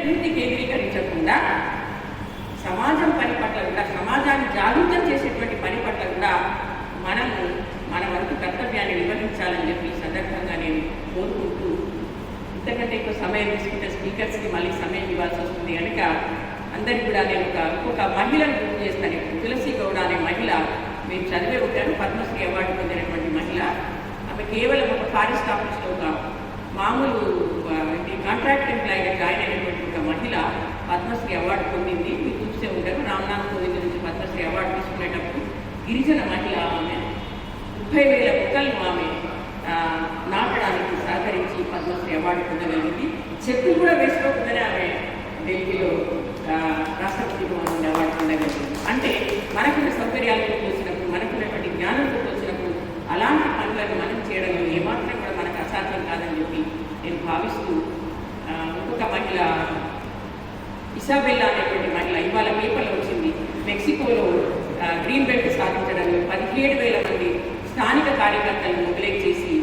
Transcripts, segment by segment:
ప్రకృతి కేంద్రీకరించకుండా సమాజం పని పట్ల కూడా, సమాజాన్ని జాగృతం చేసేటువంటి పని పట్ల కూడా మనము మన వంతు కర్తవ్యాన్ని నిర్వహించాలని చెప్పి ఈ సందర్భంగా నేను కోరుకుంటూ, ఇంతకంటే ఎక్కువ సమయం తీసుకుంటే స్పీకర్స్కి మళ్ళీ సమయం ఇవ్వాల్సి వస్తుంది కనుక అందరికీ కూడా నేను ఇంకొక మహిళను గుర్తు చేస్తాను. తులసి గౌడ అనే మహిళ, మీరు చదివే ఉంటారు, పద్మశ్రీ అవార్డు పొందినటువంటి మహిళ. ఆమె కేవలం ఒక ఫారెస్ట్ ఆఫీస్లో ఒక మామూలు కాంట్రాక్ట్ ఎంప్లాయీగా జాయిన్ అయినటువంటి ఒక మహిళ పద్మశ్రీ అవార్డు పొందింది. మీరు చూసే ఉంటారు, రామ్నాథ్ కోవింద్ నుంచి పద్మశ్రీ అవార్డు తీసుకునేటప్పుడు గిరిజన మహిళ ఆమె 30,000 మొక్కలను ఆమె నాటడానికి సహకరించి పద్మశ్రీ అవార్డు పొందగలిగింది. చెప్పులు కూడా వేసుకోకుండానే ఆమె ఢిల్లీలో రాష్ట్రపతి భవన్ నుండి అవార్డు పొందగలిగింది. అంటే మనకున్న సౌకర్యాలతో పోల్చినప్పుడు, మనకున్నటువంటి జ్ఞానంతో పోల్చినప్పుడు అలాంటి పనులను మనం చేయడంలో ఏమాత్రం కూడా మనకు అసాధ్యం కాదని చెప్పి నేను భావిస్తూ, ఇంకొక మహిళ ఇసాబెల్లా అనేటువంటి మహిళ ఇవాళ పేపర్లో వచ్చింది. మెక్సికోలో గ్రీన్ బెల్ట్ సాధించడంలో 17,000 మంది స్థానిక కార్యకర్తలను మొబిలైజ్ చేసి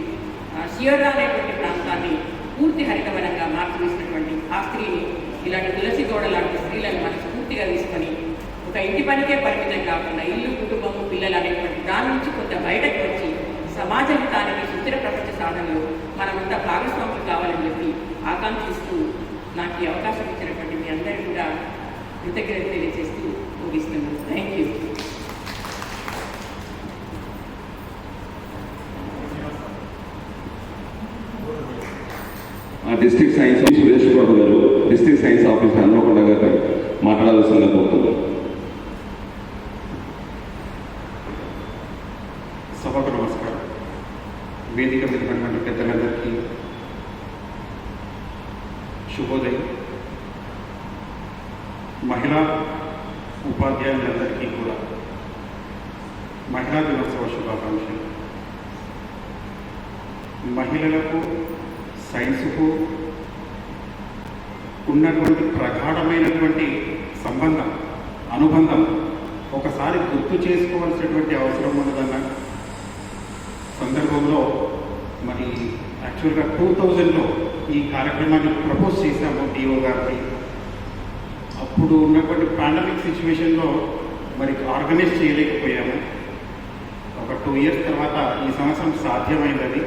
సియర్రా అనేటువంటి ప్రాంతాన్ని పూర్తి హరితవనంగా మార్చివేసినటువంటి ఆ స్త్రీని, ఇలాంటి తులసి గౌడ లాంటి స్త్రీలను మనం స్ఫూర్తిగా తీసుకొని ఒక ఇంటి పనికే పరిమితం కాకుండా ఇల్లు, కుటుంబము, పిల్లలు అనేటువంటి దాని నుంచి కొంత బయటకు వచ్చి సమాజ హితానికి, సుస్థిర ప్రపంచ సాధనలో మనమంతా భాగస్వాములు కావాలని చెప్పి ఆకాంక్షిస్తూ నాకు ఈ అవకాశం ఇచ్చినటువంటి మీ అందరికీ కూడా కృతజ్ఞతలు తెలియజేస్తూ ముగిస్తున్నాను. Thank you. District science Suresh Babu గారు, డిస్ట్రిక్ట్ సైన్స్ ఆఫీసర్ హన్మకొండ గారు మాట్లాడాల్సిందిగా కోరుతున్నాను. సభకు నమస్కారం. వేదిక మీద పెద్దలందరికీ శుభోదయం. మహిళా ఉపాధ్యాయులందరికీ కూడా మహిళా దినోత్సవ శుభాకాంక్షలు. మహిళలకు సైన్స్కు ఉన్నటువంటి ప్రగాఢమైనటువంటి అనుబంధం ఒకసారి గుర్తు చేసుకోవాల్సినటువంటి అవసరం ఉన్నదన్న సందర్భంలో మరి యాక్చువల్గా 2000లో ఈ కార్యక్రమాన్ని ప్రపోజ్ చేశాము డిఓ గారికి. అప్పుడు ఉన్నటువంటి పాండమిక్ సిచ్యువేషన్లో మరి ఆర్గనైజ్ చేయలేకపోయాము. ఒక 2 years తర్వాత ఈ సంవత్సరం సాధ్యమైనది.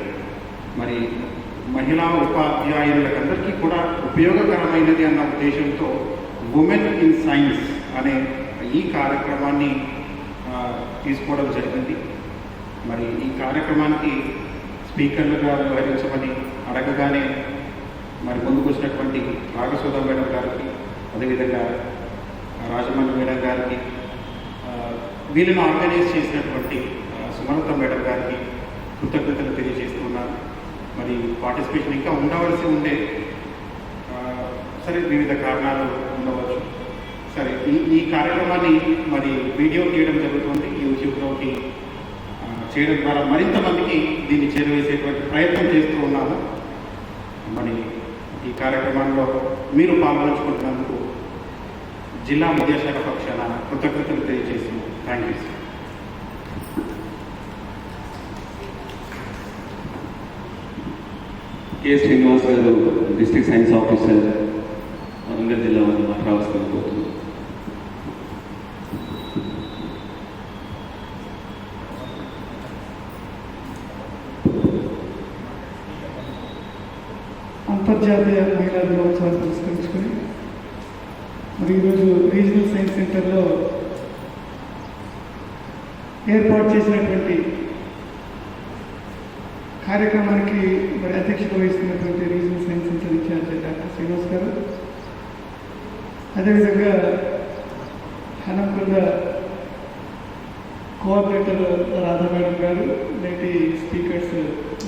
మరి మహిళా ఉపాధ్యాయులందరికీ కూడా ఉపయోగకరమైనది అన్న ఉద్దేశంతో ఉమెన్ ఇన్ సైన్స్ అనే ఈ కార్యక్రమాన్ని తీసుకోవడం జరిగింది. మరి ఈ కార్యక్రమానికి స్పీకర్లుగా వ్యవహరించమని అడగగానే మరి ముందుకు వచ్చినటువంటి రాగసుధా మేడం గారికి, అదేవిధంగా రాజమణి మేడం గారికి, వీళ్ళని ఆర్గనైజ్ చేసినటువంటి సుమలత మేడం గారికి కృతజ్ఞతలు తెలియజేస్తున్నాను. మరి పార్టిసిపేషన్ ఇంకా ఉండవలసి ఉండే, సరే వివిధ కారణాలు ఉండవచ్చు. సరే ఈ కార్యక్రమాన్ని మరి వీడియో తీయడం జరుగుతుంది, యూట్యూబ్లోకి చేయడం ద్వారా మరింత మందికి దీన్ని చేరవేసేటువంటి ప్రయత్నం చేస్తూ ఉన్నాము. మరి ఈ కార్యక్రమంలో మీరు పాల్గొంచుకుంటున్నందుకు జిల్లా విద్యాశాఖ పక్షాన కృతజ్ఞతలు తెలియజేస్తున్నాం. Thank you. కె శ్రీనివాస్ గారు, డిస్ట్రిక్ట్ సైన్స్ ఆఫీసర్, వరంగల్ జిల్లా వారిని మాట్లాడాల్సింది కోరుతున్నాను. అంతర్జాతీయ మహిళా దినోత్సవాన్ని పురస్కరించుకొని మరి ఈరోజు రీజనల్ సైన్స్ సెంటర్లో ఏర్పాటు చేసినటువంటి కార్యక్రమానికి మరి అధ్యక్షత వహిస్తున్నటువంటి regional science centre incharge doctor Srinivas గారు, అదేవిధంగా హనంకొండ కోఆర్డినేటర్ రాధా మేడం గారు, నేటి స్పీకర్స్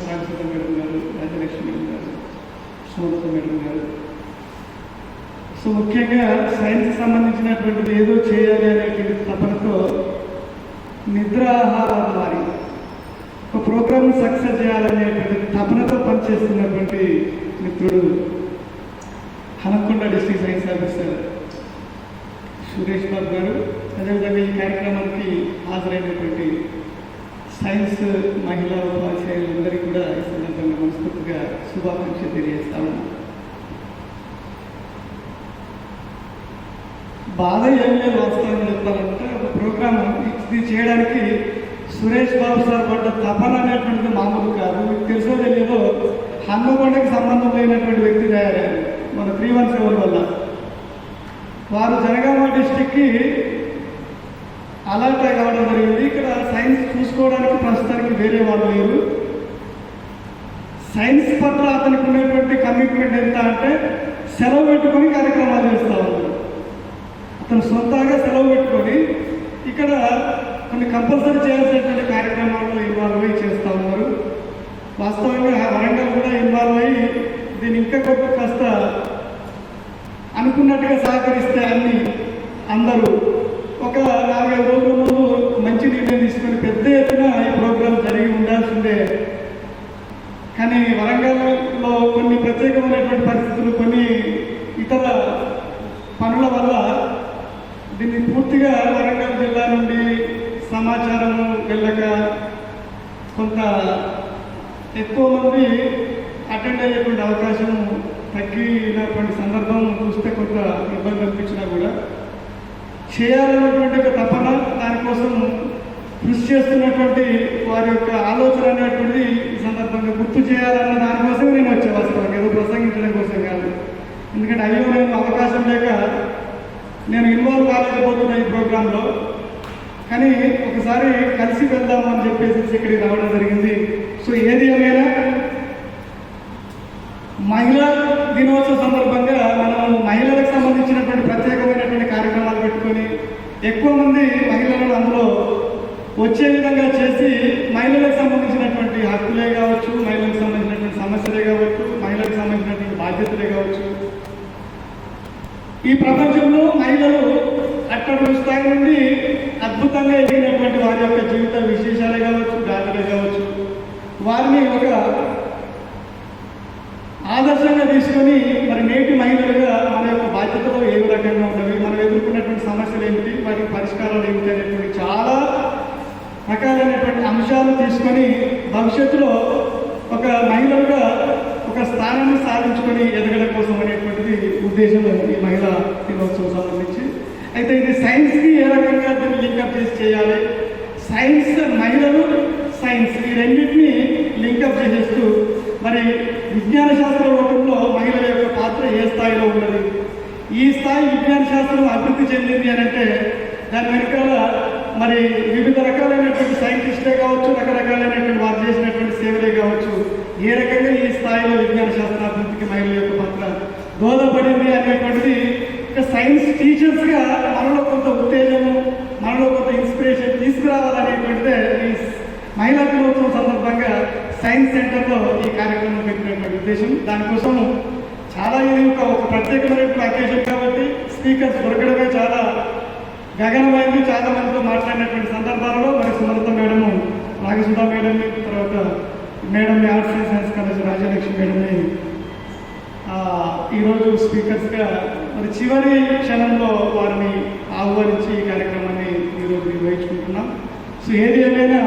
రాఘసుధా మేడం గారు, రాజలక్ష్మి మేడం గారు, సుమలత మేడం గారు. సో ముఖ్యంగా సైన్స్ సంబంధించినటువంటిది ఏదో చేయాలి అనేటువంటి తపనతో నిద్రాహారాలు మారి ఒక ప్రోగ్రామ్ సక్సెస్ చేయాలనేటువంటి తపనతో పనిచేస్తున్నటువంటి మిత్రుడు Hanamkonda district science officer Suresh Babu గారు, అదేవిధంగా ఈ కార్యక్రమానికి హాజరైనటువంటి సైన్స్ మహిళా ఉపాధ్యాయులందరికీ కూడా ఈ సందర్భంగా మనస్ఫూర్తిగా శుభాకాంక్షలు తెలియజేస్తాము. బాధ ఏం లేదు వాస్తవంగా చెప్పాలంటే ఒక ప్రోగ్రామ్ ఇది చేయడానికి సురేష్ బాబు సార్ పడ్డ తపన అనేటువంటిది మామూలు కాదు. మీకు తెలుసో తెలియదో హన్మకొండకి సంబంధం లేనటువంటి వ్యక్తి తయారయ్యారు మన 317 వల్ల. వారు జనగామ డిస్టిక్కి అలర్ట్ కావడం జరిగింది. ఇక్కడ సైన్స్ చూసుకోవడానికి ప్రస్తుతానికి వేరే వాళ్ళు లేరు. సైన్స్ పట్ల అతనికి ఉన్నటువంటి కమిట్మెంట్ ఎంత అంటే సెలవు పెట్టుకొని కార్యక్రమాలు చేస్తూ ఉన్నారు. అతను సొంతంగా సెలవు పెట్టుకొని ఇక్కడ కొన్ని కంపల్సరీ చేయాల్సినటువంటి కార్యక్రమాల్లో ఇన్వాల్వ్ అయ్యి చేస్తూ ఉన్నారు. వాస్తవంగా వరంగల్ కూడా ఇన్వాల్వ్ అయ్యి దీన్ని ఇంకా కొంత కాస్త అనుకున్నట్టుగా సహకరిస్తే అందరూ ఒక 4-5 రోజుల ముందు మంచి నిర్ణయం తీసుకొని పెద్ద ఎత్తున ఈ ప్రోగ్రాం జరిగి ఉండాల్సిందే. కానీ వరంగల్లో కొన్ని ప్రత్యేకమైనటువంటి పరిస్థితులు, కొన్ని ఇతర పనుల వల్ల దీన్ని పూర్తిగా వరంగల్ జిల్లా నుండి సమాచారము వెళ్ళక కొంత ఎక్కువ మంది అటెండ్ అయ్యేటువంటి అవకాశం తగ్గినటువంటి సందర్భం చూస్తే కొంత ఇబ్బంది అనిపించినా కూడా చేయాలన్నటువంటి ఒక తపన, దానికోసం కృషి చేస్తున్నటువంటి వారి యొక్క ఆలోచన అనేటువంటిది ఈ సందర్భంగా గుర్తు చేయాలన్న దానికోసమే నేను వచ్చే వాస్తవం, ఏదో ప్రసంగించడం కోసం కాదు. ఎందుకంటే అయ్యో నేను అవకాశం లేక నేను ఇన్వాల్వ్ కాలేకపోతున్నా ఈ ప్రోగ్రాంలో, కానీ ఒకసారి కలిసి వెళ్దామని చెప్పేసి ఇక్కడికి రావడం జరిగింది. సో ఏది ఏమైనా మహిళా దినోత్సవ సందర్భంగా మనం మహిళలకు సంబంధించినటువంటి ప్రత్యేకమైనటువంటి కార్యక్రమాలు పెట్టుకొని ఎక్కువ మంది మహిళలను అందులో వచ్చే విధంగా చేసి మహిళలకు సంబంధించినటువంటి హక్కులే కావచ్చు, మహిళలకు సంబంధించినటువంటి సమస్యలే కావచ్చు, మహిళలకు సంబంధించినటువంటి బాధ్యతలే కావచ్చు, ఈ ప్రపంచంలో మహిళలు అట్టడుగు స్థాయి నుండి అద్భుతంగా ఎదిగినటువంటి వారి యొక్క జీవిత విశేషాలే కావచ్చు, గాథలే కావచ్చు, వారిని ఒక ఆదర్శంగా తీసుకొని మరి నేటి మహిళలుగా మన యొక్క బాధ్యతలు ఏ రకంగా ఉన్నవి, మనం ఎదుర్కొన్నటువంటి సమస్యలు ఏమిటి, వాటి పరిష్కారాలు ఏమిటి అనేటువంటి చాలా రకాలైనటువంటి అంశాలు తీసుకొని భవిష్యత్తులో ఒక మహిళలుగా ఒక స్థానాన్ని సాధించుకొని ఎదగడం కోసం అనేటువంటిది ఉద్దేశం ఈ మహిళా దినోత్సవం సంబంధించి. అయితే ఇది సైన్స్కి ఏ రకంగా దీన్ని లింకప్ చేసి చేయాలి, సైన్స్, మహిళలు, సైన్స్ ఈ రెండింటినీ లింకప్ చేసేస్తూ మరి విజ్ఞాన శాస్త్ర లోకంలో మహిళల యొక్క పాత్ర ఏ స్థాయిలో ఉన్నది, ఈ స్థాయి విజ్ఞాన శాస్త్రం అభివృద్ధి చెందింది అని అంటే దాని వెనకాల మరి వివిధ రకాలైనటువంటి సైంటిస్టులే కావచ్చు, రకరకాలైనటువంటి వారు చేసినటువంటి సేవలే కావచ్చు, ఏ రకంగా ఈ స్థాయిలో విజ్ఞాన శాస్త్ర అభివృద్ధికి మహిళల యొక్క పాత్ర దోహదపడింది అనేటువంటిది ఒక సైన్స్ టీచర్స్గా మనలో కొంత ఉత్తేజము, మనలో కొంత ఇన్స్పిరేషన్ తీసుకురావాలనేటువంటిదే ఈ మహిళా దినోత్సవం సందర్భంగా సైన్స్ సెంటర్లో ఈ కార్యక్రమం పెట్టినటువంటి ఉద్దేశం. దానికోసం చాలా ఇది ఒక ప్రత్యేకమైనటువంటి అకేషన్ కాబట్టి స్పీకర్స్ దొరకడమే చాలా గగనమైంది. చాలా మందితో మాట్లాడినటువంటి సందర్భాలలో మరి సుమలత మేడము, నాగసుధా మేడంని, తర్వాత మేడంని arts and science college Rajalakshmi మేడంని ఈరోజు స్పీకర్స్గా మరి చివరి క్షణంలో వారిని ఆహ్వానించి ఈ కార్యక్రమాన్ని ఈరోజు నిర్వహించుకుంటున్నాం. సో ఏది ఏమైనా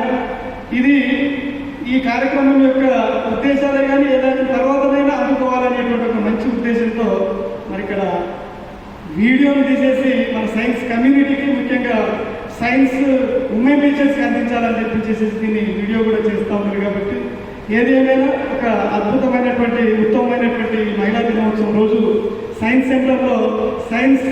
ఇది ఈ కార్యక్రమం యొక్క ఉద్దేశాలే కానీ ఏదైనా తర్వాతనైనా అందుకోవాలనేటువంటి ఒక మంచి ఉద్దేశంతో మరి ఇక్కడ వీడియోలు తీసేసి మన సైన్స్ కమ్యూనిటీకి, ముఖ్యంగా సైన్స్ ఉమెన్ టీచర్స్కి అందించాలని చెప్పి దీన్ని వీడియో కూడా చేస్తూ ఉన్నారు. కాబట్టి ఏది ఏమైనా ఒక అద్భుతమైనటువంటి ఉత్తమమైనటువంటి మహిళా దినోత్సవం రోజు సైన్స్ సెంటర్లో సైన్స్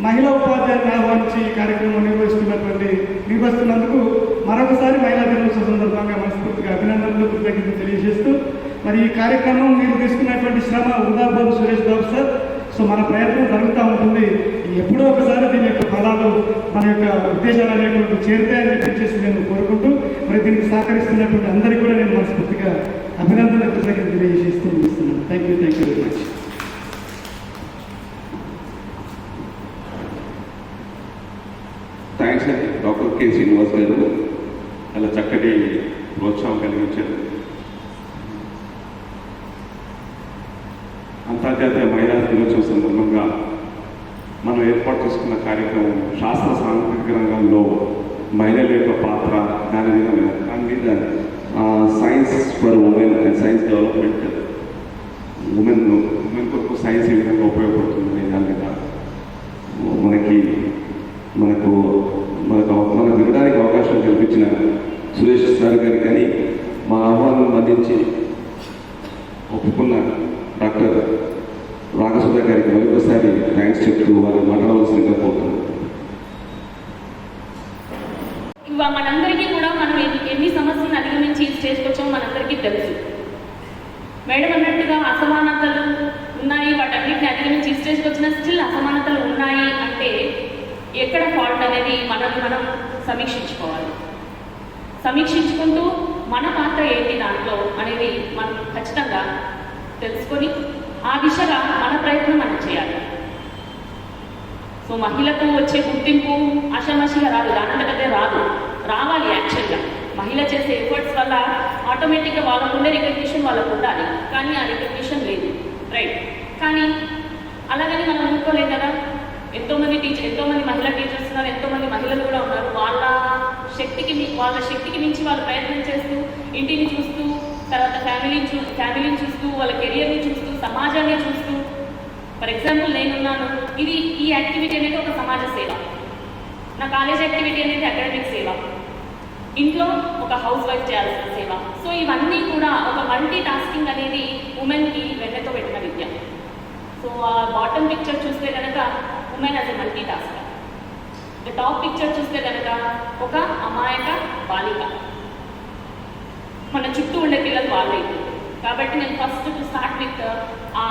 మహిళా ఉపాధ్యాయులను ఆహ్వానించి ఈ కార్యక్రమం నిర్వహిస్తున్నందుకు మరొకసారి మహిళా దినోత్సవం సందర్భంగా మనస్ఫూర్తిగా అభినందనలు, కృతజ్ఞతలు తెలియజేస్తూ మరి ఈ కార్యక్రమం మీరు తీసుకున్నటువంటి శ్రమ వృధా పోదు సురేష్ బాబు సార్. సో మన ప్రయత్నం జరుగుతూ ఉంటుంది. ఎప్పుడో ఒకసారి దీని యొక్క ఫలాలు మన యొక్క ఉద్దేశాలు అనేటువంటి చేరుతాయని చెప్పేసి నేను కోరుకుంటూ మరి దీనికి సహకరిస్తున్నటువంటి అందరికీ కూడా నేను మనస్ఫూర్తిగా అభినందనలు, కృతజ్ఞతలు తెలియజేస్తూ ముగిస్తున్నాను. Thank you very much. Thanks అండి డాక్టర్ కె శ్రీనివాస్ గారు, అలా చక్కటి ప్రోత్సాహం కలిగించారు. అంతర్జాతీయ మహిళా దినోత్సవం సందర్భంగా మనం ఏర్పాటు చేసుకున్న కార్యక్రమం శాస్త్ర సాంకేతిక రంగంలో మహిళల యొక్క పాత్ర, దాని మీద science for women and science development, women కొరకు సైన్స్ ఏ విధంగా ఉపయోగపడుతుంది దాని మీద మనకి మరొకసారి థ్యాంక్స్ చెప్తూ వారిని మాట్లాడవలసిందిగా కోరుతున్నాను. ఇవాళ మనందరికీ కూడా మనం ఎన్ని సమస్యలను అధిగమించి ఈ స్టేజ్కి వచ్చామో మనందరికీ తెలుసు. మేడం అన్నట్టుగా అసమానతలు ఉన్నాయి, వాటన్నిటిని అధిగమించి ఈ స్టేజ్కి వచ్చిన స్టిల్ అసమానతలు ఉన్నాయి అంటే ఎక్కడ ఫాల్ట్ అనేది మనం సమీక్షించుకోవాలి. సమీక్షించుకుంటూ మన పాత్ర ఏంటి దాంట్లో అనేది మనం ఖచ్చితంగా తెలుసుకొని ఆ దిశగా మన ప్రయత్నం మనం చేయాలి. సో మహిళకు వచ్చే గుర్తింపు ఆషామాషిగా రాదు, దానంతకదే రావాలి. యాక్చువల్గా మహిళ చేసే ఎఫర్ట్స్ వల్ల ఆటోమేటిక్గా వాళ్ళకుండే రికగ్నిషన్ వాళ్ళకు ఉండాలి, కానీ ఆ రికగ్నిషన్ లేదు, రైట్? కానీ అలాగని మనం అనుకోలేం కదా. ఎంతోమంది మహిళా టీచర్స్ ఉన్నారు, ఎంతోమంది మహిళలు కూడా ఉన్నారు. వాళ్ళ శక్తికి మించి వాళ్ళు ప్రయత్నం చేస్తూ, ఇంటిని చూస్తూ, తర్వాత ఫ్యామిలీని చూస్తూ, వాళ్ళ కెరియర్ని చూస్తూ, సమాజాన్ని చూస్తూ. ఫర్ ఎగ్జాంపుల్ నేనున్నాను, ఈ యాక్టివిటీ అనేది ఒక సమాజ సేవ, నా కాలేజ్ యాక్టివిటీ అనేది అకాడమిక్ సేవ, ఇంట్లో ఒక హౌస్ వైఫ్ చేయాల్సిన సేవ. సో ఇవన్నీ కూడా ఒక మల్టీ టాస్కింగ్ అనేది ఉమెన్కి వెన్నెతో పెట్టిన విద్య. సో ఆ బాటమ్ పిక్చర్ చూస్తే కనుక women as a multi tasker, top picture చూస్తే కనుక ఒక అమాయక బాలిక. మన చుట్టూ ఉండే పిల్లలు వాళ్ళే. కాబట్టి నేను ఫస్ట్ టు స్టార్ట్ విత్ ఆ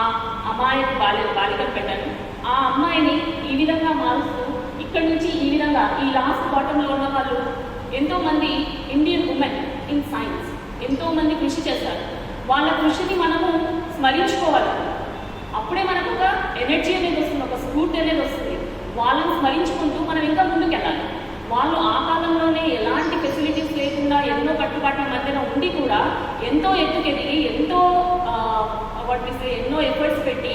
అమాయక బాలికను పెట్టాను. ఆ అమ్మాయిని ఈ విధంగా మారుస్తూ ఇక్కడ నుంచి ఈ విధంగా ఈ లాస్ట్ బాటంలో ఉన్న వాళ్ళు ఎంతోమంది ఇండియన్ ఉమెన్ ఇన్ సైన్స్ ఎంతోమంది కృషి చేశారు. వాళ్ళ కృషిని మనము స్మరించుకోవాలి. అప్పుడే మనకు ఒక ఎనర్జీ అనేది వస్తుంది, ఒక స్ఫూర్తి అనేది వస్తుంది. వాళ్ళని స్మరించుకుంటూ మనం ఇంకా ముందుకు వెళ్ళాలి. వాళ్ళు ఆ కాలంలోనే ఎలాంటి ఫెసిలిటీస్ లేకుండా ఎన్నో కట్టుబాట్ల మధ్యన ఉండి కూడా ఎంతో ఎత్తుకెదిగి ఎన్నో ఎఫర్ట్స్ పెట్టి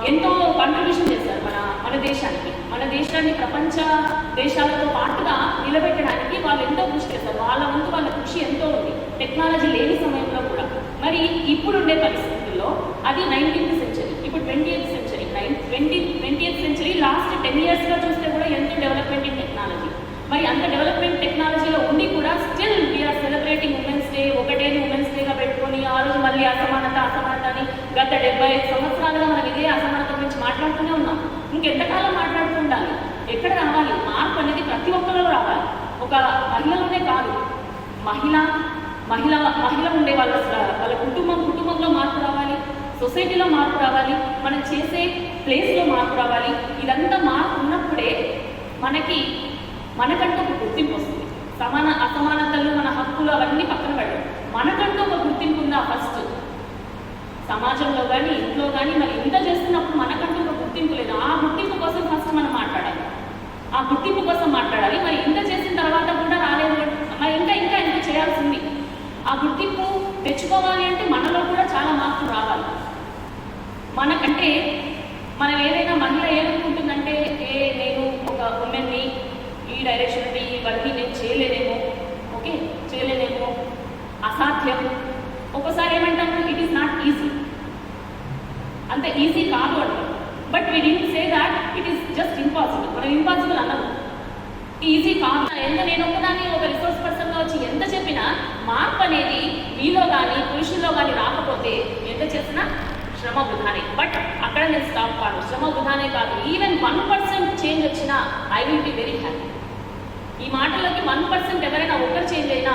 ఎంతో కాంట్రిబ్యూషన్ చేశారు మన దేశాన్ని ప్రపంచ దేశాలతో పాటుగా నిలబెట్టడానికి వాళ్ళు ఎంతో కృషి చేశారు. వాళ్ళ కృషి ఎంతో ఉంది టెక్నాలజీ లేని సమయంలో కూడా. మరి ఇప్పుడుండే పరిస్థితుల్లో అది 19th సెంచరీ, ఇప్పుడు 20th century. 20th century last 10 yearsగా చూస్తే కూడా ఎంతో డెవలప్మెంట్ ఇన్ టెక్నాలజీ. మరి అంత డెవలప్మెంట్ టెక్నాలజీలో ఉండి కూడా still we are celebrating women's day. ఒకటే ఉమెన్స్ డేగా పెట్టుకొని ఆ రోజు మళ్ళీ అసమానత అని గత 75 సంవత్సరాలుగా మనం ఇదే అసమానత గురించి మాట్లాడుతూనే ఉన్నాం. ఇంకెంతకాలం మాట్లాడుతూ ఉండాలి? ఎక్కడ రావాలి మార్పు అనేది? ప్రతి ఒక్కరిలో రావాలి. ఒక మహిళలోనే కాదు, మహిళ ఉండే వాళ్ళ కుటుంబంలో మార్పు రావాలి, సొసైటీలో మార్పు రావాలి, మనం చేసే ప్లేస్లో మార్పు రావాలి. ఇదంతా మార్పు ఉన్నప్పుడే మనకంటూ ఒక గుర్తింపు వస్తుంది. అసమానతలు, మన హక్కులు అవన్నీ పక్కన పెట్టడం, మనకంటూ ఒక గుర్తింపు ఉందా? ఫస్ట్ సమాజంలో కానీ ఇంట్లో కానీ మరి ఇంత చేస్తున్నప్పుడు మనకంటూ ఒక గుర్తింపు లేదు. ఆ గుర్తింపు కోసం ఫస్ట్ మనం మాట్లాడాలి. మరి ఇంత చేసిన తర్వాత కూడా రాలేదు, మరి ఇంకా చేయాల్సింది. ఆ గుర్తింపు తెచ్చుకోవాలి అంటే మనలో కూడా చాలా మార్పు రావాలి. మనకంటే మనం ఏదైనా మహిళ ఏమనుకుంటుందంటే నేను ఒక ఉమెన్ని ఈ డైరెక్షన్ అంటే ఇవన్నీ నేను చేయలేనేమో, అసాధ్యం. ఒక్కోసారి ఏమంటాము, ఇట్ ఈస్ నాట్ ఈజీ, అంత ఈజీ కాదు అంటాం. But we didn't say that it is just impossible. మనం ఇంపాసిబుల్ అన్నాము, ఈజీ కాదు. నేను ఒక్కదాన్ని ఒక రిసోర్స్ పర్సన్గా వచ్చి ఎంత చెప్పినా మార్పు అనేది మీలో కానీ పురుషుల్లో కానీ రాకపోతే ఎంత చేసినా శ్రమ వృధానే. బట్ అక్కడ నేను స్టాప్ కాదు, శ్రమ వృధానే కాదు. ఈవెన్ 1% చేంజ్ వచ్చినా I will be very happy. ఈ మాటలకి 1% ఎవరైనా ఒకరు చేంజ్ అయినా,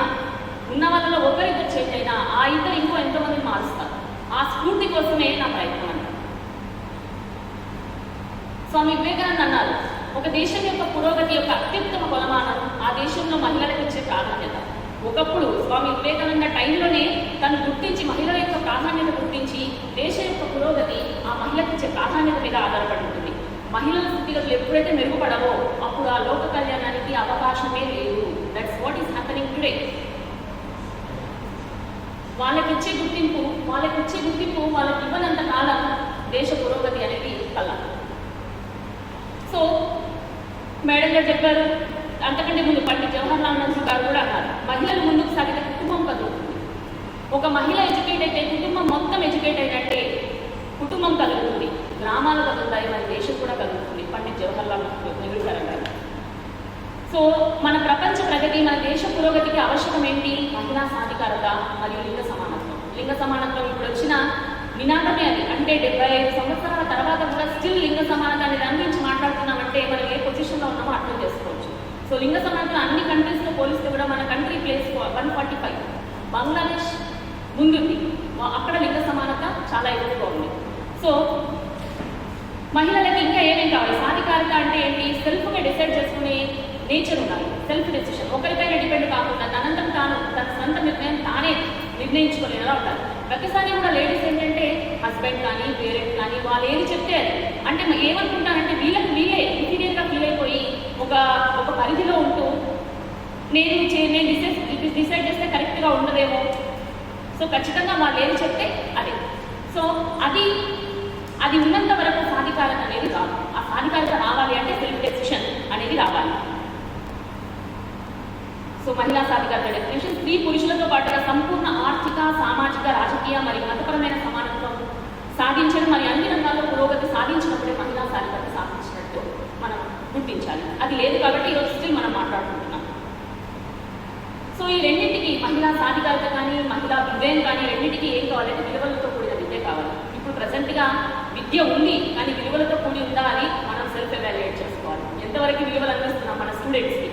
ఉన్న వాళ్ళలో ఒకరిద్దరు చేంజ్ అయినా, ఆ ఇద్దరు ఇంకో ఎంతోమంది మారుస్తారు. ఆ స్ఫూర్తి కోసమే నా ప్రయత్నం అన్నారు. స్వామి వివేకానంద అన్నారు, ఒక దేశం యొక్క పురోగతి యొక్క అత్యుత్తమ కొలమానం ఆ దేశంలో మహిళలకు ఇచ్చే ప్రాధాన్యత. ఒకప్పుడు స్వామి వివేకానంద టైంలోనే తను గుర్తించి, మహిళల యొక్క ప్రాధాన్యత గుర్తించి, దేశం యొక్క పురోగతి ఆ మహిళకు ఇచ్చే ప్రాధాన్యత మీద ఆధారపడి ఉంటుంది. మహిళల స్థితిగతులు ఎప్పుడైతే మెరుగుపడవో అప్పుడు ఆ లోక కళ్యాణానికి అవకాశమే లేదు. That's what is happening today. వాళ్ళకిచ్చే గుర్తింపు వాళ్ళకి ఇవ్వనంత కాలం దేశ పురోగతి అనేది కల. సో మేడం గారు చెప్పారు, అంతకంటే ముందు పండిట్ జవహర్లాల్ నెహ్రూ గారు కూడా అన్నారు, మహిళలు ముందుకు సాగితే కుటుంబం కదులుతుంది. ఒక మహిళ ఎడ్యుకేట్ అయితే కుటుంబం మొత్తం ఎడ్యుకేట్ అయినట్టే. కుటుంబం కలుగుతుంది, గ్రామాలు కదులుతాయి, మన దేశం కూడా కలుగుతుంది. పండిట్ జవహర్లాల్ నెహ్రూ గారు అన్నారు. సో మన ప్రపంచ ప్రగతి, మన దేశ పురోగతికి అవసరం ఏంటి? మహిళా సాధికారత మరియు లింగ సమానత్వం. ఇప్పుడు వచ్చిన నినాదమే అది. అంటే 75 సంవత్సరాల తర్వాత కూడా స్టిల్ లింగ సమానత అనే దాని గురించి మాట్లాడుతున్నామంటే మనం ఏ పొజిషన్లో ఉన్నామో అర్థం చేసుకోవచ్చు. సో లింగ సమానత అన్ని కంట్రీస్తో పోలిస్తే కూడా మన కంట్రీ ప్లేస్ 145, బంగ్లాదేశ్ ముందుంది, అక్కడ లింగ సమానత చాలా ఎక్కువగా ఉంది. సో మహిళలకి ఇంకా ఏమేం కావాలి? సాధికారిత అంటే ఏంటి? సెల్ఫ్గా డిసైడ్ చేసుకునే నేచర్ ఉండాలి, సెల్ఫ్ డెసిషన్, ఒకరిపైన డిపెండ్ కాకుండా తనంతరం తాను తన సొంత నిర్ణయం తానే నిర్ణయించుకునేలా ఉండాలి. ప్రతిసారి కూడా లేడీస్ ఏంటంటే హస్బెండ్ కానీ పేరెంట్ కానీ వాళ్ళు ఏది చెప్తే అది, అంటే ఏమనుకుంటారంటే వీళ్ళే ఇన్ఫీరియర్గా ఫీల్ అయిపోయి ఒక పరిధిలో ఉంటూ నేను డిసైడ్ చేస్తే కరెక్ట్గా ఉండదేమో, సో ఖచ్చితంగా వాళ్ళు ఏది చెప్తే అది. సో అది ఉన్నంత వరకు సాధికారత అనేది రాదు. ఆ సాధికారత రావాలి అంటే సెల్ఫ్ డెసిషన్ అనేది రావాలి. సో మహిళా సాధికారత డెఫినేషన్: స్త్రీ పురుషులతో పాటుగా సంపూర్ణ ఆర్థిక, సామాజిక, రాజకీయ మరియు మతపరమైన సమానత్వం సాధించడం మరియు అన్ని రంగాల్లో పురోగతి సాధించినప్పుడే మహిళా సాధికారత సాధించినట్టు మనం గుర్తించాలి. అది లేదు కాబట్టి ఈరోజు స్టిల్ మనం మాట్లాడుకుంటున్నాం. సో ఈ రెండింటికి, మహిళా సాధికారత కానీ మహిళా విజయం కానీ, రెండింటికి ఏం కావాలంటే విలువలతో కూడిన విద్య కావాలి. ఇప్పుడు ప్రజెంట్గా విద్య ఉంది కానీ విలువలతో కూడి ఉందా అని మనం సెల్ఫ్ ఎవాల్యుయేట్ చేసుకోవాలి. ఎంతవరకు విలువలు అందిస్తున్నాం మన స్టూడెంట్స్కి?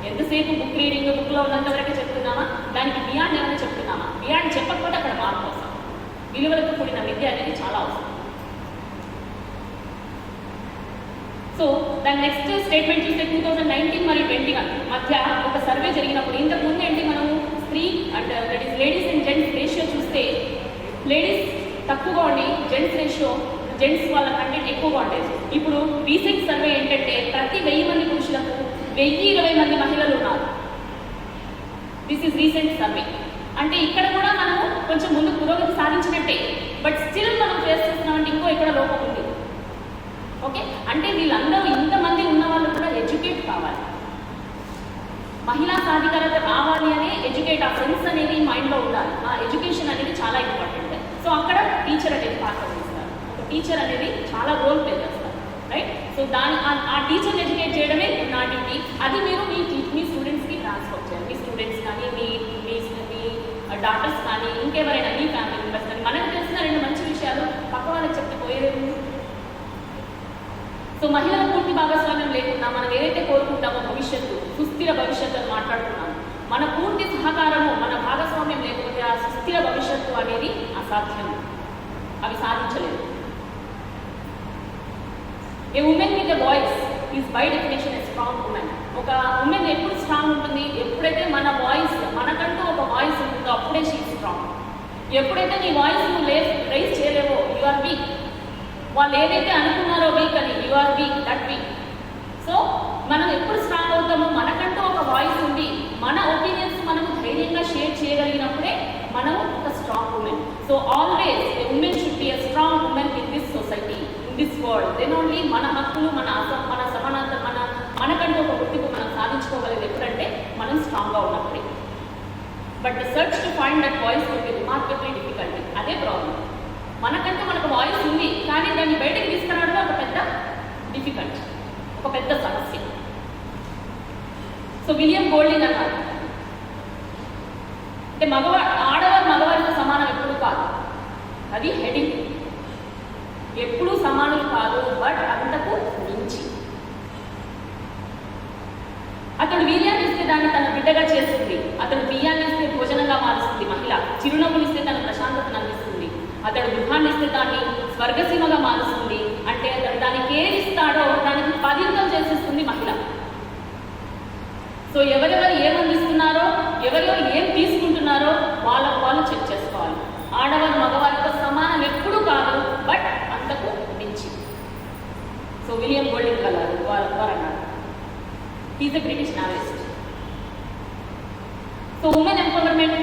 ఎంతసేపు బుక్ రీడింగ్, బుక్లో ఉన్నంత వరకే చెప్తున్నామా? దానికి బియాండ్ ఏమైనా చెప్తున్నామా? బియాండ్ చెప్పకపోతే అక్కడ మార్పు అవసరం. విలువలతో కూడిన విద్య అనేది చాలా అవసరం. సో దాని నెక్స్ట్ స్టేట్మెంట్ చూస్తే 2019 మరియు 21 మధ్య ఒక సర్వే జరిగినప్పుడు, ఇంతకు ముందు ఏంటి మనము స్త్రీ and that is ladies and gents ratio చూస్తే లేడీస్ తక్కువగా ఉండి జెంట్స్ వాళ్ళ కంటెంట్ ఎక్కువగా ఉండేది. ఇప్పుడు రీసెంట్ సర్వే ఏంటంటే ప్రతి 1000 మంది పురుషులకు 1020 మంది మహిళలు ఉన్నారు. This is recent survey. అంటే ఇక్కడ కూడా మనము కొంచెం ముందు పురోగతి సాధించినట్టే, బట్ స్టిల్ మనం ఫేస్ చేస్తున్నామంటే ఇంకో ఇక్కడ లోపం ఉంది. ఓకే, అంటే వీళ్ళందరూ ఇంతమంది ఉన్న వాళ్ళు కూడా ఎడ్యుకేట్ కావాలి. మహిళా సాధికారత కావాలి అని ఎడ్యుకేట్, ఆ సెన్స్ అనేది మైండ్లో ఉండాలి. ఆ ఎడ్యుకేషన్ అనేది చాలా ఇంపార్టెంట్. సో అక్కడ టీచర్ అనేది పాత్ర వహిస్తారు. ఒక టీచర్ అనేది చాలా రోల్ ప్లే చేస్తారు, రైట్? సో ఆ టీచర్ని ఎడ్యుకేట్ చేయడమే నా డ్యూటీ. అది మీరు మీ స్టూడెంట్స్కి ట్రాన్స్ఫర్ చేయాలి. మీ స్టూడెంట్స్ కానీ మీ డాక్టర్స్ కానీ ఇంకెవరైనా మీ ఫ్యామిలీ మెంబర్స్ కానీ మనకు తెలిసిన 2 మంచి విషయాలు పక్క వాళ్ళకి చెప్తే పోయేది. సో మహిళల పూర్తి భాగస్వామ్యం లేకుండా మనం ఏదైతే కోరుకుంటామో భవిష్యత్తు, సుస్థిర భవిష్యత్తు అని మాట్లాడుతున్నాము, మన పూర్తి సహకారము, మన భాగస్వామ్యం లేకపోతే ఆ సుస్థిర భవిష్యత్తు అనేది అసాధ్యం. అవి సాధించలేదు. A woman with a voice is by definition a strong woman. ఒక ఉమెన్ ఎప్పుడు స్ట్రాంగ్ ఉంటుంది? ఎప్పుడైతే మన వాయిస్, మనకంటూ ఒక వాయిస్ ఉంటుందో అప్పుడే షీ స్ట్రాంగ్. ఎప్పుడైతే నీ వాయిస్ నువ్వు రైజ్ చేయలేవో యు ఆర్ వీక్. వాళ్ళు ఏదైతే అనుకున్నారో వీక్ అని, you are weak, that weak. So మనం ఎప్పుడు స్ట్రాంగ్ అవుతామో? మనకంటూ ఒక వాయిస్ ఉంది, మన ఒపీనియన్స్ మనము ధైర్యంగా షేర్ చేయగలిగినప్పుడే మనం ఒక strong woman. So always a woman should be a strong woman in this society, in this world. Then only మన హక్కులు, మన సమానత, మనకంటూ ఒక గుర్తింపు మనం సాధించుకోగలిగేది ఎప్పుడంటే మనం స్ట్రాంగ్గా ఉన్నప్పుడే. But the search to find that voice will be remarkably difficult. అదే ప్రాబ్లం. మనకంటూ మనకు వాయిస్ ఉంది కానీ దాన్ని బయటకు తీసుకురావడం ఒక పెద్ద డిఫికల్ట్, ఒక పెద్ద సమస్య. సో విలియం గోల్డింగ్ అన్నారు, అంటే ఆడవారు మగవారితో సమానం ఎప్పుడు కాదు, అది హెడింగ్. ఎప్పుడూ సమానులు కాదు, బట్ అంతకు మించి. అతడు వీర్యాన్ని ఇస్తే దాన్ని తన బిడ్డగా చేస్తుంది. అతడు బియ్యాన్ని ఇస్తే భోజనంగా మారుస్తుంది మహిళ. చిరునవ్వులు ఇస్తే తన ప్రశాంతతను అందిస్తుంది. అతడు గృహాన్ని ఇస్తే దాన్ని స్వర్గసీమగా మారుస్తుంది. అంటే అతడు దానికి ఏది ఇస్తాడో దానికి 10 చేసేస్తుంది మహిళ. సో ఎవరెవరు ఏం అందిస్తున్నారో, ఎవరెవరు ఏం తీసుకుంటున్నారో వాళ్ళు చెక్ చేసుకోవాలి. ఆడవారు మగవారితో సమానం ఎప్పుడూ కాదు, బట్ అంతకు మించి. సో విలియం గోల్డింగ్ వారు అన్నారు. He's a British novelist. So women empowerment,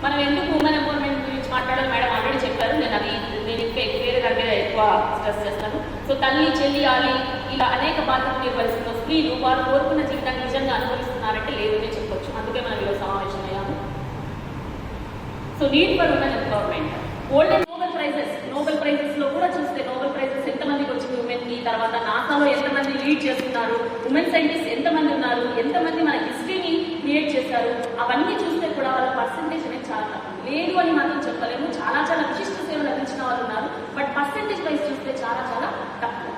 మనం ఎందుకు ఉమెన్ ఎంపవర్మెంట్ గురించి మాట్లాడాలి? మేడం ఆల్రెడీ చెప్పారు. నేను ఇంకా వేరే దాని మీద ఎక్కువ స్ట్రెస్ చేస్తాను. సో తల్లి, చెల్లి, ఆలి ఇలా అనేక బాధ్యతలు నిర్వహిస్తున్న స్త్రీలు వారు కోరుకున్న జీవితాన్ని నిజంగా అనుభవిస్తున్నారంటే లేదనే చెప్పొచ్చు. అందుకే మనం ఈరోజు సమావేశం అయ్యాము. So need for women empowerment. Golden Nobel ప్రైజెస్లో కూడా చూస్తే నోబెల్ ప్రైజెస్ ఎంతమందికి వచ్చింది ఉమెన్కి, తర్వాత నాసాలో ఎంతమంది లీడ్ చేస్తున్నారు, ఉమెన్ సైంటిస్ట్ ఎంతమంది ఉన్నారు, ఎంతమంది మన హిస్టరీని క్రియేట్ చేశారు, అవన్నీ చూస్తే కూడా వాళ్ళ పర్సంటేజ్ అనేది చాలా లేదు అని మాత్రం చెప్పలేము. చాలా విశిష్ట సేవలు అందించిన వాళ్ళు ఉన్నారు. బట్ పర్సెంటేజ్ వైజ్ చూస్తే చాలా చాలా తక్కువ.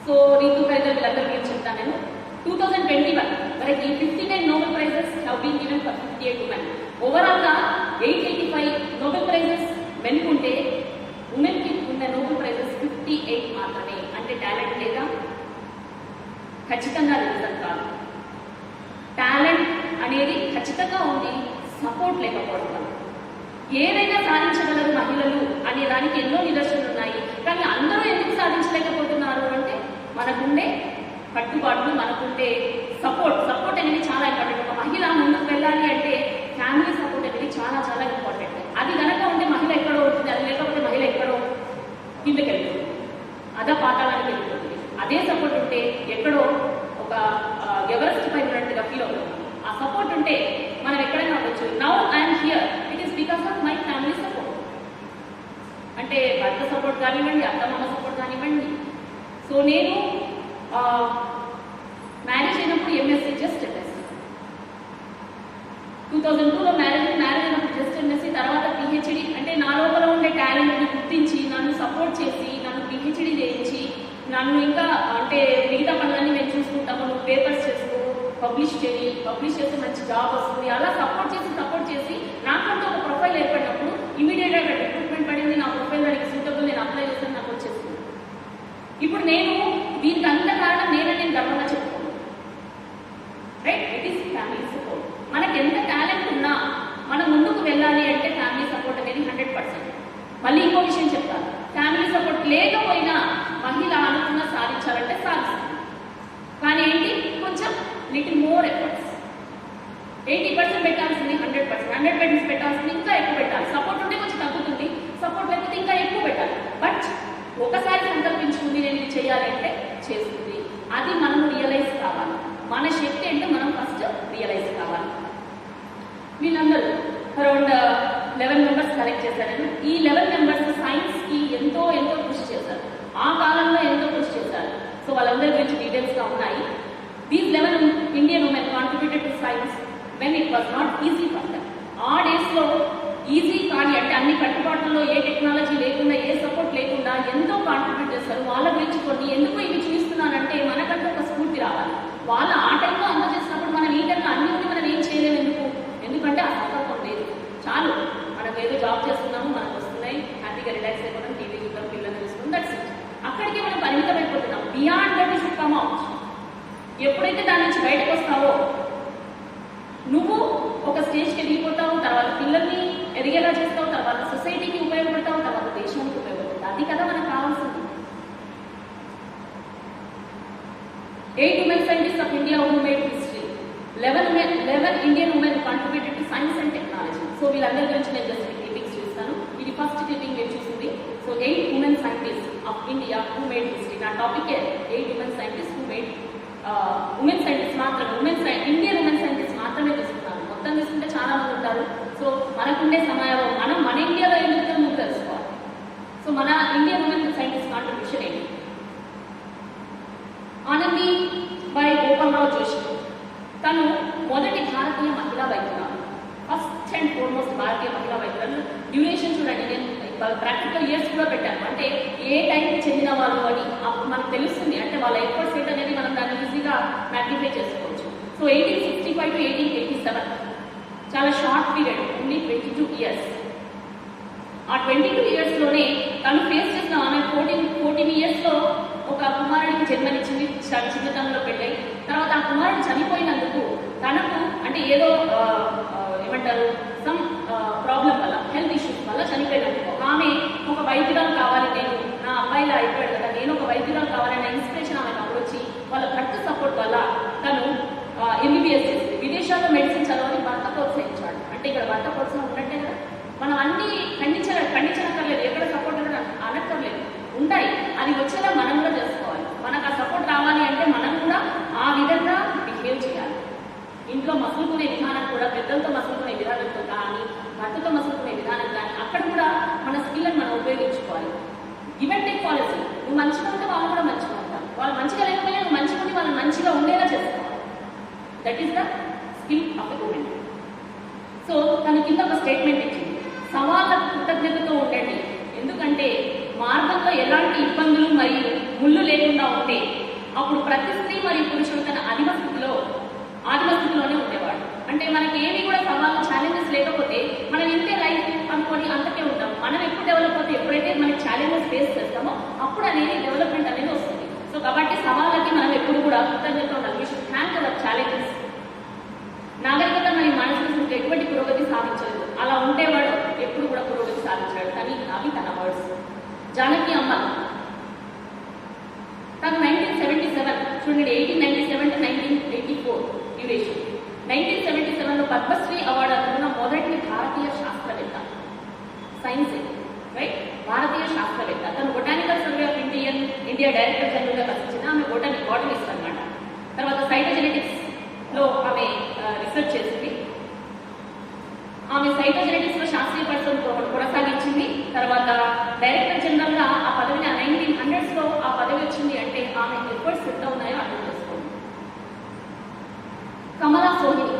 సో రీతు ఖైదర్ వీళ్ళందరికీ ఏం చెప్తాను నేను. 2021 వరకు 59 Nobel prizes have been given for 58 women. ఓవరాల్గా 885 నోబెల్ ప్రైజెస్ మెన్కు ఉంటే ఉమెన్కి ఉన్న నోబెల్ ప్రైజెస్ 58 మాత్రమే. అంటే టాలెంట్ లేదా? ఖచ్చితంగా రీజన్ కాదు. టాలెంట్ అనేది ఖచ్చితంగా ఉంది, సపోర్ట్ లేకపోవడం వల్ల. ఏదైనా సాధించగలరు మహిళలు అనే దానికి ఎన్నో నిదర్శనలు ఉన్నాయి. కానీ అందరూ ఎందుకు సాధించలేకపోతున్నారు అంటే మనకుండే కట్టుబాట్లు, మనకుండే సపోర్ట్ అనేది చాలా ఇంపార్టెంట్. ఒక మహిళ ముందుకు వెళ్ళాలి అంటే ఫ్యామిలీ సపోర్ట్ అనేది చాలా చాలా ఇంపార్టెంట్. అది కనుక ఉంటే మహిళ ఎక్కడో ఉంటుంది, అది లేకపోతే మహిళ ఎక్కడో కిందకి వెళ్తుంది, అదా పాతాళానికి వెళ్ళిపోతుంది. అదే సపోర్ట్ ఉంటే ఎక్కడో ఒక ఎవరెస్ట్ పై ఉన్నట్టుగా ఫీల్ అవుతుంది. ఆ సపోర్ట్ ఉంటే మనం ఎక్కడైనా అవ్వచ్చు. Now I'm here, it is because of my family support. అంటే భర్త సపోర్ట్ కానివ్వండి, అత్తమామ సపోర్ట్ కానివ్వండి. సో నేను మ్యారేజ్ అయినప్పుడు ఎంఎస్సీ, జస్ట్ ఎంఎస్సీ. 2002లో మ్యారేజ్ అయినప్పుడు జస్ట్ ఎంఎస్సీ, తర్వాత పిహెచ్డి. అంటే నా లోపల ఉండే టాలెంట్ని గుర్తించి నన్ను సపోర్ట్ చేసి నన్ను పిహెచ్డి చేయించి నన్ను ఇంకా అంటే మిగతా పనులన్నీ మేము చూసుకుంటాము, నువ్వు పేపర్స్ చేసుకో, పబ్లిష్ చేస్తే మంచి జాబ్ వస్తుంది, అలా సపోర్ట్ చేసి నాకంటూ ఒక ప్రొఫైల్ ఏర్పడినప్పుడు ఇమీడియట్గా రిక్రూట్మెంట్ పడింది. నా ప్రొఫైల్ దానికి సూటబుల్, నేను అప్లై చేస్తాను, నాకు వచ్చేస్తుంది. ఇప్పుడు నేను దీనికి అంత కారణం నేను గర్వంగా చెప్పుకోను. Right? It is family support. మనకి ఎంత టాలెంట్ ఉన్నా మనం ముందుకు వెళ్ళాలి అంటే ఫ్యామిలీ సపోర్ట్ అనేది 100%. మళ్ళీ ఇంకో విషయం చెప్తాను, ఫ్యామిలీ సపోర్ట్ లేకపోయినా మహిళ అనుకున్న సాధించాలంటే సాధిస్తుంది. కానీ ఏంటి, కొంచెం లిటిల్ మోర్ ఎఫర్ట్స్. 80% పెట్టాల్సింది 100% పెట్టాల్సింది ఇంకా ఎక్కువ పెట్టాలి. సపోర్ట్ ఉంటే కొంచెం తగ్గుతుంది, సపోర్ట్ లేకపోతే ఇంకా ఎక్కువ పెట్టాలి. బట్ ఒకసారి సంకల్పించుకుంది నేను ఇది చేయాలి అంటే చేస్తుంది. అది మనం రియలైజ్ కావాలి. మన శక్తి అంటే మనం ఫస్ట్ రియలైజ్ కావాలి. వీళ్ళందరూ అరౌండ్ 11 మెంబర్స్ కలెక్ట్ చేశారు. ఈ 11 మెంబర్స్ సైన్స్కి ఎంతో కృషి చేశారు, ఆ కాలంలో ఎంతో కృషి చేశారు. సో వాళ్ళందరి గురించి డీటెయిల్స్గా ఉన్నాయి. These 11 Indian women contributed to science when it was not easy for them. ఆ డేస్లో ఈజీ కానీ అంటే అన్ని కట్టుబాట్లలో ఏ టెక్నాలజీ లేకుండా, ఏ సపోర్ట్ లేకుండా ఎంతో కాంట్రిబ్యూట్ చేస్తారు. వాళ్ళ గురించి కొన్ని ఎందుకు ఇవి చూస్తున్నానంటే మనకంటూ ఒక స్ఫూర్తి రావాలి. వాళ్ళ ఆ టైంలో అమలు చేసినప్పుడు మనం ఈ టైంలో అన్ని ఉండి మనం ఏం చేయలేము. ఎందుకంటే ఆ సంకల్పం లేదు. చాలు, మనం ఏదో జాబ్ చేస్తున్నాము, మనకు వస్తున్నాయి, హ్యాపీగా రిలాక్స్ అయిపోవడం, టీవీ చూద్దాం, పిల్లల్ని చూసుకుంటాం, దట్స్ ఇట్. అక్కడికి మనం పరిమితం అయిపోతున్నాం. Beyond that is come out. ఎప్పుడైతే దాని నుంచి బయటకు వస్తావో నువ్వు ఒక స్టేజ్కి ఎదిగిపోతావు, తర్వాత పిల్లల్ని ఎదిగేలా చేస్తావు, తర్వాత సొసైటీకి ఉపయోగపడతావు, తర్వాత దేశానికి ఉపయోగపడతావు. అది కదా మనకు కావాల్సింది. 8 women scientists of India who made history. 11 Indian women contributed to science and technology. So వీళ్ళందరి గురించి నేను జస్ట్ క్లిప్పింగ్స్ చూస్తాను. ఇది ఫస్ట్ క్లిప్పింగ్ నేను చూసింది. So 8 women scientists of India who made history. నా topic 8 women scientists who made women scientist మాత్రమే, Indian women scientist మాత్రమే తీసుకున్నాను. మొత్తం తీసుకుంటే చాలా మంది ఉంటారు. సో మనకుండే సమయంలో మన ఇండియాలో ఎందుకు ముందు తెలుసుకోవాలి. సో మన ఇండియన్ ఉమెన్ సైంటిస్ట్ కాంట్రిబ్యూషన్ ఏంటి? ఆనంది బై గోపాలరావు జోషి. తను మొదటి భారతీయ మహిళా వైద్యురాలు, ఫస్ట్ అండ్ ఫార్మోస్ట్ భారతీయ మహిళా వైద్యురాలు. డ్యూరేషన్ చూడండి, నేను ప్రాక్టికల్ ఇయర్స్ కూడా పెట్టాను. అంటే ఏ టైంకి చెందిన వాళ్ళు అని మనకు తెలుస్తుంది. అంటే వాళ్ళ ఎఫర్ట్స్ ఏంటనేది మనం దాన్ని ఈజీగా మ్యాగ్నిఫై చేసుకోవచ్చు. సో 1865 to 1887 చాలా షార్ట్ పీరియడ్, ఓన్లీ 22 ఇయర్స్. ఆ 22 ఇయర్స్లోనే తను ఫేస్ చేసిన ఆమె 14 ఇయర్స్లో ఒక కుమారుడికి జన్మనిచ్చింది. చిన్నతనంలో పెళ్ళై తర్వాత ఆ కుమారుడు చనిపోయినందుకు తనకు అంటే ఏదో ఏమంటారు సమ్ ప్రాబ్లం వల్ల, హెల్త్ ఇష్యూస్ వల్ల చనిపోయినందుకు ఆమె ఒక వైద్యురాలు కావాలి, నేను నా అబ్బాయిలా అయిపోయాడు కదా, నేను ఒక వైద్యురాలు కావాలన్న ఇన్స్పిరేషన్ ఆమెకు అప్పుడొచ్చి వాళ్ళ భర్త సపోర్ట్ వల్ల తను ఎంబీబీఎస్ చేసింది. విదేశాల్లో మెడిసిన్ చదవని భర్త ప్రోత్సహించాడు. అంటే ఇక్కడ భర్త ప్రోత్సాహం ఉన్నట్టే కదా. మనం అన్ని ఖండించనక్కర్లేదు, ఎక్కడ సపోర్ట్ అనక్కర్లేదు, ఉంటాయి. అది వచ్చేలా మనం కూడా చేసుకోవాలి. మనకు ఆ సపోర్ట్ రావాలి అంటే మనం కూడా ఆ విధంగా బిహేవ్ చేయాలి. ఇంట్లో మసులుకునే విధానం కూడా పెద్దలతో మసులుకునే విధానంతో కానీ, భర్తతో మసులుకునే విధానం కానీ అక్కడ కూడా మన స్కిల్ని మనం ఉపయోగించుకోవాలి. Give and take policy. నువ్వు మంచిగా ఉంటే వాళ్ళు కూడా మంచిగా ఉంటారు, వాళ్ళు మంచిగా లేకపోయినా నువ్వు మంచిగా ఉండి వాళ్ళు మంచిగా ఉండేలా చేసుకోవాలి. That is the skill of the women. So తన కింద ఒక స్టేట్మెంట్ ఇచ్చింది. సవాళ్ళకు కృతజ్ఞతతో ఉండండి. ఎందుకంటే మార్గంలో ఎలాంటి ఇబ్బందులు మరియు ముళ్ళు లేకుండా ఉంటే అప్పుడు ప్రతి స్త్రీ మరియు పురుషుడు తన ఆదిమస్థితిలోనే ఉండేవాడు. అంటే మనకి ఏమి కూడా సవాళ్ళు ఛాలెంజెస్ లేకపోతే మనం ఇంతే లైఫ్ అనుకొని అంతకే ఉంటాం. మనం ఎప్పుడు డెవలప్ అవుతే ఎప్పుడైతే మనకి ఛాలెంజెస్ ఫేస్ చేస్తామో అప్పుడు అనేది డెవలప్మెంట్ అనేది వస్తుంది. సో కాబట్టి సవాళ్ళకి మనం ఎప్పుడు కూడా కృతజ్ఞత ఉండాలి. We should thank our challenges. నాగరికత మరియు మానసిక ఎటువంటి పురోగతి సాధించలేదు. అలా ఉండేవాడు ఎప్పుడు కూడా పురోగతి సాధించాడు. కానీ అవి తన వర్డ్స్. జానకి అమ్మ తను 1977 చూడండి, 1897 to 1984 డ్యూరేషన్. 1977లో పద్మశ్రీ అవార్డు అందుకున్న మొదటి భారతీయ శాస్త్రవేత్త, సైన్స్ రైట్, భారతీయ శాస్త్రవేత్త. తను botanical survey of India director జనరల్గా కనిపించిన ఆమె బాటనిస్ట్ అనమాట. తర్వాత సైటోజెనెటిక్స్లో ఆమె రీసెర్చ్ చేసింది. ఆమె సైటోజెనెటిక్స్లో శాస్త్రీయ పరిశోధన కొనసాగించింది. తర్వాత డైరెక్టర్ జనరల్గా ఆ పదవిని 1900స్లో ఆ పదవి వచ్చింది అంటే ఆమె ఎఫర్ట్స్ ఎంత ఉన్నాయో అర్థం చేసుకోండి. కమలా సోహిని,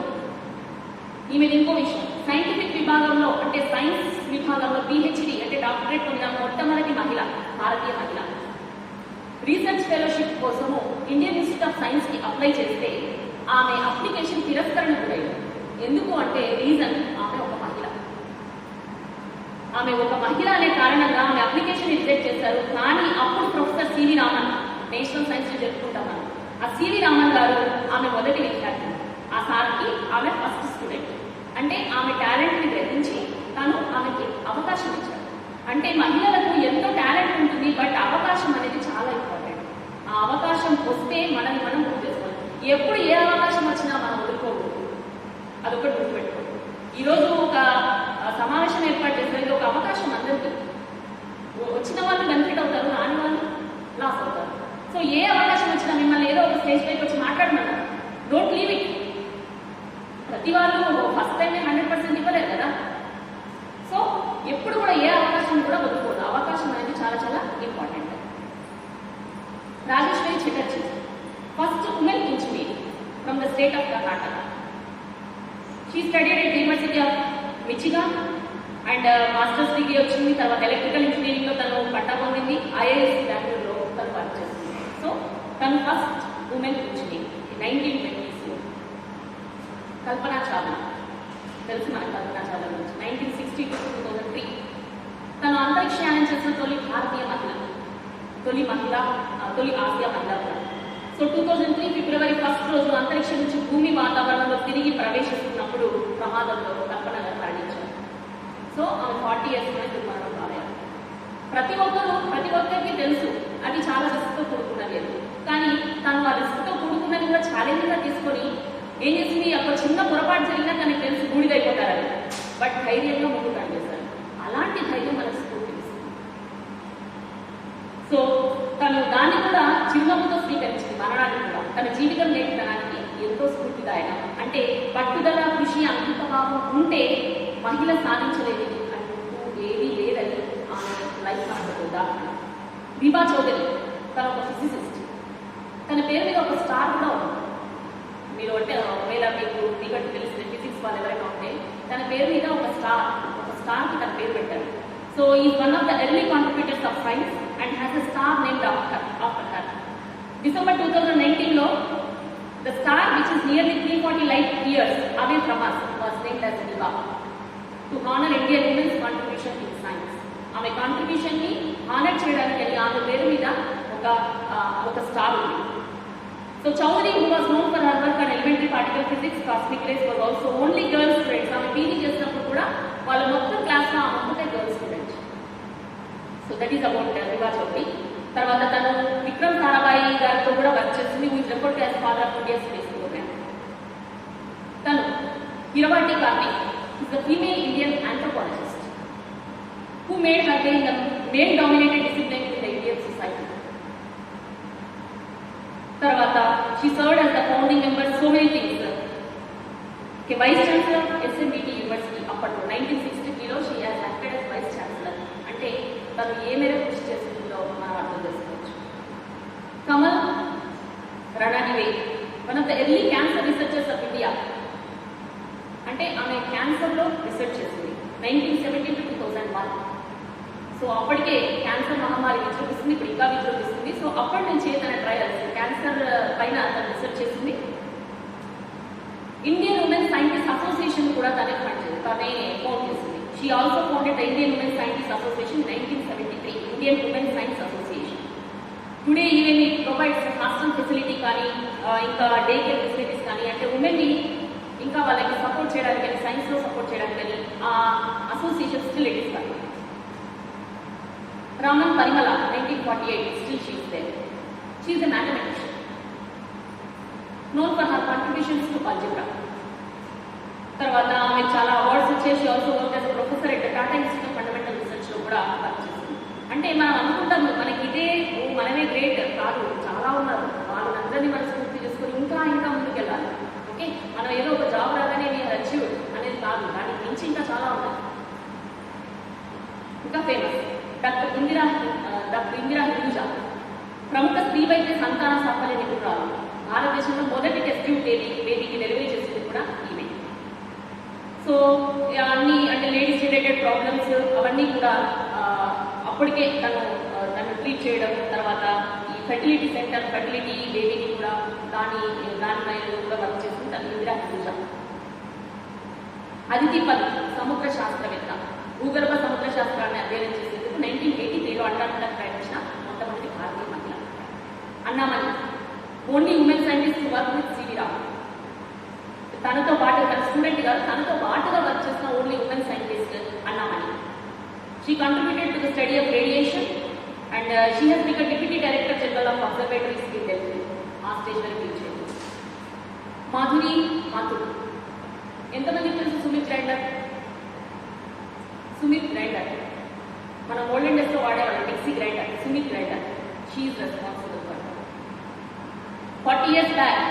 ఈమె ఇంకో విషయం, సైంటిఫిక్ విభాగంలో అంటే సైన్స్ విభాగంలో పిహెచ్డి అంటే డాక్టరేట్ పొందిన మొట్టమొదటి మహిళ, భారతీయ మహిళ. రీసెర్చ్ ఫెలోషిప్ కోసము ఇండియన్ ఇన్స్టిట్యూట్ ఆఫ్ సైన్స్కి అప్లై చేస్తే ఆమె అప్లికేషన్ తిరస్కరణ గురైంది. ఎందుకు అంటే రీజన్, ఆమె ఒక మహిళ. ఆమె ఒక మహిళ అనే కారణంగా ఆమె అప్లికేషన్ రిజెక్ట్ చేశారు. కానీ అప్పుడు professor C V Raman, national science day జరుపుకుంటామని, ఆ సివి రామన్ గారు ఆమె మొదటి విద్యార్థి. ఆ సార్కి ఆమె ఫస్ట్ స్టూడెంట్. అంటే ఆమె టాలెంట్ని గ్రహించి తను ఆమెకి అవకాశం ఇచ్చారు. అంటే మహిళలకు ఎంతో టాలెంట్ ఉంటుంది, బట్ అవకాశం అనేది చాలా ఇంపార్టెంట్. ఆ అవకాశం వస్తే మనల్ని మనం గుర్తు చేసుకోవాలి. ఎప్పుడు ఏ అవకాశం వచ్చినా మనం వదులుకోకూడదు, అదొకటి గుర్తుపెట్టుకోండి. ఈరోజు ఒక సమావేశం ఏర్పాటు చేస్తే ఒక అవకాశం అందరికీ, వచ్చిన వాళ్ళు బెనిఫిట్ అవుతారు, రాని వాళ్ళు లాస్ అవుతారు. సో ఏ అవకాశం వచ్చినా మిమ్మల్ని ఏదో ఒక స్టేజ్ పైకి వచ్చి మాట్లాడమన్నారు, డోంట్ లీవ్ ఇట్. ప్రతి వాళ్ళు ఫస్ట్ టైం 100% ఇవ్వలేరు కదా. సో ఎప్పుడు కూడా ఏ అవకాశం కూడా వదులుకోదు. అవకాశం అనేది చాలా చాలా important. Rajeshwari Chatterjee, first women engineer from the state of Karnataka. She studied at university of Michigan and masters degree వచ్చింది. తర్వాత ఎలక్ట్రికల్ ఇంజనీరింగ్లో తను పట్టా పొందింది. ఐఐఎస్ బెంగళూరులో తను వర్క్ చేసింది. సో తను first women engineer 1920s. Kalpana Chawla, తెలుసు మనకు కల్పనా చావ్లా గురించి. 1960 to 2003 తను అంతరిక్షయానం చేసిన తొలి భారతీయ మహిళ, తొలి ఆసియా మహిళ. సో 2003 ఫిబ్రవరి 1 రోజు అంతరిక్షం నుంచి భూమి వాతావరణంలో తిరిగి ప్రవేశిస్తున్నప్పుడు ప్రమాదంలో కల్పన గారు మరణించారు. సో ఆమె 40 years దుర్మరణం కాలేదు. ప్రతి ఒక్కరికి తెలుసు అది చాలా రిస్క్తో కూడుకున్నది. కానీ తను ఆ రిస్క్తో కూడుకున్నది కూడా ఛాలెంజ్గా తీసుకొని ఏం చేసింది, అక్కడ చిన్న పొరపాటు జరిగినా తనకు తెలుసు బూడిదైపోతారని, బట్ ధైర్యంగా ముందుకు అడిగేశారు. అలాంటి ధైర్యం మనకు స్ఫూర్తిస్తుంది. సో తను దాన్ని కూడా చిరునవ్వుతో స్వీకరించింది. మరణాన్ని కూడా తన జీవితం నేర్పడానికి ఎంతో స్ఫూర్తిదాయకం. అంటే పట్టుదల, కృషి, అంకితభావం ఉంటే మహిళ సాధించలేని అంటూ ఏది లేదని ఆమె లైఫ్ మనకు ఉదాహరణ. దీపా చౌదరి, తన ఒక ఫిజిసిస్ట్. తన పేరు మీద ఒక స్టార్ కూడా ఉంది. మీరు అంటే ఒకవేళ మీకు దిగట్టు తెలిసిన ఫిజిక్స్ వాళ్ళు ఎవరైనా ఉంటే తన పేరు మీద ఒక స్టార్కి తన పేరు పెట్టారు. So is one of the early contributors of science and has a star named after her. December 2019లో the star which is nearly 340 light years away from us was named as Diva to honor Indian women's contribution in science. ఆమె కాంట్రిబ్యూషన్ని honour చేయడానికి ఆమె పేరు మీద ఒక star ఉంది. So Chowdhury, who was known for her work on elementary particle physics, cosmic rays, was also only girl students. ఆమె PG చేసినప్పుడు కూడా వాళ్ళ మొత్తం క్లాస్లో ఆమె ఒక్కటే girl student. So that is about Diva Chaudhari. తర్వాత తను విక్రమ్ సారాభాయి గారితో కూడా వర్క్ చేసింది. Who is reported as father of India space programme. తను Hiravati Karthik is the female Indian anthropologist who made her way in the male dominated discipline in the Indian society. తర్వాత she served as the founding member so many things. Vice chancellor SNDT university అప్పట్లో 1963లో she has acted as vice chancellor. అంటే తను ఏ మేర కృషి చేస్తుందో మనం అర్థం చేసుకోవచ్చు. Kamal Ranadive, one of the early cancer researchers of India. అంటే ఆమె క్యాన్సర్లో రీసెర్చ్ చేసింది. 1970 to 2001. సో అప్పటికే క్యాన్సర్ మహమ్మారి విజృంభిస్తుంది, ఇప్పుడు ఇంకా విజృంభిస్తుంది. సో అప్పటి నుంచే తన ట్రయల్స్ క్యాన్సర్ పైన తను రీసెర్చ్ చేసింది. ఇండియన్ ఉమెన్ సైంటిస్ట్ అసోసియేషన్ కూడా తనే ఫౌండ్ చేసింది. She also founded the Indian women scientist association 1973, Indian women science association. Today even it provides hostel facility కానీ ఇంకా డే కేర్ ఫెసిలిటీస్ కానీ, అంటే ఉమెన్ని ఇంకా వాళ్ళకి సపోర్ట్ చేయడానికి కానీ సైన్స్లో సపోర్ట్ చేయడానికి కానీ ఆ అసోసియేషన్ స్టిల్ ఎగ్జిస్ట్ కానీ. Raman Parimala, 1948, still she is there. She is a mathematician, known for her contributions to algebra. తర్వాత ఆమె చాలా అవార్డ్స్ వచ్చే she also work as a professor at Tata institute of fundamental రీసెర్చ్లో కూడా వర్క్ చేస్తుంది. అంటే మనం అనుకుంటాము మనకి ఇదే మనమే గ్రేట్ కాదు, చాలా ఉన్నారు, వాళ్ళందరినీ మనం స్ఫూర్తి చేసుకొని ఇంకా ఇంకా ముందుకెళ్ళాలి. ఓకే, మనం ఏదో ఒక జాబ్ రాగానే మీరు అచీవ్ అనేది కాదు, దానికి మించి ఇంకా చాలా ఉన్నాయి. ఇంకా ఫేమస్ డాక్టర్ ఇందిరా హిందూజా, ప్రముఖ స్త్రీ వైద్య సంతాన సాఫల్య నిపుణురాలు. భారతదేశంలో మొదటి టెస్ట్ ట్యూబ్ బేబీకి డెలివరీ చేసింది కూడా ఈమె. సో అన్ని అంటే లేడీస్ రిలేటెడ్ ప్రాబ్లమ్స్ అవన్నీ కూడా అప్పటికే తను ట్రీట్ చేయడం, తర్వాత ఈ ఫెర్టిలిటీ సెంటర్ ఫెర్టిలిటీ బేబీని కూడా దానిపై కూడా వర్క్ చేస్తుంది తను ఇందిరా హిందూజా. అదితి పల్, సముద్ర శాస్త్రవేత్త, భూగర్భ సముద్ర శాస్త్రాన్ని అధ్యయనం చేసేందుకు 1983లో అంటార్కిటికా ప్రయాణించిన మొట్టమొదటి భారతీయ మహిళ. అన్నామని, only women scientist work with C V Raman. తనతో పాటు తన స్టూడెంట్ గారు తనతో పాటుగా వర్క్ చేసిన ఓన్లీ ఉమెన్ సైంటిస్ట్ అన్నామని. She contributed to the study of radiation and she has become deputy director general of observatories in Delhi. ఆ స్టేజ్ వరకు రీచ్ అయింది. మాధురి మాథుర్, ఎంతమందికి తెలుసు సుమిత్ గ్రైండర్? సుమిత్ గ్రైండర్ మనం ఓల్డెన్ డేస్లో వాడేవాళ్ళం, mixie grinder, Sumeet grinder. She is responsible for 40 years back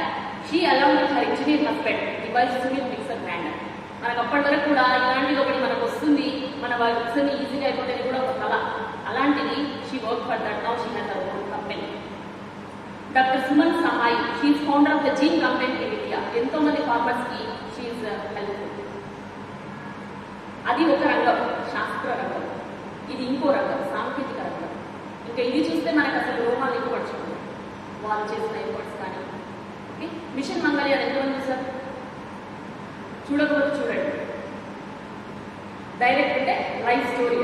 she along with her engineer husband device Sumit mixer grinder. మనకు అప్పటి వరకు కూడా ఇలాంటిది ఒకటి మనకు వస్తుంది, మన వాళ్ళ మిక్సర్ని ఈజీగా అయిపోతుంది కూడా ఒక కళ. అలాంటిది she work for that, now she has our own company. Doctor Suman Sahay, she is founder of the gene company in India. ఎంతో మంది ఫార్మర్స్కి షీ ఈజ్ హెల్ప్ఫుల్. అది ఒక రంగం, శాస్త్ర రంగం. ఇది ఇంకో రంగం, సాంకేతిక రంగం. ఇంకా ఇది చూస్తే మనకు అసలు రోమాలు ఎక్కువ పడుతుంది వాళ్ళు చేసిన ఎఫర్ట్స్ కానీ. ఓకే, మిషన్ మంగళయాన్ ఎంతమంది చూసారు? చూడకపోతే చూడండి. డైరెక్ట్ అంటే లైఫ్ స్టోరీ.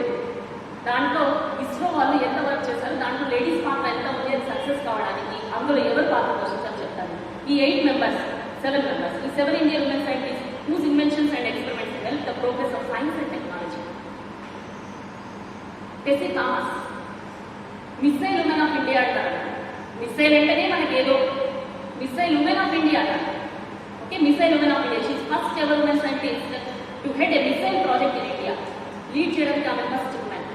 దాంట్లో ఇస్రో వాళ్ళు ఎంత వర్క్ చేశారు, దాంట్లో లేడీస్ పాత్ర ఎంత ఉంది అని సక్సెస్ కావడానికి, అందులో ఎవరు పాత్ర పోషించాలని చెప్తారు. ఈ 7 members, ఈ 7 Indian women scientists whose inventions and experiments help the progress of science and technology. Tessy Thomas, missile woman of India అంటారు. మిస్సైల్ అంటేనే మనకి ఏదో, మిస్సైల్ ఉమెన్ ఆఫ్ ఇండియా అంటారు. Okay, missile woman of India. She's first ever woman scientist to head a missile project in India. Lead చేయడానికి ఆమె first woman.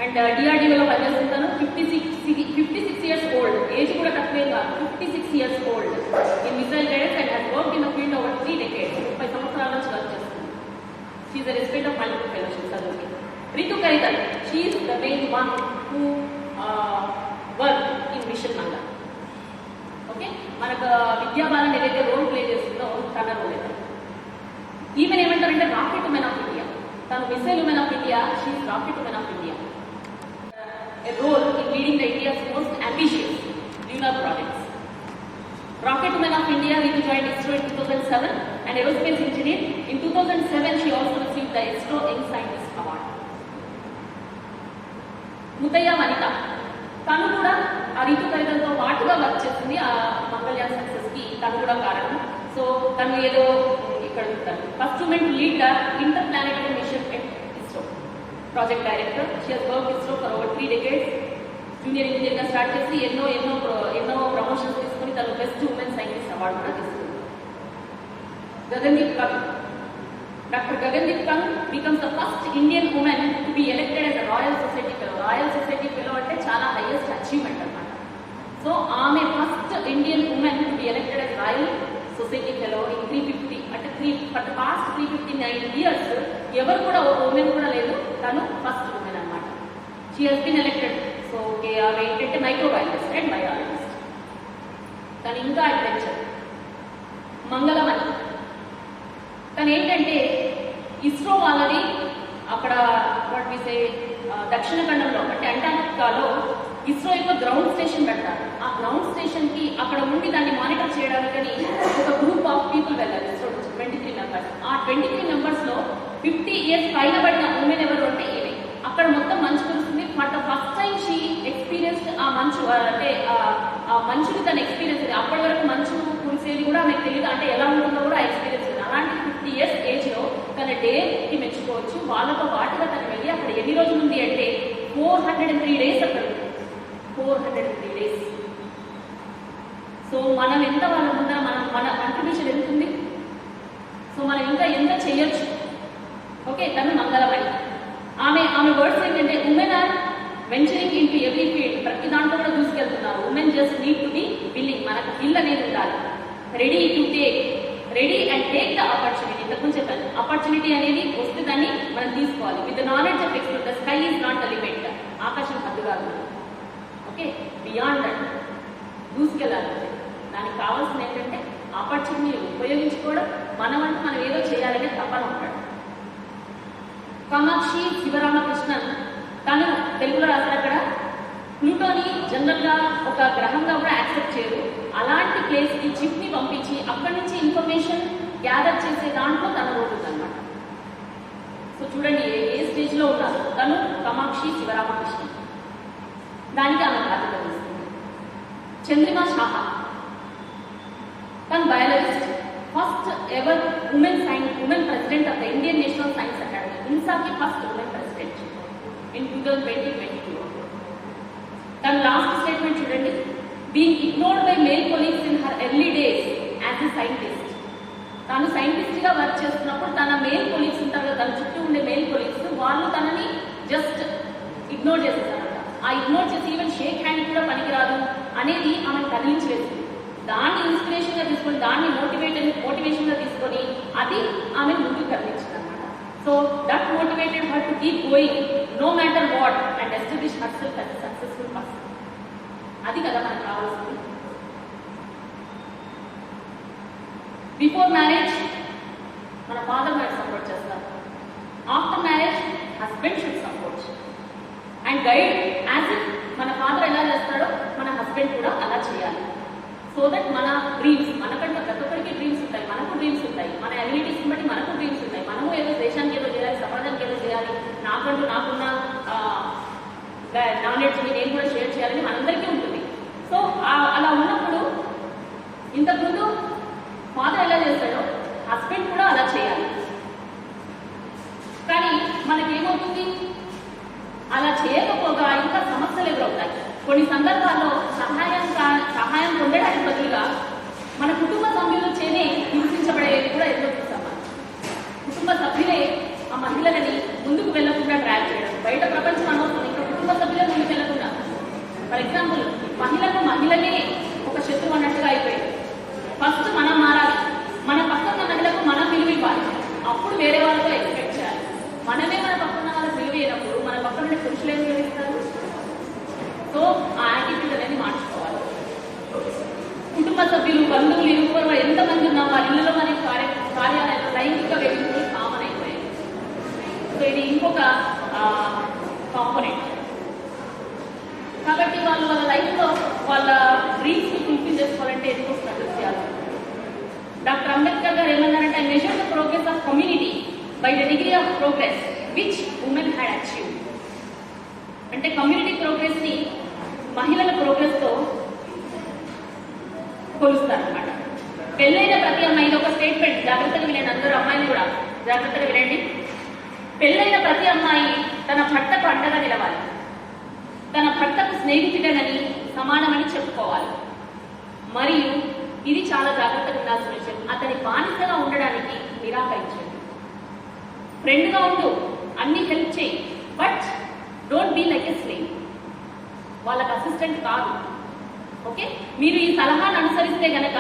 And డిఆర్డీఓలో పనిచేస్తుంటాను. 56 years old, age కూడా తక్కువే కాదు, 56 years old in missile guidance and has worked in the field over 3 decades. 30 సంవత్సరాల నుంచి work చేస్తుంది. She is a recipient of multiple fellowships. అదొకే. Ritu Karidhal, she is the main one who worked in mission Mangal. Okay, మనకు విద్యాబాలన్ ఏదైతే role play చేస్తుందో తన role ఏదో. ఈమెన్ ఏమంటారంటే రాకెట్ ఉమెన్ ఆఫ్ ఇండియా. తను missile women of India, she is rocket women of India. A role in leading the India's most ambitious lunar projects. Rocket Women of India, Ritu joined ISRO in 2007, an aerospace engineer. In 2007, she also received the ISRO Young Scientist Award. Mutaya Vanita, తను కూడా ఆ రితు కరితలతో పాటుగా work చేస్తుంది. ఆ మంగళయాన్ సక్సెస్కి తను కూడా కారణం. సో తను ఏదో ఇక్కడ ఉంటారు. First woman to lead the interplanetary mission at ISRO. Project director. She has work ISRO for over 3 decades. Junior ఇంజనీర్గా స్టార్ట్ చేసి ఎన్నో ప్రమోషన్స్ తీసుకుని తను బెస్ట్ ఉమెన్ సైంటిస్ట్ అవార్డు కూడా తీసుకుంది. Gagandeep Kang, doctor Gagandeep Kang becomes the first Indian woman to be elected as a Royal Society Fellow. Royal Society Fellow అంటే చాలా highest achievement అన్నమాట. సో ఆమె first Indian woman to be elected as Royal Society Fellow in 350 అంటే for the past 359 years ఎవరు కూడా women కూడా లేదు, తను ఫస్ట్ ఉమెన్ అన్నమాట. She has been elected. So ఆమె ఏంటంటే మైక్రోబయాలజిస్ట్ అండ్ బయాలజిస్ట్. తను ఇంకా అడ్వెంచర్. మంగళమణి, తను ఏంటంటే ఇస్రో వాళ్ళది అక్కడ వాట్ వి సే దక్షిణ ఖండంలో అంటే అంటార్క్టికాలో ఇస్రో యొక్క గ్రౌండ్ స్టేషన్ పెడతారు. ఆ గ్రౌండ్ స్టేషన్కి అక్కడ ఉండి దాన్ని మానిటర్ చేయడానికని ఒక గ్రూప్ ఆఫ్ పీపుల్ వెళ్ళారు. ఇస్రో 23 మెంబర్స్. ఆ 23 మెంబర్స్లో 50 ఇయర్స్ పైన పడిన ఉమెన్ ఎవరు అంటే ఈమె. అక్కడ మొత్తం మంచు కురుస్తుంది. For the first time she experience ఆ మంచు అంటే ఆ మంచుని తన ఎక్స్పీరియన్స్. అప్పటి వరకు మంచు కురిసేది కూడా ఆమెకు తెలియదు, అంటే ఎలా ఉంటుందో కూడా ఎక్స్పీరియన్స్ లేదు. అలాంటి 50 ఇయర్స్ ఏజ్లో తన డేకి మెచ్చుకోవచ్చు. వాళ్ళతో పాటుగా తను వెళ్ళి అక్కడ ఎన్ని రోజులు ఉంది అంటే 403 డేస్ అక్కడ 403 డేస్. సో మనం ఎంత వాళ్ళ ముందర మన కంట్రిబ్యూషన్ ఎంత ఉంది? సో మనం ఇంకా ఎంత చేయొచ్చు? ఓకే, తను మంగళమణి. ఆమె వర్డ్స్ ఏంటంటే women are venturing into every field. ప్రతి దాంట్లో కూడా దూసుకెళ్తున్నారు. Women just need to be willing. మనకు విల్ అనేది ఉండాలి. Ready and take the opportunity. ఇంతకుముందు చెప్పాను, ఆపర్చునిటీ అనేది వస్తే దాన్ని మనం తీసుకోవాలి. With knowledge of explore the sky is not the limit. ఆకాశం హద్దు కాదు. ఓకే, బియాండ్ దట్ దూసుకెళ్ళాలి. దానికి కావాల్సిన ఏంటంటే ఆపర్చునిటీ ఉపయోగించుకోవడం, మనం ఏదో చేయాలనే తపన ఉంటాడు. కామాక్షి శివరామకృష్ణన్ తను తెలుగులో రాశారు అక్కడ, ప్లూటోని జనరల్గా ఒక గ్రహంగా కూడా యాక్సెప్ట్ చేయరు. అలాంటి ప్లేస్కి చిప్ని పంపించి అక్కడి నుంచి ఇన్ఫర్మేషన్ గ్యాదర్ చేసే దాంట్లో తన రోల్ ఉందన్నమాట. సో చూడండి ఏ స్టేజ్లో ఉన్నారు తను. కామాక్షి శివరామకృష్ణన్, దానికి ఆమె బాధ్యత వస్తుంది. చంద్రిమా షాహా తను biologist, first ever woman president of the Indian national science academy. ఇన్సాకి ఫస్ట్ ఉమెన్ ప్రెసిడెంట్ ఇన్ 2022. తన లాస్ట్ స్టేట్మెంట్ చూడండి, being ignored by male colleagues in her early days as a scientist. తాను సైంటిస్ట్గా వర్క్ చేస్తున్నప్పుడు తన మేల్ కొలీగ్స్ ఉంటారు కదా, తన చుట్టూ ఉండే మేల్ కొలీగ్స్, వాళ్ళు తనని జస్ట్ ఇగ్నోర్ చేసేసారట. ఆ ఇగ్నోర్ చేసి ఈవెన్ షేక్ హ్యాండ్ కూడా పనికిరాదు అనేది ఆమెను కదిలించి వేసింది. దాన్ని ఇన్స్పిరేషన్గా తీసుకొని, దాన్ని మోటివేషన్గా తీసుకొని అది ఆమె ముందుకు కదిలించింది అనమాట. So that motivated her to keep going no matter what and establish herself as a successful person. అది కదా మనకు కావాల్సింది. బిఫోర్ మ్యారేజ్ మన ఫాదర్ మనకు సపోర్ట్ చేస్తారు. After marriage husband should support and guide as it. మన ఫాదర్ ఎలా చేస్తాడో మన హస్బెండ్ కూడా అలా చేయాలి. సో దట్ మన డ్రీమ్స్, మనకంటే ప్రతి ఒక్కరికి డ్రీమ్స్ ఉంటాయి, మనకు డ్రీమ్స్ ఉంటాయి, మన అబిలిటీస్ని బట్టి మనకు డ్రీమ్స్ ఉంటాయి. మనము ఏదో దేశానికి ఏదో చేయాలి, సమాజానికి ఏదో చేయాలి, నాకున్న నాలెడ్జ్ని నేను కూడా షేర్ చేయాలని మనందరికీ ఉంటుంది. సో అలా ఉన్నప్పుడు ఇంతకుముందు ఫాదర్ ఎలా చేస్తాడో హస్బెండ్ కూడా అలా చేయాలి. కానీ మనకేమవుతుంది, అలా చేయకపోగా ఇంకా సమస్యలు ఎదురవుతాయి. కొన్ని సందర్భాల్లో సహాయం పొందడానికి బదులుగా మన కుటుంబ సభ్యులు చేనే హింసించబడేది కూడా ఎదుర్కొంటాం. కుటుంబ సభ్యులే ఆ మహిళలని ముందుకు వెళ్లకుండా ట్రాక్ చేయడం. బయట ప్రపంచం అనవసరం, ఇంకా కుటుంబ సభ్యులే ముందుకు వెళ్లకుండా. ఫర్ ఎగ్జాంపుల్, మహిళలే ఒక శత్రువు అన్నట్టుగా అయిపోయింది. ఫస్ట్ మనం మారాలి. మన పక్కన మహిళలకు మనం విలువ ఇవ్వాలి. అప్పుడు వేరే వాళ్ళతో ఎక్స్పెక్ట్ చేయాలి. మనమే మన పక్కన వాళ్ళకి విలువ అయినప్పుడు మన పక్కన నుండి పురుషులు ఏం విలువిస్తారు? సో ఆ యాటిట్యూడ్ అనేది మార్చుకోవాలి. కుటుంబ సభ్యులు, బంధువులు, ఇరువురు ఎంతమంది ఉన్నా వారి ఇళ్లలో మరియు కార్యాలయంలో లైంగిక వేధింపులు కామన్ అయిపోయాయి. సో ఇది ఇంకొక కాంపోనెంట్. కాబట్టి వాళ్ళ లైఫ్లో వాళ్ళ డ్రీమ్స్ని ఫుల్ఫిల్ చేసుకోవాలంటే ఎందుకు స్ట్రగుల్స్ చేయాలి? డాక్టర్ అంబేద్కర్ గారు ఏమన్నారంటే, I measure the progress of community by the degree of progress which women had achieve. అంటే కమ్యూనిటీ ప్రోగ్రెస్ని మహిళల ప్రోగ్రెస్తో కొలుస్తారనమాట. పెళ్ళైన ప్రతి అమ్మాయి, ఇది ఒక స్టేట్మెంట్, జాగ్రత్తగా వినండి అందరూ, అమ్మాయిలు కూడా జాగ్రత్తగా వినండి. పెళ్ళైన ప్రతి అమ్మాయి తన భర్తకు అండగా నిలవాలి, తన భర్తకు స్నేహితుడనని సమానమని చెప్పుకోవాలి. మరియు ఇది చాలా జాగ్రత్తగా ఉండాల్సిన విషయం, అతని బానిసగా ఉండడానికి నిరాకరించండి. ఫ్రెండ్గా ఉండు, అన్ని హెల్ప్ చేయి, but don't be like a slave. వాళ్ళకి అసిస్టెంట్ కాదు. ఓకే, మీరు ఈ సలహాను అనుసరిస్తే గనక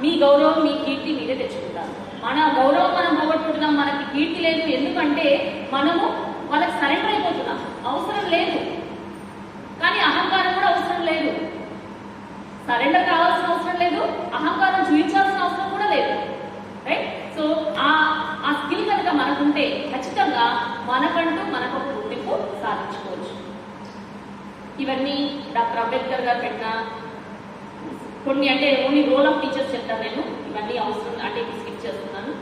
మీ గౌరవం, మీ కీర్తి మీరే తెచ్చుకుంటారు. మన గౌరవం మనం పోగొట్టుకుంటున్నాం, మనకి కీర్తి లేదు. ఎందుకంటే మనము వాళ్ళకి సరెండర్ అయిపోతున్నాం. అవసరం లేదు, కానీ అహంకారం కూడా అవసరం లేదు. సరెండర్ కావాల్సిన అవసరం లేదు, అహంకారం చూపించాల్సిన అవసరం కూడా లేదు. రైట్? సో ఆ స్కిల్ కనుక మనకు ఉంటే ఖచ్చితంగా మనకంటూ మనకు ఒక గుర్తింపు సాధించుకోవచ్చు. ఇవన్నీ డాక్టర్ అంబేద్కర్ గారు పెట్టిన కొన్ని, అంటే ఓన్లీ రోల్ ఆఫ్ టీచర్స్ చెప్తాను నేను, ఇవన్నీ అవసరం అంటే స్కిప్ చేస్తున్నాను.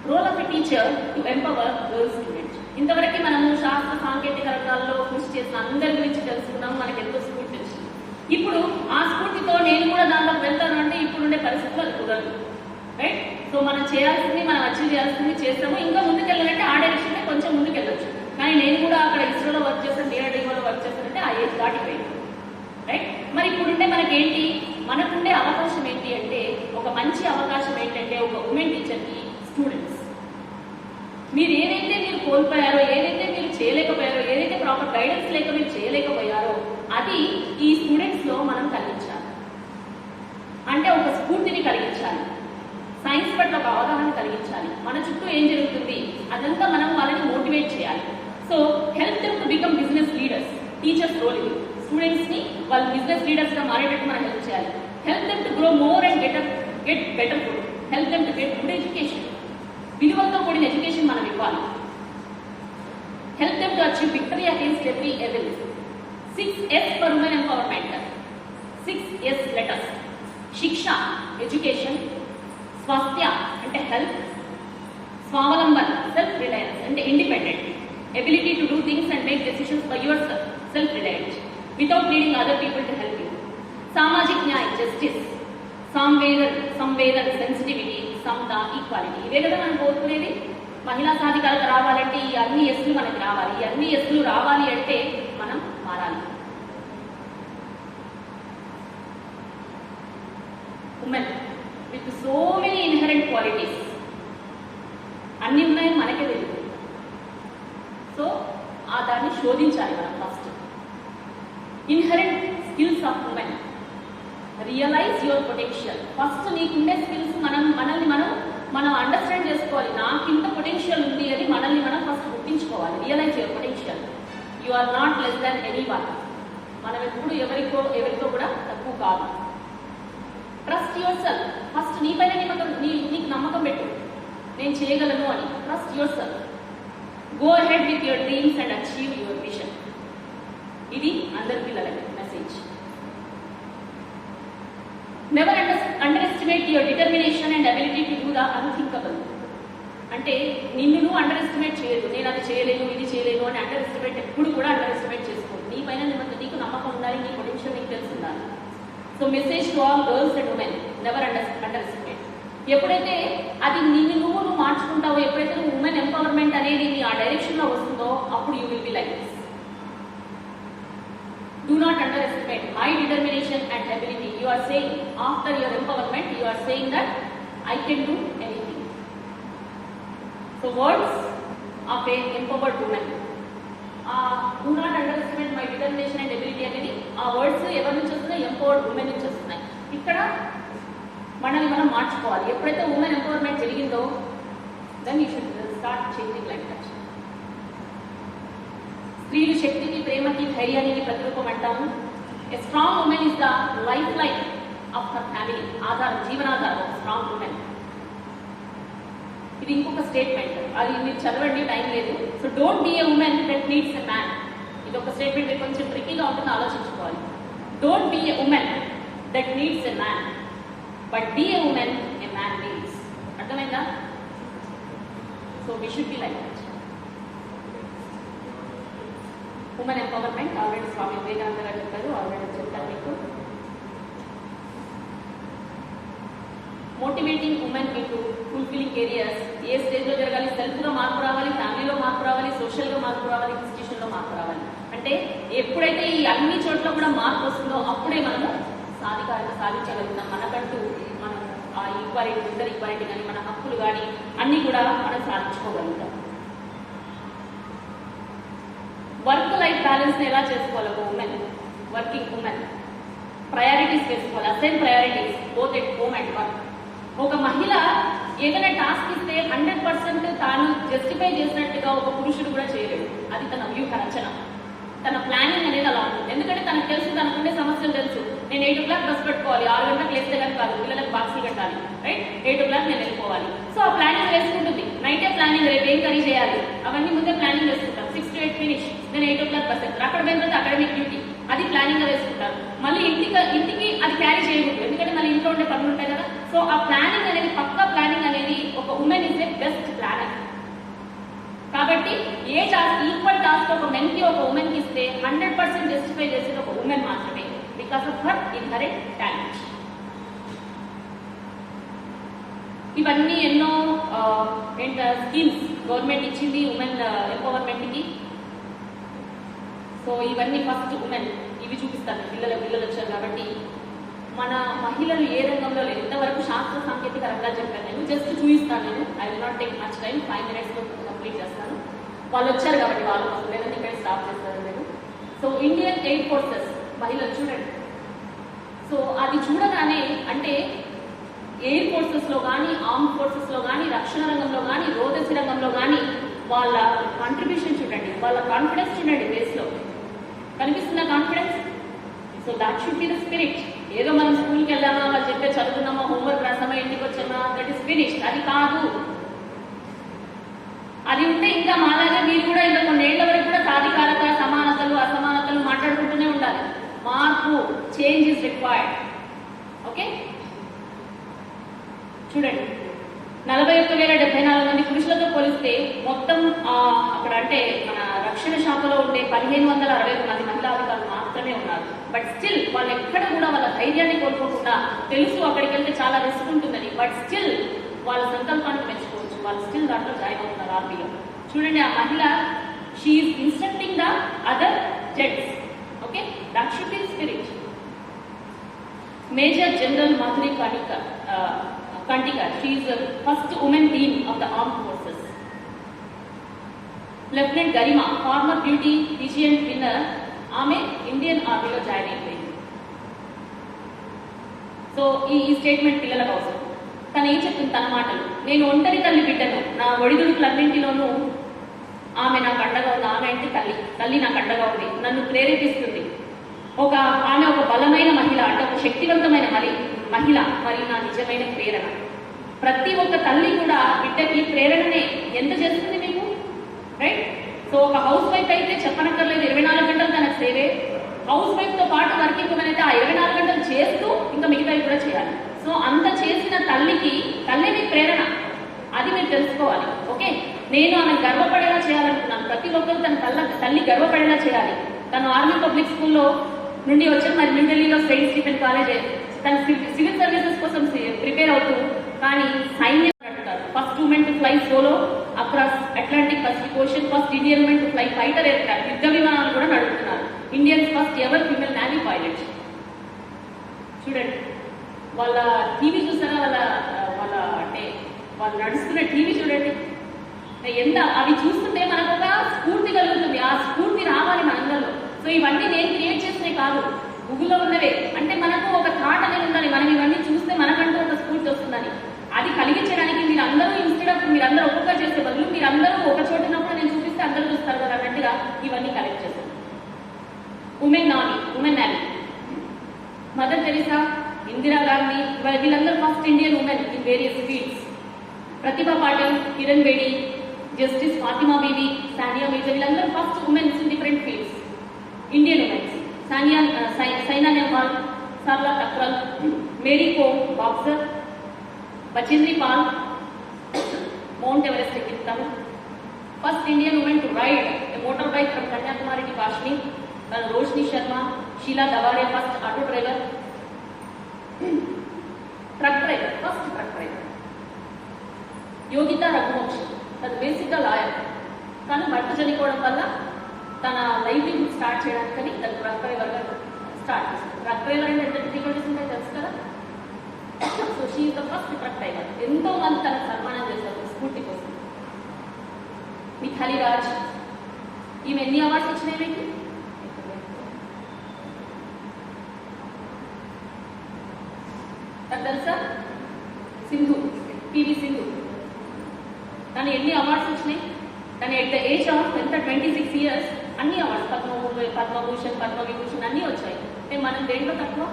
Role of a teacher to empower girls students. ఇంతవరకు మనము శాస్త్ర సాంకేతిక రంగాల్లో కృషి చేసిన అందరి గురించి తెలుసుకున్నాం, మనకు ఎంతో స్ఫూర్తి తెలిసింది. ఇప్పుడు ఆ స్ఫూర్తితో నేను కూడా దాంట్లోకి వెళ్తాను అంటే ఇప్పుడుండే పరిస్థితులు అది కుదరదు, రైట్? సో మనం చేయాల్సింది, మనం అచీవ్ చేయాల్సింది చేస్తాము. ఇంకా ముందుకెళ్ళాలంటే ఆ డైరెక్షన్లో కొంచెం ముందుకెళ్ళచ్చు. కానీ నేను కూడా అక్కడ ఇస్రోలో వర్క్ చేస్తాను, డిఆర్డీఓలో వర్క్ చేస్తానంటే ఆ ఏజ్ దాటిపోయింది, రైట్? మరి ఇప్పుడుండే మనకేంటి, మనకుండే అవకాశం ఏంటి అంటే, ఒక మంచి అవకాశం ఏంటంటే ఒక ఉమెన్ టీచర్కి స్టూడెంట్స్. మీరు ఏదైతే మీరు కోల్పోయారో, ఏదైతే మీరు చేయలేకపోయారో, ఏదైతే ప్రాపర్ గైడెన్స్ లేక మీరు చేయలేకపోయారో అది ఈ స్టూడెంట్స్లో మనం కలిగించాలి. అంటే ఒక స్ఫూర్తిని కలిగించాలి, సైన్స్ పట్ల ఒక అవగాహన కలిగించాలి, మన చుట్టూ ఏం జరుగుతుంది అదంతా మనం వాళ్ళని మోటివేట్ చేయాలి. So help them to become business leaders. Teachers role ఇది. స్టూడెంట్స్ని వాళ్ళు బిజినెస్ లీడర్స్గా మారేటట్టు మనం హెల్ప్ చేయాలి. Help them to grow more and get better food. Help them to get good education. విలువలతో కూడిన ఎడ్యుకేషన్ మనం ఇవ్వాలి. Help them to achieve victory against every evil. 6S for women empowerment. 6S letters. శిక్ష education, స్వాస్థ్య అంటే health, స్వావలంబన్ self reliance అంటే independent, ability to do things and make decisions by your self reliant without needing other people to help you. సామాజిక న్యాయం justice, సంవేదన sensitivity, సమత equality. ఇవే కదా మనం కోరుకునేది. మహిళా సాధికారత రావాలంటే ఈ అన్ని ఎస్లు మనకి రావాలి. ఈ అన్ని ఎస్లు రావాలి అంటే మనం మారాలి. Women with so many inherent qualities, అన్ని ఉన్నాయని మనకే తెలియదు. సో దాన్ని శోధించాలి మనం. First inherent skills of women. Realise your potential. First నీకుండే స్కిల్స్ మనల్ని మనం అండర్స్టాండ్ చేసుకోవాలి. నాకు ఇంత పొటెన్షియల్ ఉంది అని మనల్ని మనం ఫస్ట్ గుర్తించుకోవాలి. Realise your potential. You are not less than anyone. మనం ఎప్పుడు ఎవరితో కూడా తక్కువ కాదు. Trust yourself. ఫస్ట్ నీపైన నీకు నమ్మకం పెట్టు, నేను చేయగలను అని. Trust yourself. Go ahead with your dreams and achieve your vision. ఇది అందరి పిల్లలకి message. Never underestimate your determination and ability to do the unthinkable. అంటే నిన్ను నువ్వు అండర్ ఎస్టిమేట్ చేయదు. నేను అది చేయలేను, ఇది చేయలేను అని అండర్ ఎస్టిమేట్ ఎప్పుడు కూడా అండర్ ఎస్టిమేట్ చేసుకోదు. నీ పైన నీకు నమ్మకం ఉండాలి, నీ పొటెన్షియల్ నీకు తెలిసి ఉండాలి. So message to all girls and women, never under estimate. ఎప్పుడైతే అది నువ్వు మార్చుకుంటావో, ఎప్పుడైతే నువ్వు ఉమెన్ ఎంపవర్మెంట్ అనేది నీ ఆ డైరెక్షన్లో వస్తుందో అప్పుడు you will be like this. Do not underestimate my determination and ability. You are saying after your empowerment, you are saying that I can do anything. So words of an empowered woman. Do not underestimate my determination and ability అనేది ఆ words ఎవరి నుంచి వస్తున్నాయి? Empowered women నుంచి వస్తున్నాయి. ఇక్కడ మనల్ని మనం మార్చుకోవాలి. ఎప్పుడైతే ఉమెన్ ఎంపవర్మెంట్ జరిగిందో then you should start changing like that. స్త్రీలు శక్తికి, ప్రేమకి, ధైర్యానికి ప్రతిరూపం అంటాము. ఎ strong women is the life line of her family. ఆధారం, జీవనాధారం ఒక స్ట్రాంగ్ ఉమెన్. ఇది ఇంకొక స్టేట్మెంట్, అది మీరు చదవండి, టైం లేదు. So don't be a woman that needs a man. ఇది ఒక స్టేట్మెంట్, మీరు కొంచెం ట్రిక్కీగా ఉంటుంది, ఆలోచించుకోవాలి. Don't be a woman that needs a man, but be a woman a man needs. అర్థమైందా? So we should be like that. Women empowerment already Swami Vivekananda గారు చెప్పారు, ఆల్రెడీ చెప్పారు మీకు. Motivating women into fulfilling areas. ఏ స్టేజ్లో జరగాలి? సెల్ఫ్గా మార్పు రావాలి, ఫ్యామిలీలో మార్పు రావాలి, సోషల్గా మార్పు రావాలి, ఇన్స్టిట్యూషన్లో మార్పు రావాలి. అంటే ఎప్పుడైతే ఈ అన్ని చోట్ల కూడా మార్పు వస్తుందో అప్పుడే మనము సాధికారత సాధించగలుగుతాం. మనకంటూ మనం ఆ ఈక్వాలిటీ, జెండర్ ఈక్వాలిటీ కానీ, మన హక్కులు కానీ అన్నీ కూడా మనం సాధించుకోగలుగుతాం. వర్క్ లైఫ్ బ్యాలెన్స్ని ఎలా చేసుకోవాలి ఒక ఉమెన్, వర్కింగ్ ఉమెన్? ప్రయారిటీస్ వేసుకోవాలి, assign priorities both at home and work. ఒక మహిళ ఏదైనా టాస్క్ ఇస్తే 100% తాను జస్టిఫై చేసినట్టుగా ఒక పురుషుడు కూడా చేయలేడు. అది తన వ్యూహ రచన, తన ప్లానింగ్ అనేది అలా ఉంటుంది. ఎందుకంటే తనకు తెలుసు, తనకుండే సమస్యలు తెలుసు. నేను 8 o'clock బస్ పెట్టుకోవాలి, 6 గంటలకు లేస్తే కానీ కాదు, పిల్లలకు బాక్సులు కట్టాలి, రైట్? 8 o'clock నేను వెళ్ళిపోవాలి. సో ఆ ప్లానింగ్ వేసుకుంటుంది. నైటే ప్లానింగ్, రేపు ఏం కర్రీ చేయాలి అవన్నీ ముందే ప్లానింగ్ వేసుకుంటాను. 6 to 8 ఫినిష్, నేను 8 o'clock బస్ ఎక్కుతాను. అక్కడ పోయిన తర్వాత అకాడమిక్ డ్యూటీ, అది ప్లానింగ్ గా వేసుకుంటారు. మళ్ళీ ఇంటికి అది క్యారీ చేయకూడదు, ఎందుకంటే మళ్ళీ ఇంట్లో ఉండే పనులు ఉంటాయి కదా. సో ఆ ప్లానింగ్ అనేది, పక్కా ప్లానింగ్ అనేది ఒక woman is a best planner. కాబట్టి ఏ టాస్క్, ఈక్వల్ టాస్క్ ఒక మెన్ కి ఒక ఉమెన్ కి ఇస్తే 100% జస్టిఫై చేసేది ఒక ఉమెన్ మాత్రమే, because of her inherent talent. ఇవన్నీ ఎన్నో స్కీమ్స్ గవర్నమెంట్ ఇచ్చింది ఉమెన్ ఎంపవర్మెంట్ కి. సో ఇవన్నీ ఫస్ట్ ఉమెన్, ఇవి చూపిస్తాను. పిల్లలు వచ్చారు కాబట్టి మన మహిళలు ఏ రంగంలో లేదు. ఇంతవరకు శాస్త్ర సాంకేతిక రంగాలు చెప్పాను నేను, జస్ట్ చూపిస్తాను నేను. I will not take much time, 5 minutes complete చేస్తాను. వాళ్ళు వచ్చారు కాబట్టి వాళ్ళు, లేదంటే ఇక్కడ స్టాప్ చేస్తారు నేను. సో ఇండియన్ ఎయిర్ ఫోర్సెస్ మహిళలు చూడండి. సో అది చూడగానే అంటే ఎయిర్ ఫోర్సెస్ లో కానీ, ఆర్మ్ ఫోర్సెస్ లో కానీ, రక్షణ రంగంలో కానీ, రోదసి రంగంలో కానీ వాళ్ళ కాంట్రిబ్యూషన్ చూడండి, వాళ్ళ కాన్ఫిడెన్స్ చూడండి. బేస్ లో కనిపిస్తున్న confidence. So that should be the spirit. ఏదో మనం స్కూల్కి వెళ్ళామా, వాళ్ళు చెప్పే చదువుకున్నామా, హోంవర్క్ రాసామా, ఇంటికి వచ్చామా, దట్ ఈస్ ఫినిష్డ్. అది కాదు. అది ఉంటే ఇంకా మాలాగే మీరు కూడా ఇంకా కొన్నేళ్ల వరకు కూడా సాధికారత, సమానతలు, అసమానతలు మాట్లాడుకుంటూనే ఉండాలి. మార్పు, చేంజ్ ఇస్ రిక్వైర్డ్. ఓకే, చూడండి. 41,074 మంది పురుషులతో పోలిస్తే మొత్తం అక్కడ అంటే మన రక్షణ శాఖలో ఉండే 1,561 మంది మహిళా అధికారులు మాత్రమే ఉన్నారు. బట్ స్టిల్ వాళ్ళు ఎక్కడ కూడా వాళ్ళ ధైర్యాన్ని కోల్పోకుండా, తెలుసు అక్కడికి వెళ్తే చాలా రిస్క్ ఉంటుందని, బట్ స్టిల్ వాళ్ళ సంకల్పాన్ని మెచ్చుకోవచ్చు. వాళ్ళు స్టిల్ దాంట్లో జాయిన్ అవుతున్నారు ఆర్మీలో. చూడండి, ఆ మహిళ she is instructing the other gents. Okay, that should be spirit. Major general Madhuri Kantikar, she is the first woman dean of the armed forces. Lieutenant Garima, former beauty pageant winner, ఆమె Indian ఆర్మీలో join అయిపోయింది. So ఈ statement పిల్లలకు అవసరం. తను ఏం చెప్తుంది తన మాటలు, నేను ఒంటరి తల్లి బిడ్డను, నా ఒడిదుడుకులన్నింటిలోనూ ఆమె నాకు అండగా ఉంది. ఆమె అంటే తల్లి నాకు అండగా ఉంది, నన్ను ప్రేరేపిస్తుంది. ఆమె ఒక బలమైన మహిళ, అంటే ఒక శక్తివంతమైన మహిళ, మరియు నా నిజమైన ప్రేరణ. ప్రతి ఒక్క తల్లి కూడా బిడ్డకి ప్రేరణనే ఎంత చేస్తుంది మీకు, రైట్? సో ఒక హౌస్ వైఫ్ అయితే చెప్పనక్కర్లేదు, 24 గంటలు తనకు సేవే. హౌస్ వైఫ్ తో పాటు వర్కింగ్ ఉమెన్ అయితే ఆ 24 గంటలు చేస్తూ ఇంకా మిగతావి కూడా చేయాలి. సో అంత చేసిన తల్లి మీకు ప్రేరణ, అది మీరు తెలుసుకోవాలి. ఓకే, నేను ఆమె గర్వపడేలా చేయాలనుకున్నాను. ప్రతి ఒక్కరు తన తల్లి గర్వపడేలా చేయాలి. తను ఆర్మీ పబ్లిక్ స్కూల్లో నుండి వచ్చాను, మరి న్యూఢిల్లీలో సెయింట్ స్టీఫెన్ కాలేజ్ తన సివిల్ సర్వీసెస్ కోసం ప్రిపేర్ అవుతూ, కానీ సైన్యం అంటారు first woman to fly solo across Atlantic Pacific ocean, first Indian woman to fly fighter aircraft, యుద్ధ విమానాలు కూడా నడుపుతున్నారు. Indians first ever female navy pilot. చూడండి, వాళ్ళ టీవీ చూసారా, వాళ్ళ అంటే వాళ్ళు నడుస్తున్న టీవీ చూడండి ఎంత, అవి చూస్తుంటే మనకు ఒక స్ఫూర్తి కలుగుతుంది. ఆ స్ఫూర్తి రావాలి మనందరిలో. సో ఇవన్నీ నేను క్రియేట్ చేసినవి కాదు, గూగుల్లో ఉన్నవే. అంటే మనకు ఒక థాట్ అనేది ఉండాలి, మనం ఇవన్నీ చూస్తే మనకంటూ ఒక స్ఫూర్తి వస్తుందని. అది కలిగించడానికి మీరందరూ ఇన్స్టెడ్ ఆఫ్ మీరందరూ ఒక్కొక్క చేసే బదులు మీరందరూ ఒక చోట ఉన్నప్పుడు నేను చూపిస్తే అందరూ చూస్తారు కదా అన్నట్టుగా ఇవన్నీ కలెక్ట్ చేస్తాను. Women navy, Mother Teresa, Indira Gandhi, వీళ్ళందరూ first Indian women in various fields. Pratibha Patil, Kiran Bedi, justice Fatima Bibi, Sania Mirza, వీళ్ళందరూ first womens in different fields. Indian womens Saina Nehwal, Sarla Thakral, Mary Kom boxer, Bachendri Pal mount Everest ఎక్కిస్తాము. First Indian woman to ride a motor bike from Kanyakumari to Kashmir, Roshni Sharma, Sheela Dawre first auto driver, truck driver, first truck driver. Yogita Raghuvanshi, తను బేసిక్గా lawyer, తను భర్త చనిపోవడం వల్ల తన livelihood start చేయడానికని తను truck డ్రైవర్గా స్టార్ట్ చేస్తుంది. ట్రక్ డ్రైవర్ అంటే ఎంత డిఫికల్టీస్ ఉంటాయో తెలుసు కదా. So she is the first truck driver. ఎంతో మంది తనకు సన్మానం చేశారు స్ఫూర్తి కోసం. మిథాలీ రాజ్, ఈమె ఎన్ని అవార్డ్స్ వచ్చినాయి మీకు? తెలుసా? పివి సింధు, తను ఎన్ని అవార్డ్స్ వచ్చినాయి? తను at the age of 26 years అన్ని అవార్డ్స్, పద్మభూషణ్, పద్మవిభూషణ్ అన్నీ వచ్చాయి. అంటే మనం దేంట్లో తక్కువ?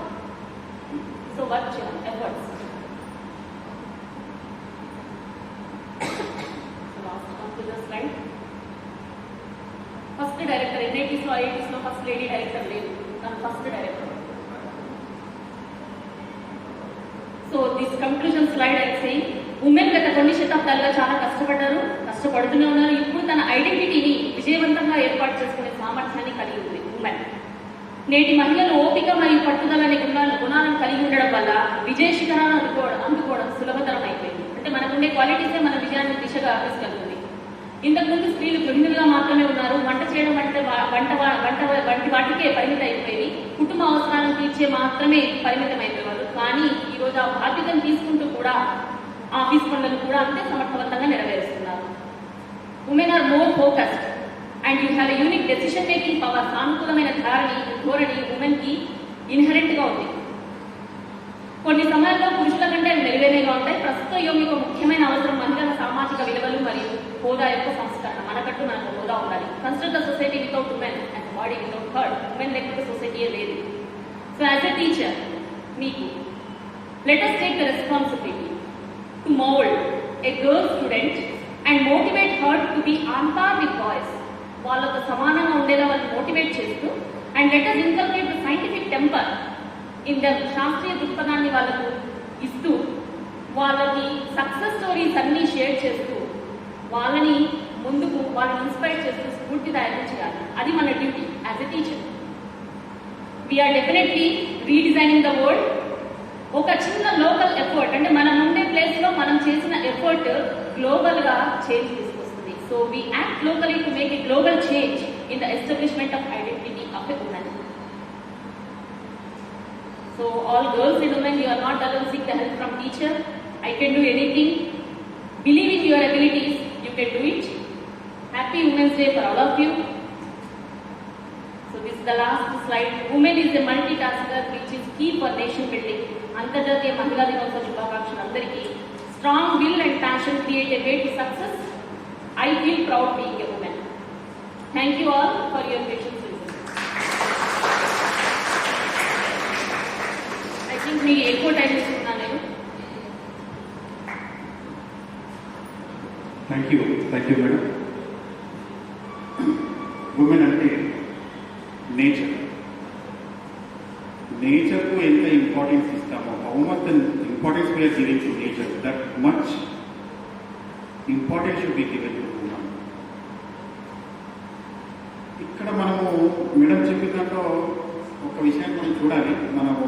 సో వర్క్ చేయాలి, ఎఫర్ట్స్. స్లైడ్. ఫస్ట్ డైరెక్టర్, ఎన్ఐటీస్లో ఐఐటీస్లో ఫస్ట్ లేడీ డైరెక్టర్ లేదు, తను first director. So this conclusion slide I saying women గత కొన్ని శతాబ్దాలుగా చాలా కష్టపడుతూనే ఉన్నారు. ఇప్పుడు తన ఐడెంటిటీని విజయవంతంగా ఏర్పాటు చేసుకునే సామర్థ్యాన్ని కలిగి ఉంది ఉమెన్. నేటి మహిళలు ఓపిక మరియు పట్టుదల అనే గుణాలను కలిగి ఉండడం వల్ల విజయ శిఖరాలను అందుకోవడం సులభతరం అయిపోయింది. అంటే మనకుండే క్వాలిటీసే మన విజయాన్ని దిశగా తీసుకెళ్తుంది. ఇంతకుముందు స్త్రీలు గృహిణులుగా మాత్రమే ఉన్నారు. వంట చేయడం వంటి వాటికే పరిమితం అయిపోయేది. కుటుంబ అవసరాలను తీర్చే మాత్రమే పరిమితం అయిపోయేవారు. కానీ ఈరోజు ఆ బాధ్యతను తీసుకుంటూ కూడా ఆఫీస్ పనులను కూడా అంతే సమర్థవంతంగా నెరవేరుస్తున్నారు. Women are more focused and you have a unique decision making power. సానుకూలమైన ధోరణి ఉమెన్ కి ఇన్హెరెంట్ గా ఉంది. కొన్ని సమయాల్లో పురుషుల కంటే మెరుగైనగా ఉంటాయి. ప్రస్తుత యుగం యొక్క ముఖ్యమైన అవసరం మహిళల సామాజిక విలువలు మరియు హోదా యొక్క సంస్కరణ. మనకంటూ మనకు హోదా ఉండాలి. Consider the society without women and body without hurt. Women లేకపోతే సొసైటీయే లేదు. సో యాజ్ ఎ టీచర్ మీకు let us take the responsibility to mold a girl student and motivate her to be on par with boys. వాళ్ళతో సమానంగా ఉండేలా వాళ్ళు motivate చేస్తూ and let us inculcate the scientific temper in the శాస్త్రీయ దృక్పథాన్ని వాళ్ళకు ఇస్తూ వాళ్ళకి సక్సెస్ స్టోరీస్ అన్నీ షేర్ చేస్తూ వాళ్ళని ఇన్స్పైర్ చేస్తూ స్ఫూర్తిదాయకం చేయాలి. అది మన duty as a teacher. We are definitely redesigning the world. ఒక చిన్న లోకల్ ఎఫర్ట్, అంటే మనం ఉండే ప్లేస్లో మనం చేసిన ఎఫర్ట్ గ్లోబల్గా చేంజ్ తీసుకొస్తుంది. So we act locally to make a global change in the establishment of identity of a women. So all girls and women, you are not alone. Seek the help from teacher. I can do anything. Believe in your abilities. You can do it. Happy Women's Day for all of you. So this is the last slide. Women is a multitasker which is key for nation building. అంతర్జాతీయ మహిళా దినోత్సవ శుభాకాంక్షలు అందరికీ. Strong will and passion create a way to success. I feel proud being a woman. Thank you all for your patience. మీకు ఎక్కువ time ఇస్తున్నాను నేను. Thank you madam. Women అంటే నేచర్కు ఎంత ఇంపార్టెన్స్ ఇస్తామో, how much importance we are giving to nature, that much importance should be given to women. ఇక్కడ మనము madam చెప్పిన దాంట్లో ఒక విషయాన్ని మనం చూడాలి. మనము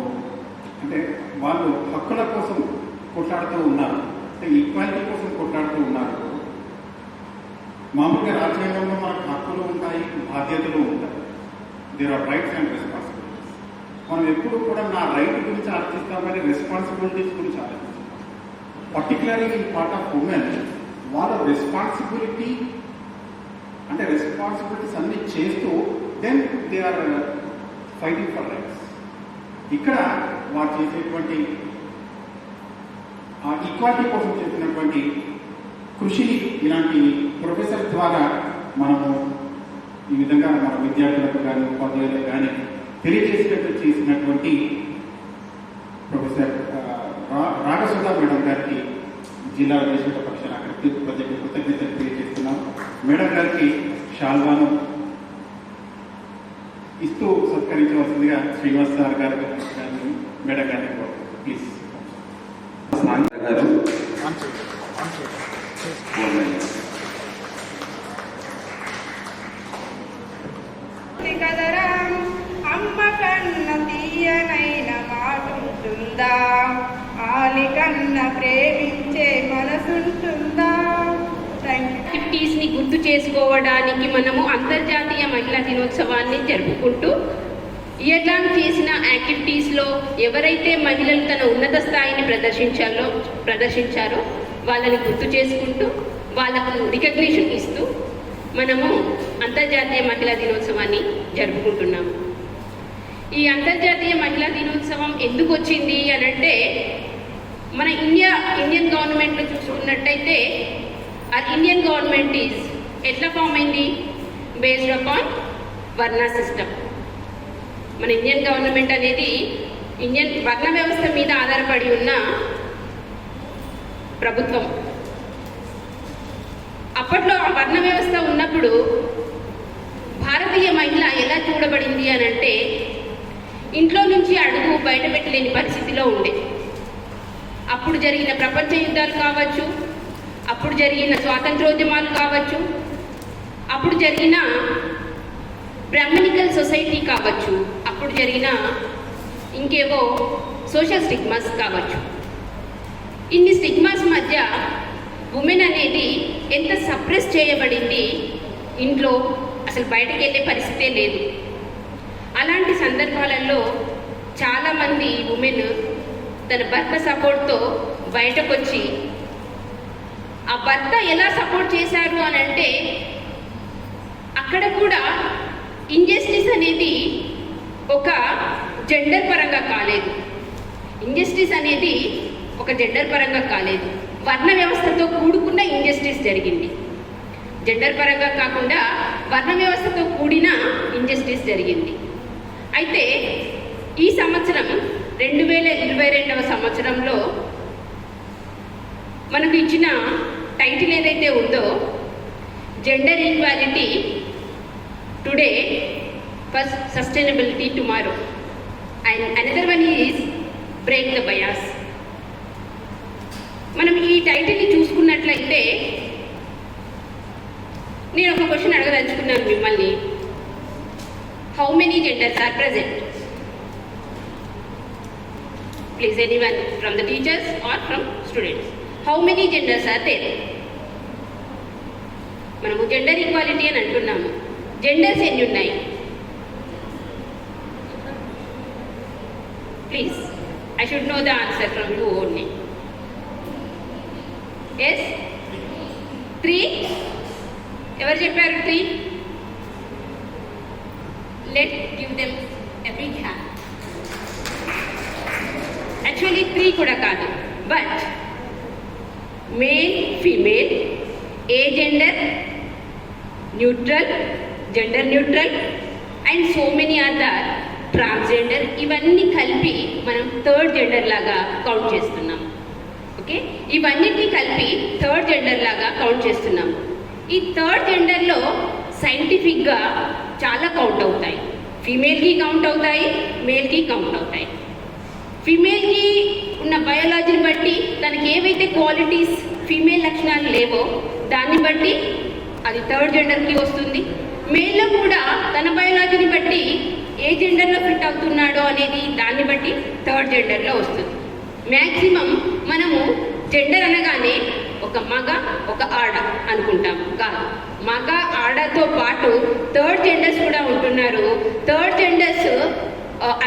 అంటే వాళ్ళు హక్కుల కోసం కొట్లాడుతూ ఉన్నారు, అంటే ఈక్వాలిటీ కోసం కొట్లాడుతూ ఉన్నారు. మామూలుగా రాజ్యాంగంలో మనకు హక్కులు ఉంటాయి, బాధ్యతలు ఉంటాయి. There are rights and responsibilities. మనం ఎప్పుడు కూడా నా రైట్ గురించి ఆలోచిస్తాం కానీ రెస్పాన్సిబిలిటీస్ గురించి ఆలోచిస్తాం. Particularly in part of women వాళ్ళ రెస్పాన్సిబిలిటీస్ అన్ని చేస్తూ then they are fighting for rights. ఇక్కడ వారు చేసేటువంటి ఆ ఈక్వాలిటీ కోసం చేసినటువంటి కృషిని ఇలాంటి ప్రొఫెసర్ ద్వారా మనము ఈ విధంగా మన విద్యార్థులకు కానీ ఉపాధ్యాయులకు కానీ తెలియజేసినట్టు చేసినటువంటి ప్రొఫెసర్ రాగసుధా మేడం గారికి జిల్లా అధ్యక్షుల పక్షాన కృతజ్ఞతలు తెలియజేస్తున్నాం. మేడం గారికి షాల్వాను ఇస్తూ సత్కరించవలసిందిగా శ్రీనివాస్ సార్ గారు మేడం గారిని ప్లీజ్. కదరా అమ్మ కన్న తీయనైన మాటుంటుందా, ఆలి కన్న ప్రేమించే మనసుంటుందా. యాక్టివిటీస్ని గుర్తు చేసుకోవడానికి మనము అంతర్జాతీయ మహిళా దినోత్సవాన్ని జరుపుకుంటూ ఇయర్ లాంగ్ చేసిన యాక్టివిటీస్లో ఎవరైతే మహిళలు తన ఉన్నత స్థాయిని ప్రదర్శించారో వాళ్ళని గుర్తు చేసుకుంటూ వాళ్ళకు రికగ్నిషన్ ఇస్తూ మనము అంతర్జాతీయ మహిళా దినోత్సవాన్ని జరుపుకుంటున్నాము. ఈ అంతర్జాతీయ మహిళా దినోత్సవం ఎందుకు వచ్చింది అని అంటే, మన ఇండియన్ గవర్నమెంట్లో చూసుకున్నట్టయితే ఆ ఇండియన్ గవర్నమెంట్ ఎట్లా ఫామ్ అయింది? బేస్డ్ అపాన్ వర్ణ సిస్టమ్. మన ఇండియన్ గవర్నమెంట్ అనేది ఇండియన్ వర్ణ వ్యవస్థ మీద ఆధారపడి ఉన్న ప్రభుత్వం. అప్పట్లో ఆ వర్ణ వ్యవస్థ ఉన్నప్పుడు భారతీయ మహిళ ఎలా చూడబడింది అని అంటే ఇంట్లో నుంచి అడుగు బయట పెట్టలేని పరిస్థితిలో ఉండే. అప్పుడు జరిగిన ప్రపంచ యుద్ధాలు కావచ్చు, అప్పుడు జరిగిన స్వాతంత్రోద్యమాలు కావచ్చు, అప్పుడు జరిగిన బ్రాహ్మణికల్ సొసైటీ కావచ్చు, అప్పుడు జరిగిన ఇంకేవో సోషల్ స్టిగ్మాస్ కావచ్చు. ఇన్ని స్టిగ్మాస్ మధ్య ఉమెన్ అనేది ఎంత సప్రెస్ చేయబడింది, ఇంట్లో అసలు బయటకు వెళ్ళే పరిస్థితే లేదు. అలాంటి సందర్భాలలో చాలామంది ఉమెన్ తన భర్త సపోర్ట్తో బయటకు వచ్చి, ఆ భర్త ఎలా సపోర్ట్ చేశారు అని అంటే అక్కడ కూడా ఇంజస్టిస్ అనేది ఒక జెండర్ పరంగా కాలేదు. ఇంజస్టిస్ అనేది ఒక జెండర్ పరంగా కాలేదు, వర్ణ వ్యవస్థతో కూడుకున్న ఇంజస్టిస్ జరిగింది. జెండర్ పరంగా కాకుండా వర్ణ వ్యవస్థతో కూడిన ఇంజస్టిస్ జరిగింది. అయితే ఈ సంవత్సరం 2022వ సంవత్సరంలో మనకు ఇచ్చిన టైటిల్ ఏదైతే ఉందో, gender equality today for sustainability tomorrow, and another one is break the bias. మనం ఈ టైటిల్ని చూసుకున్నట్లయితే నేను ఒక క్వశ్చన్ అడగదలుచుకున్నాను మిమ్మల్ని. How many genders are present? Please anyone from the teachers or from students. How many genders are there? మనము gender equality అని అంటున్నాము. జెండర్స్ ఎన్ని ఉన్నాయి? Please, I should know the answer from you only. Yes, 3. ఎవరు చెప్పారు 3? Let give them a big hand. Actually 3 కూడా కాదు, but male, female, a gender, neutral, gender neutral, and so many other transgender, ఇవన్నీ కలిపి మనం third gender లాగా count చేస్తున్నాం. Okay, ఇవన్నిటిని కలిపి థర్డ్ జెండర్ లాగా కౌంట్ చేస్తున్నాం. ఈ థర్డ్ జెండర్లో సైంటిఫిక్గా చాలా కౌంట్ అవుతాయి. ఫీమేల్కి కౌంట్ అవుతాయి, మేల్కి కౌంట్ అవుతాయి. ఫీమేల్కి ఉన్న బయాలజీని బట్టి దానికి ఏవైతే క్వాలిటీస్, ఫీమేల్ లక్షణాలు లేవో దాన్ని బట్టి అది థర్డ్ జెండర్కి వస్తుంది. మేల్లో కూడా తన బయాలజీని బట్టి ఏ జెండర్లో ఫిట్ అవుతున్నాడో అనేది దాన్ని బట్టి థర్డ్ జెండర్లో వస్తుంది. మ్యాక్సిమం మనము జెండర్ అనగానే ఒక మగ, ఒక ఆడ అనుకుంటాం. కాదు, మగ ఆడతో పాటు థర్డ్ జెండర్స్ కూడా ఉంటున్నారు. థర్డ్ జెండర్స్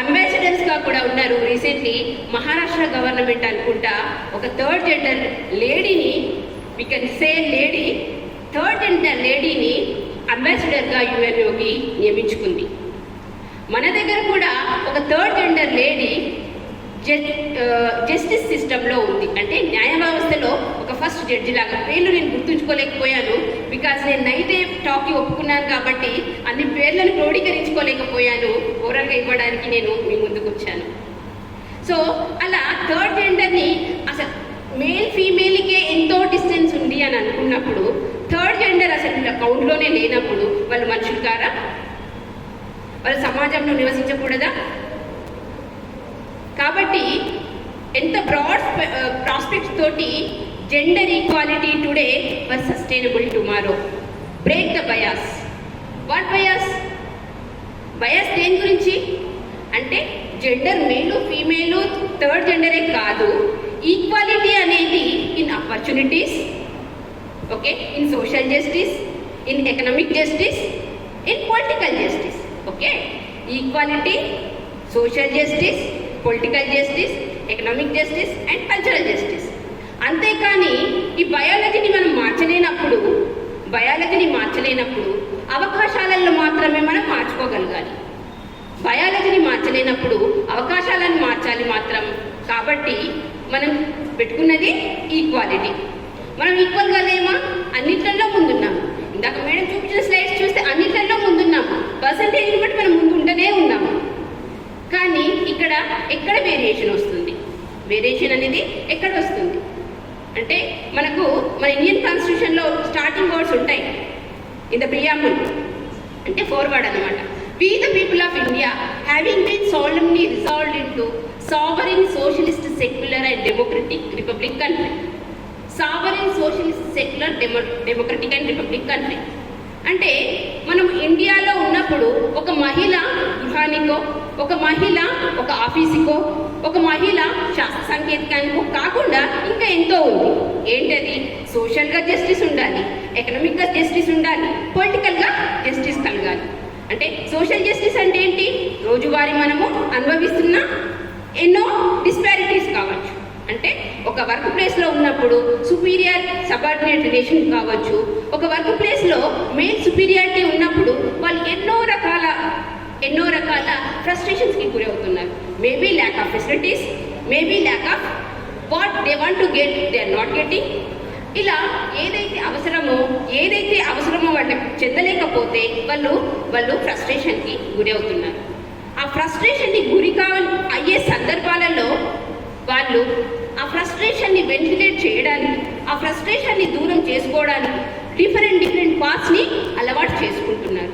అంబాసిడర్స్గా కూడా ఉన్నారు. రీసెంట్లీ మహారాష్ట్ర గవర్నమెంట్ అనుకుంటా ఒక థర్డ్ జెండర్ లేడీని, we can say lady, third gender లేడీని అంబాసిడర్గా యుఎన్ఓకి నియమించుకుంది. మన దగ్గర కూడా ఒక థర్డ్ జెండర్ లేడీ జస్టిస్ సిస్టంలో ఉంది. అంటే న్యాయ వ్యవస్థలో ఒక ఫస్ట్ జడ్జి లాగా. పేర్లు నేను గుర్తుంచుకోలేకపోయాను, బికాజ్ నేను నైటే టాక్కి ఒప్పుకున్నాను కాబట్టి అన్ని పేర్లను క్రోడీకరించుకోలేకపోయాను. ఓరల్గా ఇవ్వడానికి నేను మీ ముందుకు వచ్చాను. సో అలా థర్డ్ జెండర్ని అసలు మేల్ ఫీమేల్కే ఎంతో డిస్టెన్స్ ఉంది అని అనుకున్నప్పుడు, థర్డ్ జెండర్ అసలు కౌంట్లోనే లేనప్పుడు వాళ్ళు మనుషులు కారా? వాళ్ళు సమాజంలో నివసించకూడదా? కాబట్టి ఎంత బ్రాడ్ ప్రాస్పెక్ట్స్ తోటి gender equality today for sustainable tomorrow. Break the bias. What bias? Bias దేని గురించి అంటే జెండర్ మేలు, ఫీమేలు, థర్డ్ జెండరే కాదు, ఈక్వాలిటీ అనేది in opportunities, okay, in social justice, in economic justice, in political justice. Okay, equality, social justice, political justice, economic justice and cultural justice. అంతేకాని ఈ బయాలజీని మనం మార్చలేనప్పుడు అవకాశాలలో మాత్రమే మనం మార్చుకోగలగాలి. బయాలజీని మార్చలేనప్పుడు అవకాశాలను మార్చాలి మాత్రం. కాబట్టి మనం పెట్టుకున్నది ఈక్వాలిటీ. మనం ఈక్వల్గా లేమా? అన్నిట్లలో ముందున్నాము. ఇందాక మేడం చూపించిన స్లైడ్స్ చూస్తే అన్నిట్లలో ముందున్నాము. పర్సంటేజ్ని బట్టి మనం ముందు ఉంటూనే ఉన్నాము. కానీ ఇక్కడ ఎక్కడ వేరియేషన్ వస్తుంది? వేరియేషన్ అనేది ఎక్కడ వస్తుంది అంటే మనకు మన ఇండియన్ కాన్స్టిట్యూషన్లో స్టార్టింగ్ వర్డ్స్ ఉంటాయి. ఇన్ ద ప్రియాంబుల్ అంటే ఫార్వర్డ్ అన్నమాట. We the people of India, having been solemnly resolved into sovereign, socialist, secular and democratic republic country. Sovereign, socialist, secular, democratic and republic country. అంటే మనం ఇండియాలో ఉన్నప్పుడు ఒక మహిళ గృహానికో, ఒక మహిళ ఒక ఆఫీసుకో, ఒక మహిళ శాస్త్ర సంకేతానికో కాకుండా ఇంకా ఎంతో ఉంది. ఏంటది? సోషల్గా జస్టిస్ ఉండాలి, ఎకనామిక్గా జస్టిస్ ఉండాలి, పొలిటికల్గా జస్టిస్ కలగాలి. అంటే సోషల్ జస్టిస్ అంటే ఏంటి? రోజువారీ మనము అనుభవిస్తున్న ఎన్నో డిస్పారిటీస్ కావచ్చు. అంటే ఒక వర్క్ ప్లేస్లో ఉన్నప్పుడు సుపీరియర్ సబార్డినేట్ రిలేషన్ కావచ్చు. ఒక వర్క్ ప్లేస్లో మెయిన్ సుపీరియారిటీ ఉన్నప్పుడు వాళ్ళు ఎన్నో రకాల ఫ్రస్ట్రేషన్స్కి గురి అవుతున్నారు. Maybe lack of facilities, maybe lack of what they want to get they are not getting. ఇలా ఏదైతే అవసరమో వాళ్ళకి చెందలేకపోతే వాళ్ళు ఫ్రస్ట్రేషన్కి గురి అవుతున్నారు. ఆ ఫ్రస్ట్రేషన్ని గురి అయ్యే సందర్భాలలో వాళ్ళు ఆ ఫ్రస్ట్రేషన్ని వెంటిలేట్ చేయడానికి, ఆ ఫ్రస్ట్రేషన్ని దూరం చేసుకోవడానికి డిఫరెంట్ పాత్స్ని అలవాటు చేసుకుంటున్నారు.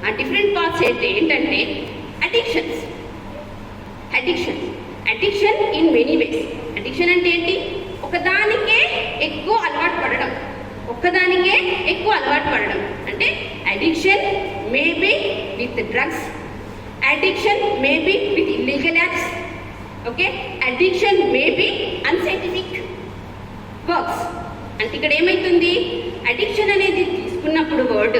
ఆ డిఫరెంట్ పాత్స్ ఏంటంటే addiction in many ways. Addiction అంటే ఏంటి? ఒకదానికే ఎక్కువ అలవాటు పడడం. అంటే addiction maybe with drugs, addiction may be with illegal acts, okay? Addiction may be unscientific works. అంటే ఇక్కడ ఏమైతుంది? అడిక్షన్ అనేది తీసుకున్నప్పుడు వర్డ్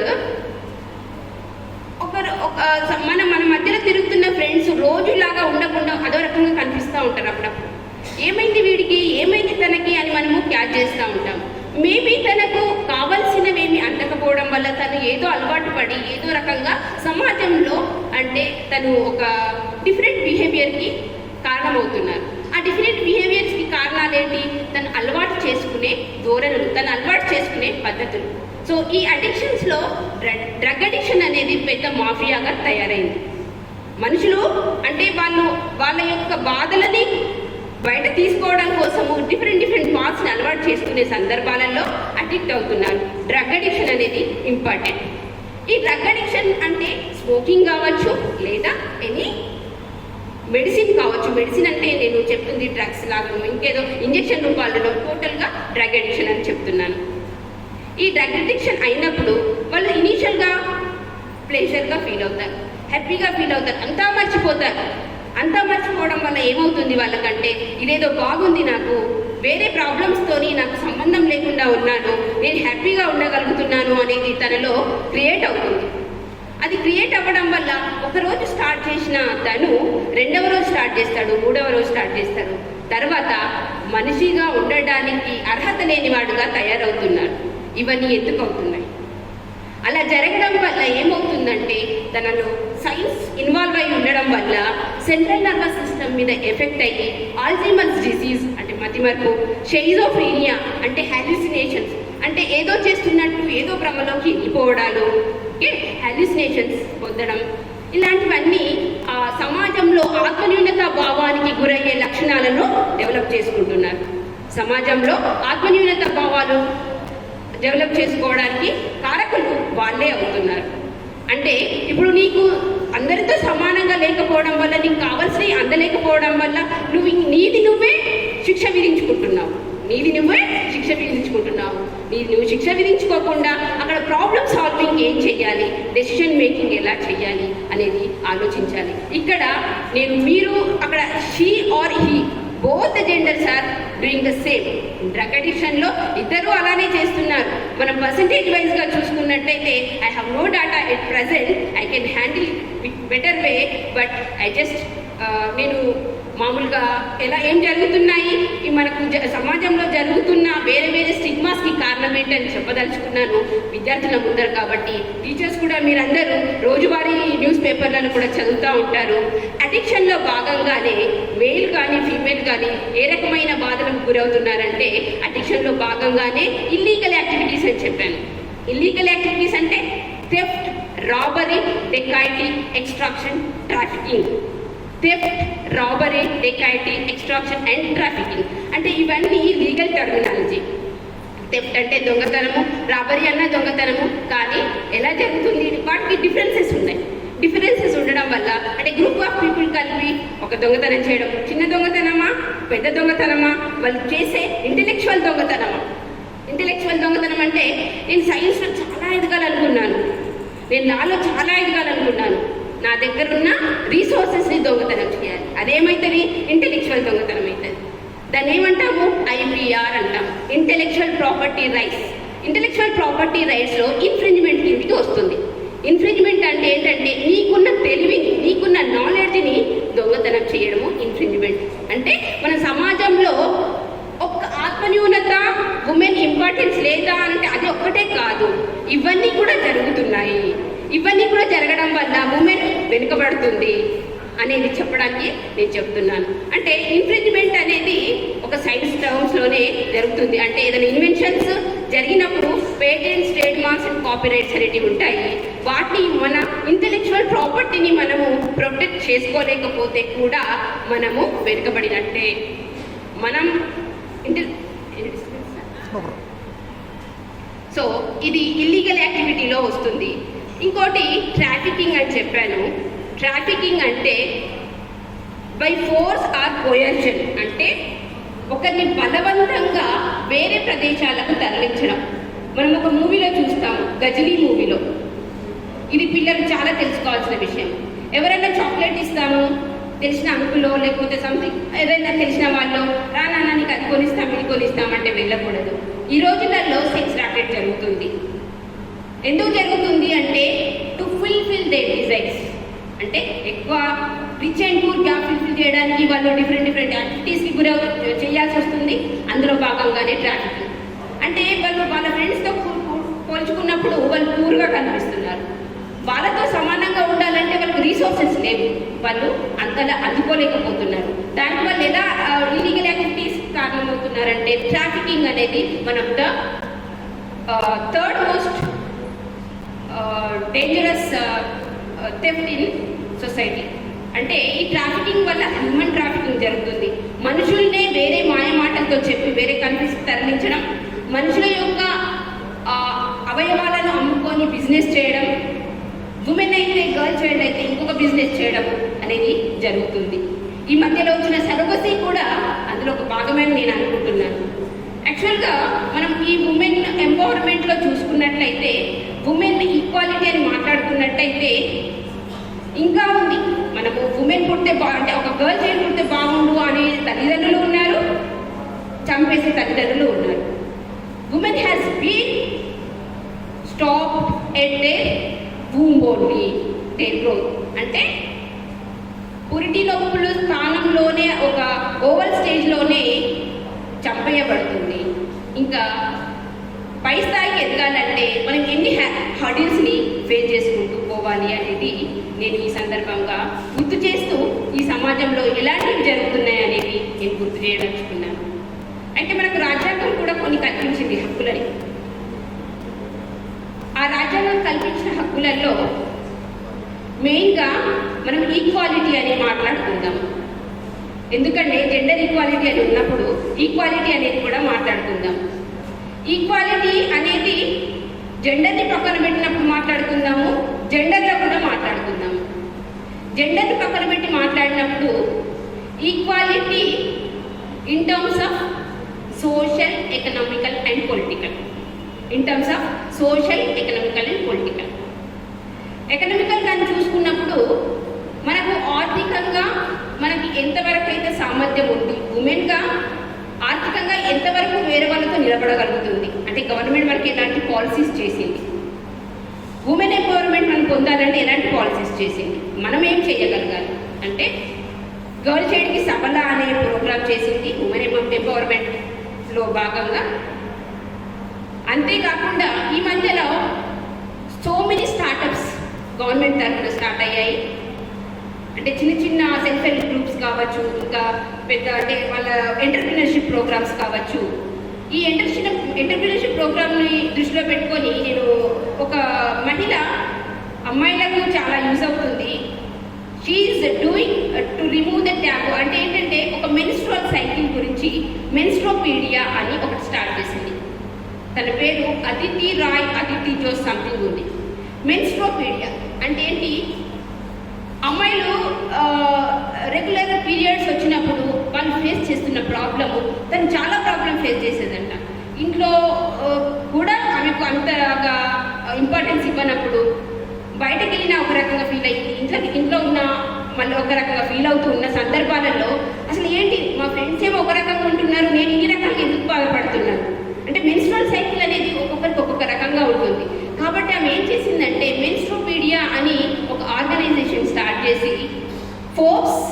మన మధ్యలో తిరుగుతున్న ఫ్రెండ్స్ రోజులాగా ఉండకుండా అదో రకంగా కనిపిస్తూ ఉంటారు. అప్పుడప్పుడు ఏమైంది వీడికి, ఏమైంది తనకి అని మనము క్యాచ్ చేస్తూ ఉంటాం. మేబీ తనకు కావలసినవేమి అందకపోవడం వల్ల తను ఏదో అలవాటు పడి ఏదో రకంగా సమాజంలో అంటే తను ఒక డిఫరెంట్ బిహేవియర్కి కారణమవుతున్నారు. ఆ డిఫరెంట్ బిహేవియర్స్కి కారణాలు ఏంటి? తను అలవాటు చేసుకునే ధోరణులు, తను అలవాటు చేసుకునే పద్ధతులు. సో ఈ అడిక్షన్స్లో డ్రగ్ అడిక్షన్ అనేది పెద్ద మాఫియాగా తయారైంది. మనుషులు అంటే వాళ్ళ యొక్క బాధలని బయట తీసుకోవడం కోసము డిఫరెంట్ పాత్స్ని అలవాటు చేసుకునే సందర్భాలలో అడిక్ట్ అవుతున్నారు. డ్రగ్ అడిక్షన్ అనేది ఇంపార్టెంట్. ఈ డ్రగ్ అడిక్షన్ అంటే స్మోకింగ్ కావచ్చు, లేదా ఎనీ మెడిసిన్ కావచ్చు. మెడిసిన్ అంటే నేను చెప్తుంది డ్రగ్స్ లాగాను, ఇంకేదో ఇంజెక్షన్ రూపాలలో టోటల్గా డ్రగ్ అడిక్షన్ అని చెప్తున్నాను. ఈ డ్రగ్ అడిక్షన్ అయినప్పుడు వాళ్ళు ఇనీషియల్గా ప్లెజర్గా ఫీల్ అవుతారు, హ్యాపీగా ఫీల్ అవుతారు, అంతా మర్చిపోవడం వల్ల ఏమవుతుంది వాళ్ళకంటే ఇదేదో బాగుంది, నాకు వేరే ప్రాబ్లమ్స్తోని నాకు సంబంధం లేకుండా ఉన్నాను, నేను హ్యాపీగా ఉండగలుగుతున్నాను అనేది తనలో క్రియేట్ అవుతుంది. అది క్రియేట్ అవ్వడం వల్ల ఒకరోజు స్టార్ట్ చేసిన తను రెండవ రోజు స్టార్ట్ చేస్తాడు, మూడవ రోజు స్టార్ట్ చేస్తాడు. తర్వాత మనిషిగా ఉండడానికి అర్హత లేనివాడుగా తయారవుతున్నాడు. ఇవన్నీ ఎందుకు అవుతున్నాయి? అలా జరగడం వల్ల ఏమవుతుందంటే తనలో సైన్స్ ఇన్వాల్వ్ అయి ఉండడం వల్ల సెంట్రల్ నర్వస్ సిస్టమ్ మీద ఎఫెక్ట్ అయ్యి ఆల్జీమర్స్ డిసీజ్ అంటే మతిమరుపు, షిజోఫ్రీనియా అంటే హాల్యూసినేషన్స్ అంటే ఏదో చేస్తున్నట్టు ఏదో భ్రమలోకి వెళ్ళిపోవడాలు, హాల్యూసినేషన్స్ పొందడం, ఇలాంటివన్నీ ఆ సమాజంలో ఆత్మన్యూనత భావానికి గురయ్యే లక్షణాలను డెవలప్ చేసుకుంటున్నారు. సమాజంలో ఆత్మన్యూనత భావాలు డెవలప్ చేసుకోవడానికి కారకులు వాళ్ళే అవుతున్నారు. అంటే ఇప్పుడు నీకు అందరితో సమానంగా లేకపోవడం వల్ల, నీకు కావాల్సినవి అందలేకపోవడం వల్ల నీది నువ్వే శిక్ష విధించుకుంటున్నావు. నువ్వు శిక్ష విధించుకోకుండా అక్కడ ప్రాబ్లమ్ సాల్వింగ్ ఏం చేయాలి, డెసిషన్ మేకింగ్ ఎలా చేయాలి అనేది ఆలోచించాలి. ఇక్కడ మీరు అక్కడ she or he both the genders are doing the same. Drug అడిక్షన్లో ఇద్దరు అలానే చేస్తున్నారు. మనం పర్సంటేజ్ వైజ్గా చూసుకున్నట్టయితే I have no data at present, I can handle with better way, but నేను మామూలుగా ఏం జరుగుతున్నాయి మనకు సమాజంలో జరుగుతున్న వేరే స్టిగ్మాస్కి కారణం ఏంటని చెప్పదలుచుకున్నాను విద్యార్థుల ముందర. కాబట్టి టీచర్స్ కూడా మీరందరూ రోజువారీ న్యూస్ పేపర్లను కూడా చదువుతూ ఉంటారు. అడిక్షన్లో భాగంగానే మేల్ కానీ ఫీమేల్ కానీ ఏ రకమైన బాధలకు గురవుతున్నారంటే అడిక్షన్లో భాగంగానే ఇల్లీగల్ యాక్టివిటీస్ అని చెప్పాను. ఇల్లీగల్ యాక్టివిటీస్ అంటే theft, robbery, dacoity, extraction, trafficking. Theft, robbery, dacoity, extraction and trafficking అంటే ఇవన్నీ లీగల్ టర్మినాలజీ. థెఫ్ట్ అంటే దొంగతనము, రాబరీ అన్న దొంగతనము. కానీ ఎలా జరుగుతుంది, వాటికి డిఫరెన్సెస్ ఉన్నాయి. డిఫరెన్సెస్ ఉండడం వల్ల అంటే గ్రూప్ ఆఫ్ పీపుల్ కలిపి ఒక దొంగతనం చేయడం, చిన్న దొంగతనమా పెద్ద దొంగతనమా, వాళ్ళు చేసే ఇంటెలెక్చువల్ దొంగతనమా. ఇంటెలెక్చువల్ దొంగతనం అంటే నేను సైన్స్లో చాలా ఎదగాలనుకున్నాను, నేను లాలో చాలా ఎదగాలనుకున్నాను, నా దగ్గర ఉన్న రీసోర్సెస్ని దొంగతనం చేయాలి. అదేమవుతుంది, ఇంటెలెక్చువల్ దొంగతనం అవుతుంది. దాన్ని ఏమంటాము, ఐపీఆర్ అంటాం, intellectual property rights. Intellectual property రైట్స్లో ఇన్ఫ్రింజ్మెంట్ కిందికి వస్తుంది. ఇన్ఫ్రింజ్మెంట్ అంటే ఏంటంటే నీకున్న తెలివిని, నీకున్న నాలెడ్జ్ని దొంగతనం చేయడము ఇన్ఫ్రింజ్మెంట్. అంటే మన సమాజంలో ఒక్క ఆత్మన్యూనత, ఉమెన్ ఇంపార్టెన్స్ లేదా అంటే అది ఒక్కటే కాదు, ఇవన్నీ కూడా జరుగుతున్నాయి. ఇవన్నీ కూడా జరగడం వల్ల ఉమెన్ వెనుకబడుతుంది అనేది చెప్పడానికి నేను చెప్తున్నాను. అంటే ఇన్ఫ్రింజ్మెంట్ అనేది ఒక సైన్స్ టర్మ్స్లోనే జరుగుతుంది. అంటే ఏదైనా ఇన్వెన్షన్స్ జరిగినప్పుడు patents, trade marks and copyrights అనేవి ఉంటాయి. వాటిని మన ఇంటెలెక్చువల్ ప్రాపర్టీని మనము ప్రొటెక్ట్ చేసుకోలేకపోతే కూడా మనము వెనుకబడినట్టే. మనం సో ఇది ఇల్లీగల్ యాక్టివిటీలో వస్తుంది. ఇంకోటి ట్రాఫికింగ్ అని చెప్పాను. ట్రాఫికింగ్ అంటే బై ఫోర్స్ ఆర్ కోయర్షన్, అంటే ఒకరిని బలవంతంగా వేరే ప్రదేశాలకు తరలించడం. మనం ఒక మూవీలో చూస్తాము, గజనీ మూవీలో. ఇది పిల్లలు చాలా తెలుసుకోవాల్సిన విషయం. ఎవరైనా చాక్లెట్ ఇస్తాము, తెలిసిన అంకులో లేకపోతే సంథింగ్ ఏదైనా తెలిసిన వాళ్ళు, రా నాన్న నీకు అది కొనిస్తాం ఇది కొనిస్తామంటే వెళ్ళకూడదు. ఈ రోజులలో సెక్స్ ర్యాకెట్ జరుగుతుంది. ఎందుకు జరుగుతుంది అంటే టు ఫుల్ఫిల్ దేర్ డిజైర్స్. అంటే ఎక్కువ rich and poor gap fulfil చేయడానికి వాళ్ళు డిఫరెంట్ యాక్టివిటీస్కి చేయాల్సి వస్తుంది. అందులో భాగంగానే ట్రాఫికింగ్. అంటే వాళ్ళు వాళ్ళ ఫ్రెండ్స్తో పోల్చుకున్నప్పుడు వాళ్ళు పూర్గా కనిపిస్తున్నారు. వాళ్ళతో సమానంగా ఉండాలంటే వాళ్ళకి రీసోర్సెస్ లేవు, వాళ్ళు అంతలా అందుకోలేకపోతున్నారు. దానివల్ల ఎలా ఇల్లీగల్ యాక్టివిటీస్ కారణమవుతున్నారంటే ట్రాఫికింగ్ అనేది one of the third most dangerous theft in society. అంటే ఈ ట్రాఫికింగ్ వల్ల హ్యూమన్ ట్రాఫికింగ్ జరుగుతుంది. మనుషుల్నే వేరే మాయమాటలతో చెప్పి వేరే కంట్రీస్కి తరలించడం, మనుషుల యొక్క అవయవాలను అమ్ముకొని బిజినెస్ చేయడం, ఉమెన్ అయితే గర్ల్ చైల్డ్ అయితే ఇంకొక బిజినెస్ చేయడం అనేది జరుగుతుంది. ఈ మధ్యలో వచ్చిన సరోగసీ కూడా అందులో ఒక భాగమని నేను అనుకుంటున్నాను. యాక్చువల్గా మనం ఈ ఉమెన్ ఎంపవర్మెంట్లో చూసుకున్నట్లయితే, ఉమెన్ ఈక్వాలిటీ అని మాట్లాడుకున్నట్టయితే ఇంకా ఉంది. మనము ఉమెన్ పుట్టే అంటే ఒక గర్ల్ చైల్డ్ పుట్టే బాగుండు అనే తల్లిదండ్రులు ఉన్నారు, చంపేసే తల్లిదండ్రులు ఉన్నారు. Woman has been stopped at the womb only, their growth. అంటే పురిటి నొప్పుల స్థానంలోనే ఒక ఓవల్ స్టేజ్లోనే చంపేయబడుతుంది. ఇంకా పై స్థాయికి ఎదగాలంటే మనం ఎన్ని హర్డిల్స్ని ఫేస్ చేసుకుంటూ పోవాలి అనేది నేను ఈ సందర్భంగా గుర్తు చేస్తూ ఈ సమాజంలో ఎలాంటివి జరుగుతున్నాయి అనేది నేను గుర్తు చేయదలుచుకున్నాను. అంటే మనకు రాజ్యాంగం కూడా కొన్ని కల్పించింది హక్కులని. ఆ రాజ్యాంగం కల్పించిన హక్కులలో మెయిన్గా మనం ఈక్వాలిటీ అని మాట్లాడుకుందాం. ఎందుకంటే జెండర్ ఈక్వాలిటీ అని ఉన్నప్పుడు ఈక్వాలిటీ అనేది కూడా మాట్లాడుకుందాం. ఈక్వాలిటీ అనేది జెండర్ని పక్కన పెట్టినప్పుడు మాట్లాడుకుందాము, జెండర్లో కూడా మాట్లాడుకుందాము. జెండర్ని పక్కన పెట్టి మాట్లాడినప్పుడు equality in terms of social, economical and political. In terms of social, economical and political. Economical కానీ చూసుకున్నప్పుడు మనకు ఆర్థికంగా మనకి ఎంతవరకు అయితే సామర్థ్యం ఉంది, ఉమెన్గా ఆర్థికంగా ఎంతవరకు వేరే వాళ్ళతో నిలబడగలుగుతుంది. అంటే గవర్నమెంట్ మనకి ఎలాంటి పాలసీస్ చేసింది, ఉమెన్ ఎంపవర్మెంట్ మనం పొందాలంటే ఎలాంటి పాలసీస్ చేసింది, మనం ఏం చేయగలగాలి అంటే గర్ల్ చైల్డ్కి సబల అనే ప్రోగ్రామ్ చేసింది ఉమెన్ ఎంపవర్మెంట్లో భాగంగా. అంతేకాకుండా ఈ మధ్యలో సో మెనీ స్టార్టప్స్ గవర్నమెంట్ తరఫున స్టార్ట్ అయ్యాయి. అంటే చిన్న చిన్న సెల్ఫ్ హెల్ప్ గ్రూప్స్ కావచ్చు, ఇంకా పెద్ద అంటే వాళ్ళ ఎంటర్ప్రినర్షిప్ ప్రోగ్రామ్స్ కావచ్చు. ఈ ఎంటర్ప్రినర్షిప్ ప్రోగ్రామ్ని దృష్టిలో పెట్టుకొని నేను ఒక మహిళ అమ్మాయిలకు చాలా యూజ్ అవుతుంది. She is doing to remove the taboo. అంటే ఏంటంటే ఒక మెన్స్ట్రువల్ సైకిల్ గురించి మెన్స్ట్రోపీడియా అని ఒకటి స్టార్ట్ చేసింది. తన పేరు అదితి జోస్ సంథింగ్ ఉంది. మెన్స్ట్రోపీడియా అంటే ఏంటి? అమ్మాయిలు రెగ్యులర్ పీరియడ్స్ వచ్చినప్పుడు వాళ్ళు ఫేస్ చేస్తున్న ప్రాబ్లము, తను చాలా ప్రాబ్లం ఫేస్ చేసేదంట. ఇంట్లో కూడా ఆమెకు అంతగా ఇంపార్టెన్స్ ఇవ్వనప్పుడు బయటకు వెళ్ళినా ఒక రకంగా ఫీల్ అయ్యింది, ఇంట్లో ఉన్న మళ్ళీ ఒక రకంగా ఫీల్ అవుతూ ఉన్న సందర్భాలలో అసలు ఏంటి మా ఫ్రెండ్స్ ఏమో ఒక రకంగా ఉంటున్నారు, నేను ఈ రకంగా ఎందుకు బాధపడుతున్నాను అంటే మెన్స్ట్రువల్ సైకిల్ అనేది ఒక్కొక్కరికి ఒక్కొక్క రకంగా ఉంటుంది. కాబట్టి ఆమె ఏం చేసిందంటే మెన్స్ట్రోపీడియా అని ఒక ఆర్గనైజేషన్ స్టార్ట్ చేసి ఫోర్బ్స్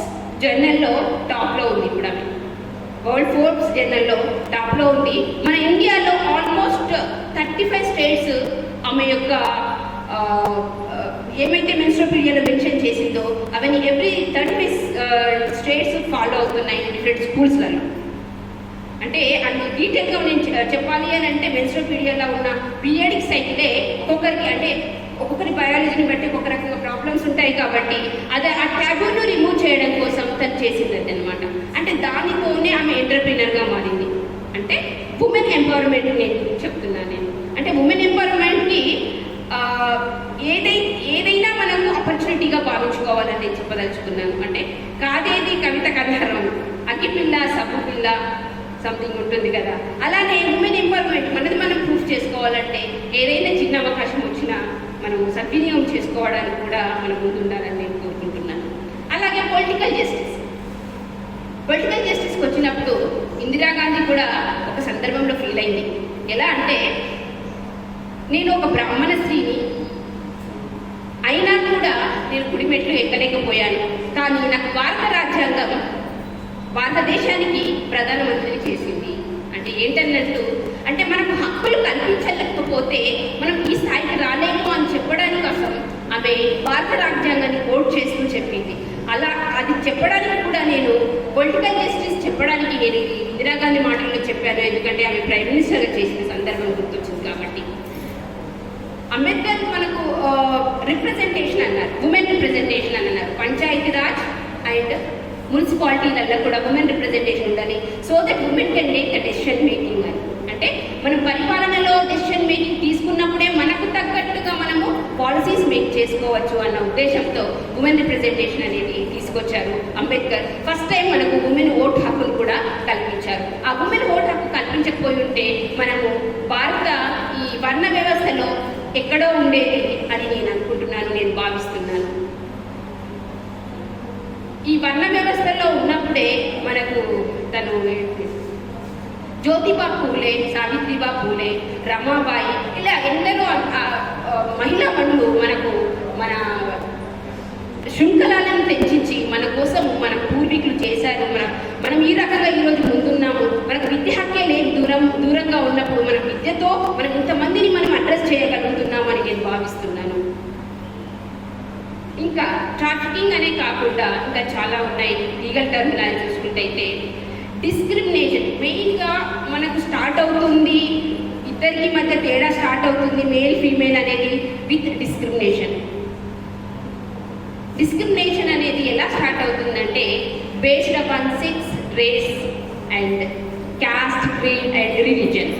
జర్నల్లో టాప్లో ఉంది. ఇప్పుడు ఆమె వరల్డ్ ఫోర్బ్స్ జర్నల్లో టాప్లో ఉంది. మన ఇండియాలో ఆల్మోస్ట్ 35 స్టేట్స్ ఆమె యొక్క ఏమైతే మెన్స్ట్రోపీడియాలో మెన్షన్ చేసిందో అవన్నీ ఎవ్రీ 35 స్టేట్స్ ఫాలో అవుతున్నాయి డిఫరెంట్ స్కూల్స్లలో. అంటే అంత డీటెయిల్గా నేను చెప్పాలి అని అంటే మెన్స్ట్రోపీడియాలో ఉన్న పీరియడిక్ సైకిలే ఒక్కొక్కరికి అంటే ఒక్కొక్కరి బయాలజీని బట్టి ఒక్కొక్క రకంగా ప్రాబ్లమ్స్ ఉంటాయి కాబట్టి అది ఆ ట్యాబూను రిమూవ్ చేయడం కోసం తను చేసిందండి అనమాట. అంటే దానితోనే ఆమె ఎంటర్ప్రీనర్గా మారింది. అంటే ఉమెన్ ఎంపవర్మెంట్ నేను చెప్తున్నాను నేను. అంటే ఉమెన్ ఎంపవర్మెంట్కి ఏదైనా మనము ఆపర్చునిటీగా భావించుకోవాలని నేను చెప్పదలుచుకున్నాను. అంటే కాదేది కవిత కథరం అగ్గిపిల్ల సబ్బు పిల్ల సంథింగ్ ఉంటుంది కదా, అలానే ఉమెన్ ఎంపవర్మెంట్ మనది మనం ప్రూఫ్ చేసుకోవాలంటే ఏదైనా చిన్న అవకాశం వచ్చినా మనం సద్వినియోగం చేసుకోవడానికి కూడా మనం ముందుండాలని నేను కోరుకుంటున్నాను. అలాగే పొలిటికల్ జస్టిస్కి వచ్చినప్పుడు ఇందిరాగాంధీ కూడా ఒక సందర్భంలో ఫీల్ అయింది. ఎలా అంటే నేను ఒక బ్రాహ్మణ స్త్రీని అయినా కూడా నేను కుడిమెట్లు ఎక్కలేకపోయాను, కానీ నాకు భారత రాజ్యాంగం భారతదేశానికి ప్రధానమంత్రిని చేసింది. అంటే ఏంటన్నట్టు అంటే మనకు హక్కులు కల్పించలేకపోతే మనం ఈ స్థాయికి రాలేము అని చెప్పడానికి కోసం ఆమె భారత రాజ్యాంగాన్ని కోట్ చేస్తూ చెప్పింది. అలా అది చెప్పడానికి కూడా నేను పొలిటికల్ జస్టిస్ చెప్పడానికి నేను ఇందిరాగాంధీ మాటల్లో చెప్పాను, ఎందుకంటే ఆమె ప్రైమ్ మినిస్టర్గా చేసిన సందర్భం గుర్తొచ్చింది కాబట్టి. అంబేద్కర్ మనకు రిప్రజెంటేషన్ అన్నారు, ఉమెన్ రిప్రజెంటేషన్ అని అన్నారు. పంచాయతీరాజ్ అండ్ మున్సిపాలిటీలలో కూడా ఉమెన్ రిప్రజెంటేషన్ ఉండాలి, so that women can take the decision making అని. అంటే మనం పరిపాలనలో డెసిషన్ మేకింగ్ తీసుకున్నప్పుడే మనకు తగ్గట్టుగా మనము పాలసీస్ మేక్ చేసుకోవచ్చు అన్న ఉద్దేశంతో ఉమెన్ రిప్రజెంటేషన్ అనేది తీసుకొచ్చారు అంబేద్కర్. ఫస్ట్ టైం మనకు ఉమెన్ ఓట్ హక్కును కూడా కల్పించారు. ఆ ఉమెన్ ఓట్ హక్కు కల్పించకపోయి ఉంటే మనము భారత ఈ వర్ణ వ్యవస్థలో ఎక్కడో ఉండేది అని నేను అనుకుంటున్నాను, నేను భావిస్తున్నాను. ఈ వర్ణ వ్యవస్థలో ఉన్నప్పుడే మనకు తను జ్యోతిబా పూలే, సావిత్రిబా పూలే, రమాబాయి ఇలా ఎందరో మహిళా మనులు మనకు మన శృంఖలాలను తెచ్చించి మన కోసం మన పూర్వీకులు చేశారు. మనం ఈ రకంగా ఈరోజు ముందున్నాము. మనకు విద్య హక్కే లేదు, దూరంగా ఉన్నప్పుడు మన విద్యతో మనం ఇంతమందిని మనం అడ్రస్ చేయగలుగుతున్నామని నేను భావిస్తున్నాను. ఇంకా ట్రాఫికింగ్ అనే కాకుండా ఇంకా చాలా ఉన్నాయి. లీగల్ టర్మినాలజీ చూసుకుంటే అయితే డిస్క్రిమినేషన్ మెయిన్గా మనకు స్టార్ట్ అవుతుంది, ఇద్దరికి మధ్య తేడా స్టార్ట్ అవుతుంది మేల్ ఫీమేల్ అనేది విత్ డిస్క్రిమినేషన్. డిస్క్రిమినేషన్ అనేది ఎలా స్టార్ట్ అవుతుందంటే based upon sex, race and caste, creed and religion.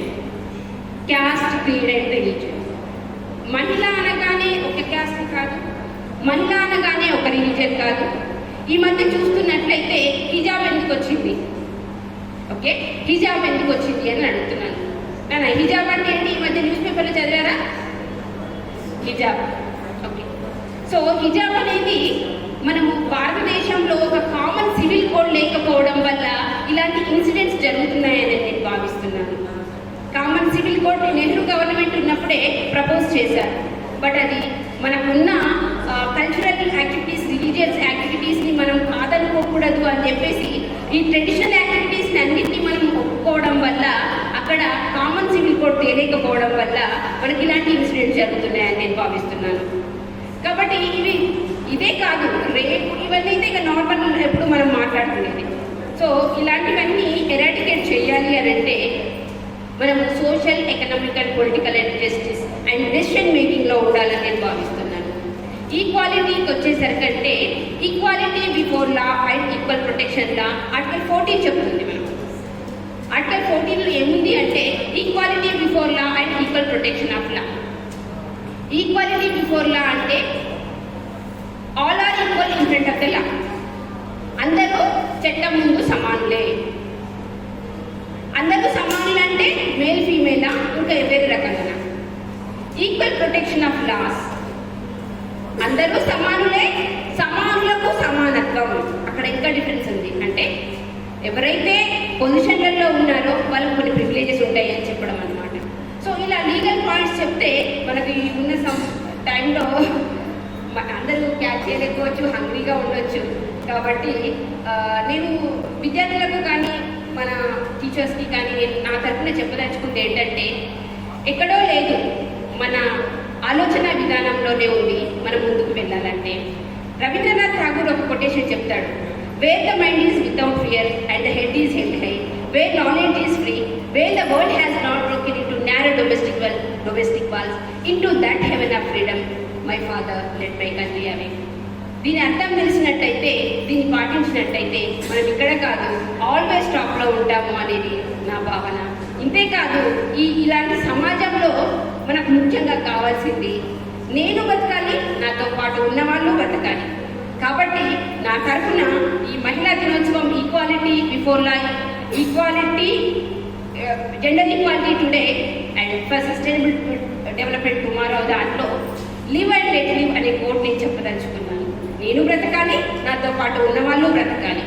Caste, creed and religion. మహిళ అనగానే ఒక క్యాస్ట్ కాదు, మహిళ అనగానే ఒక రిలీజన్ కాదు. ఈ మధ్య చూస్తున్నట్లయితే హిజాబ్ ఎందుకు వచ్చింది, ఓకే హిజాబ్ ఎందుకు వచ్చింది అని అడుగుతున్నాను. నాన్న హిజాబ్ అంటే ఏంటి? ఈ మధ్య న్యూస్ పేపర్లో చదివారా? హిజాబ్, ఓకే. సో హిజాబ్ అనేది మనము భారతదేశంలో ఒక కామన్ సివిల్ కోడ్ లేకపోవడం వల్ల ఇలాంటి ఇన్సిడెంట్స్ జరుగుతున్నాయని నేను భావిస్తున్నాను. Common civil code Nehru government ఉన్నప్పుడే ప్రపోజ్ చేశారు, బట్ అది మనకున్న కల్చరల్ యాక్టివిటీస్, రిలీజియస్ యాక్టివిటీస్ని మనం కాదనుకోకూడదు అని చెప్పేసి ఈ ట్రెడిషనల్ యాక్టివిటీస్ని అన్నింటినీ మనం ఒప్పుకోవడం వల్ల అక్కడ కామన్ సివిల్ కోడ్ తెలియకపోవడం వల్ల మనకి ఇలాంటి ఇన్సిడెంట్స్ జరుగుతున్నాయని నేను భావిస్తున్నాను. కాబట్టి ఇదే కాదు, రేపు ఇవన్నీ అయితే ఇక నార్మల్ ఎప్పుడు మనం మాట్లాడుకునేది. సో ఇలాంటివన్నీ ఎరాడికేట్ చేయాలి అని అంటే మనం social, economical, political and justice and decision మేకింగ్లో ఉండాలని నేను భావిస్తున్నాను. ఈక్వాలిటీకి వచ్చేసరికంటే equality before law and equal protection law article 14 చెప్తుంది. మనం ఆర్టికల్ 14లో ఏముంది అంటే equality before law and equal protection of law. Equality before law అంటే all are equal in front of the law, అందరూ చట్టం ముందు సమానులే. అందరూ సమానులు అంటే మేల్ ఫీమేలా ఇంకా వేరే రకంగా. ఈక్వల్ ప్రొటెక్షన్ ఆఫ్ లాస్, అందరూ సమానులే, సమానులకు సమానత్వం. అక్కడ ఇంకా డిఫరెన్స్ ఉంది. అంటే ఎవరైతే పొజిషన్లలో ఉన్నారో వాళ్ళకి కొన్ని ప్రివిలేజెస్ ఉంటాయి అని చెప్పడం అన్నమాట. సో ఇలా లీగల్ పాయింట్స్ చెప్తే మనకి ఉన్న టైంలో అందరూ క్యాచ్ చేయలేకపోవచ్చు, హంగ్రీగా ఉండొచ్చు. కాబట్టి నేను విద్యార్థులకు కానీ మన టీచర్స్కి కానీ నేను నా తరఫున చెప్పదలుచుకుంది ఏంటంటే, ఎక్కడో లేదు, మన ఆలోచన విధానంలోనే ఉంది మనం ముందుకు వెళ్ళాలంటే. రవీంద్రనాథ్ ఠాగూర్ ఒక కొటేషన్ చెప్తాడు, where the mind is without fear and the head is held high, where knowledge is free, where the world has not broken into narrow domestic walls, into that heaven of freedom my father let my country away. దీని అర్థం తెలిసినట్టయితే, దీన్ని పాటించినట్టయితే మనం ఇక్కడ కాదు always టాప్లో ఉంటాము అనేది నా భావన. ఇంతేకాదు ఇలాంటి సమాజంలో మనకు ముఖ్యంగా కావాల్సింది నేను బతకాలి, నాతో పాటు ఉన్నవాళ్ళు బతకాలి. కాబట్టి నా తరఫున ఈ మహిళా దినోత్సవం equality before law, equality gender equality today and for sustainable development tomorrow దాంట్లో లివ్ అండ్ లెట్ లివ్ అనే కోట్ నేను చెప్పదలుచుకున్నాను. నేను బ్రతకాలి, నాతో పాటు ఉన్నవాళ్ళు బ్రతకాలి.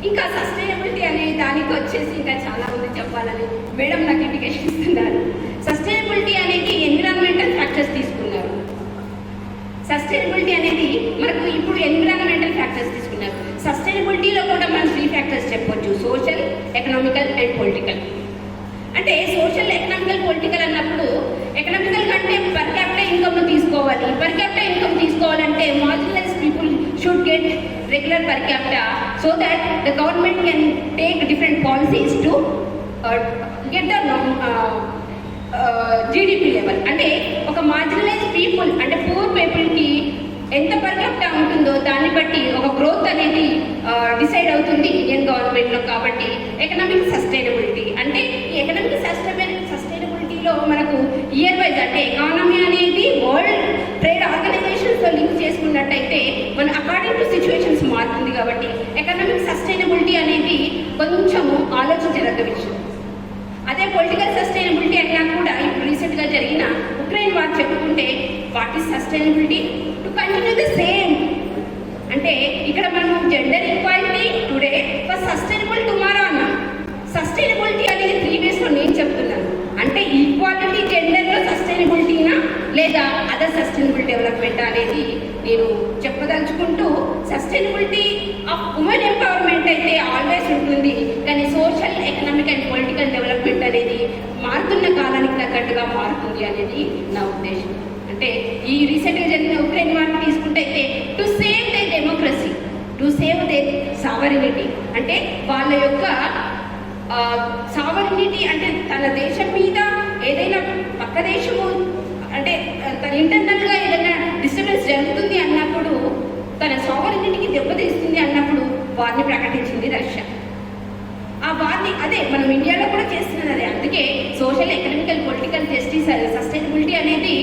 ఇంకా సస్టైనబిలిటీ అనే దానికి వచ్చేసి ఇంకా చాలా మంది చెప్పాలని మేడం నాకు ఇండికేషన్ ఇస్తున్నారు. సస్టైనబిలిటీ అనేది ఎన్విరాన్మెంటల్ ఫ్యాక్టర్స్ తీసుకున్నారు. సస్టైనబిలిటీ అనేది మనకు ఇప్పుడు ఎన్విరాన్మెంటల్ ఫ్యాక్టర్స్ తీసుకున్నారు. సస్టైనబిలిటీలో కూడా మనం 3 ఫ్యాక్టర్స్ చెప్పొచ్చు, సోషల్, ఎకనామికల్ అండ్ పొలిటికల్. అంటే సోషల్, ఎకనామికల్, పొలిటికల్ అన్నప్పుడు ఎకనామికల్ కంటే పర్ క్యాపిటల్ ఇన్కమ్ తీసుకోవాలి. పర్ క్యాపిటల్ ఇన్కమ్ తీసుకోవాలంటే marginalised people should get regular per capital so that the government can take different policies to get the GDP level. అంటే ఒక marginalised people అంటే poor పీపుల్కి ఎంత per capital ఉంటుందో దాన్ని బట్టి ఒక గ్రోత్ అనేది డిసైడ్ అవుతుంది ఇండియన్ గవర్నమెంట్లో. కాబట్టి ఎకనామిక్ సస్టైనబిలిటీ అంటే ఈ ఎకనామిక్ సస్టైనబిలిటీలో మనకు ఇయర్ వైజ్ అంటే ఎకానమీ అనేది వరల్డ్ ట్రేడ్ ఆర్గనైజేషన్స్తో లింక్ చేసుకున్నట్టయితే మన అకార్డింగ్ టు సిచ్యువేషన్స్ మారుతుంది. కాబట్టి ఎకనామిక్ సస్టైనబిలిటీ అనేది కొంచెము ఆలోచించదగ్గ విషయం. అదే పొలిటికల్ సస్టైనబిలిటీ అయినా కూడా ఇప్పుడు రీసెంట్గా జరిగిన ఉక్రెయిన్ వార్ చెప్పుకుంటే what is sustainability to continue the same. అంటే ఇక్కడ మనం gender equality today for sustainable tomorrow అన్నాం. సస్టైనబిలిటీ అనేది 3 waysలో నేను చెప్తున్నాను. అంటే ఈక్వాలిటీ జెండర్లో సస్టైనబిలిటీనా లేదా అదర్ సస్టైనబుల్ డెవలప్మెంట్ అనేది నేను చెప్పదలుచుకుంటూ, సస్టైనబిలిటీ ఆఫ్ ఉమెన్ ఎంపవర్మెంట్ అయితే ఆల్వేస్ ఉంటుంది, కానీ social, economic and political development అనేది మారుతున్న కాలానికి తగ్గట్టుగా మారుతుంది అనేది నా ఉద్దేశం. అంటే ఈ రీసెంట్గా జరిగిన ఉక్రెయిన్ వార్ని తీసుకుంటే to save they democracy, to save they sovereignty, అంటే వాళ్ళ యొక్క సావరినిటీ అంటే తన దేశం మీద ఏదైనా పక్క దేశము అంటే తన ఇంటర్నల్గా ఏదైనా డిస్టర్బెన్స్ జరుగుతుంది అన్నప్పుడు, తన సావరినిటీకి దెబ్బతీస్తుంది అన్నప్పుడు వారిని ప్రకటించింది రష్యా. ఆ వారిని అదే మనం ఇండియాలో కూడా చేస్తున్నది అదే. అందుకే social, economical, political justice, sustainability అనేది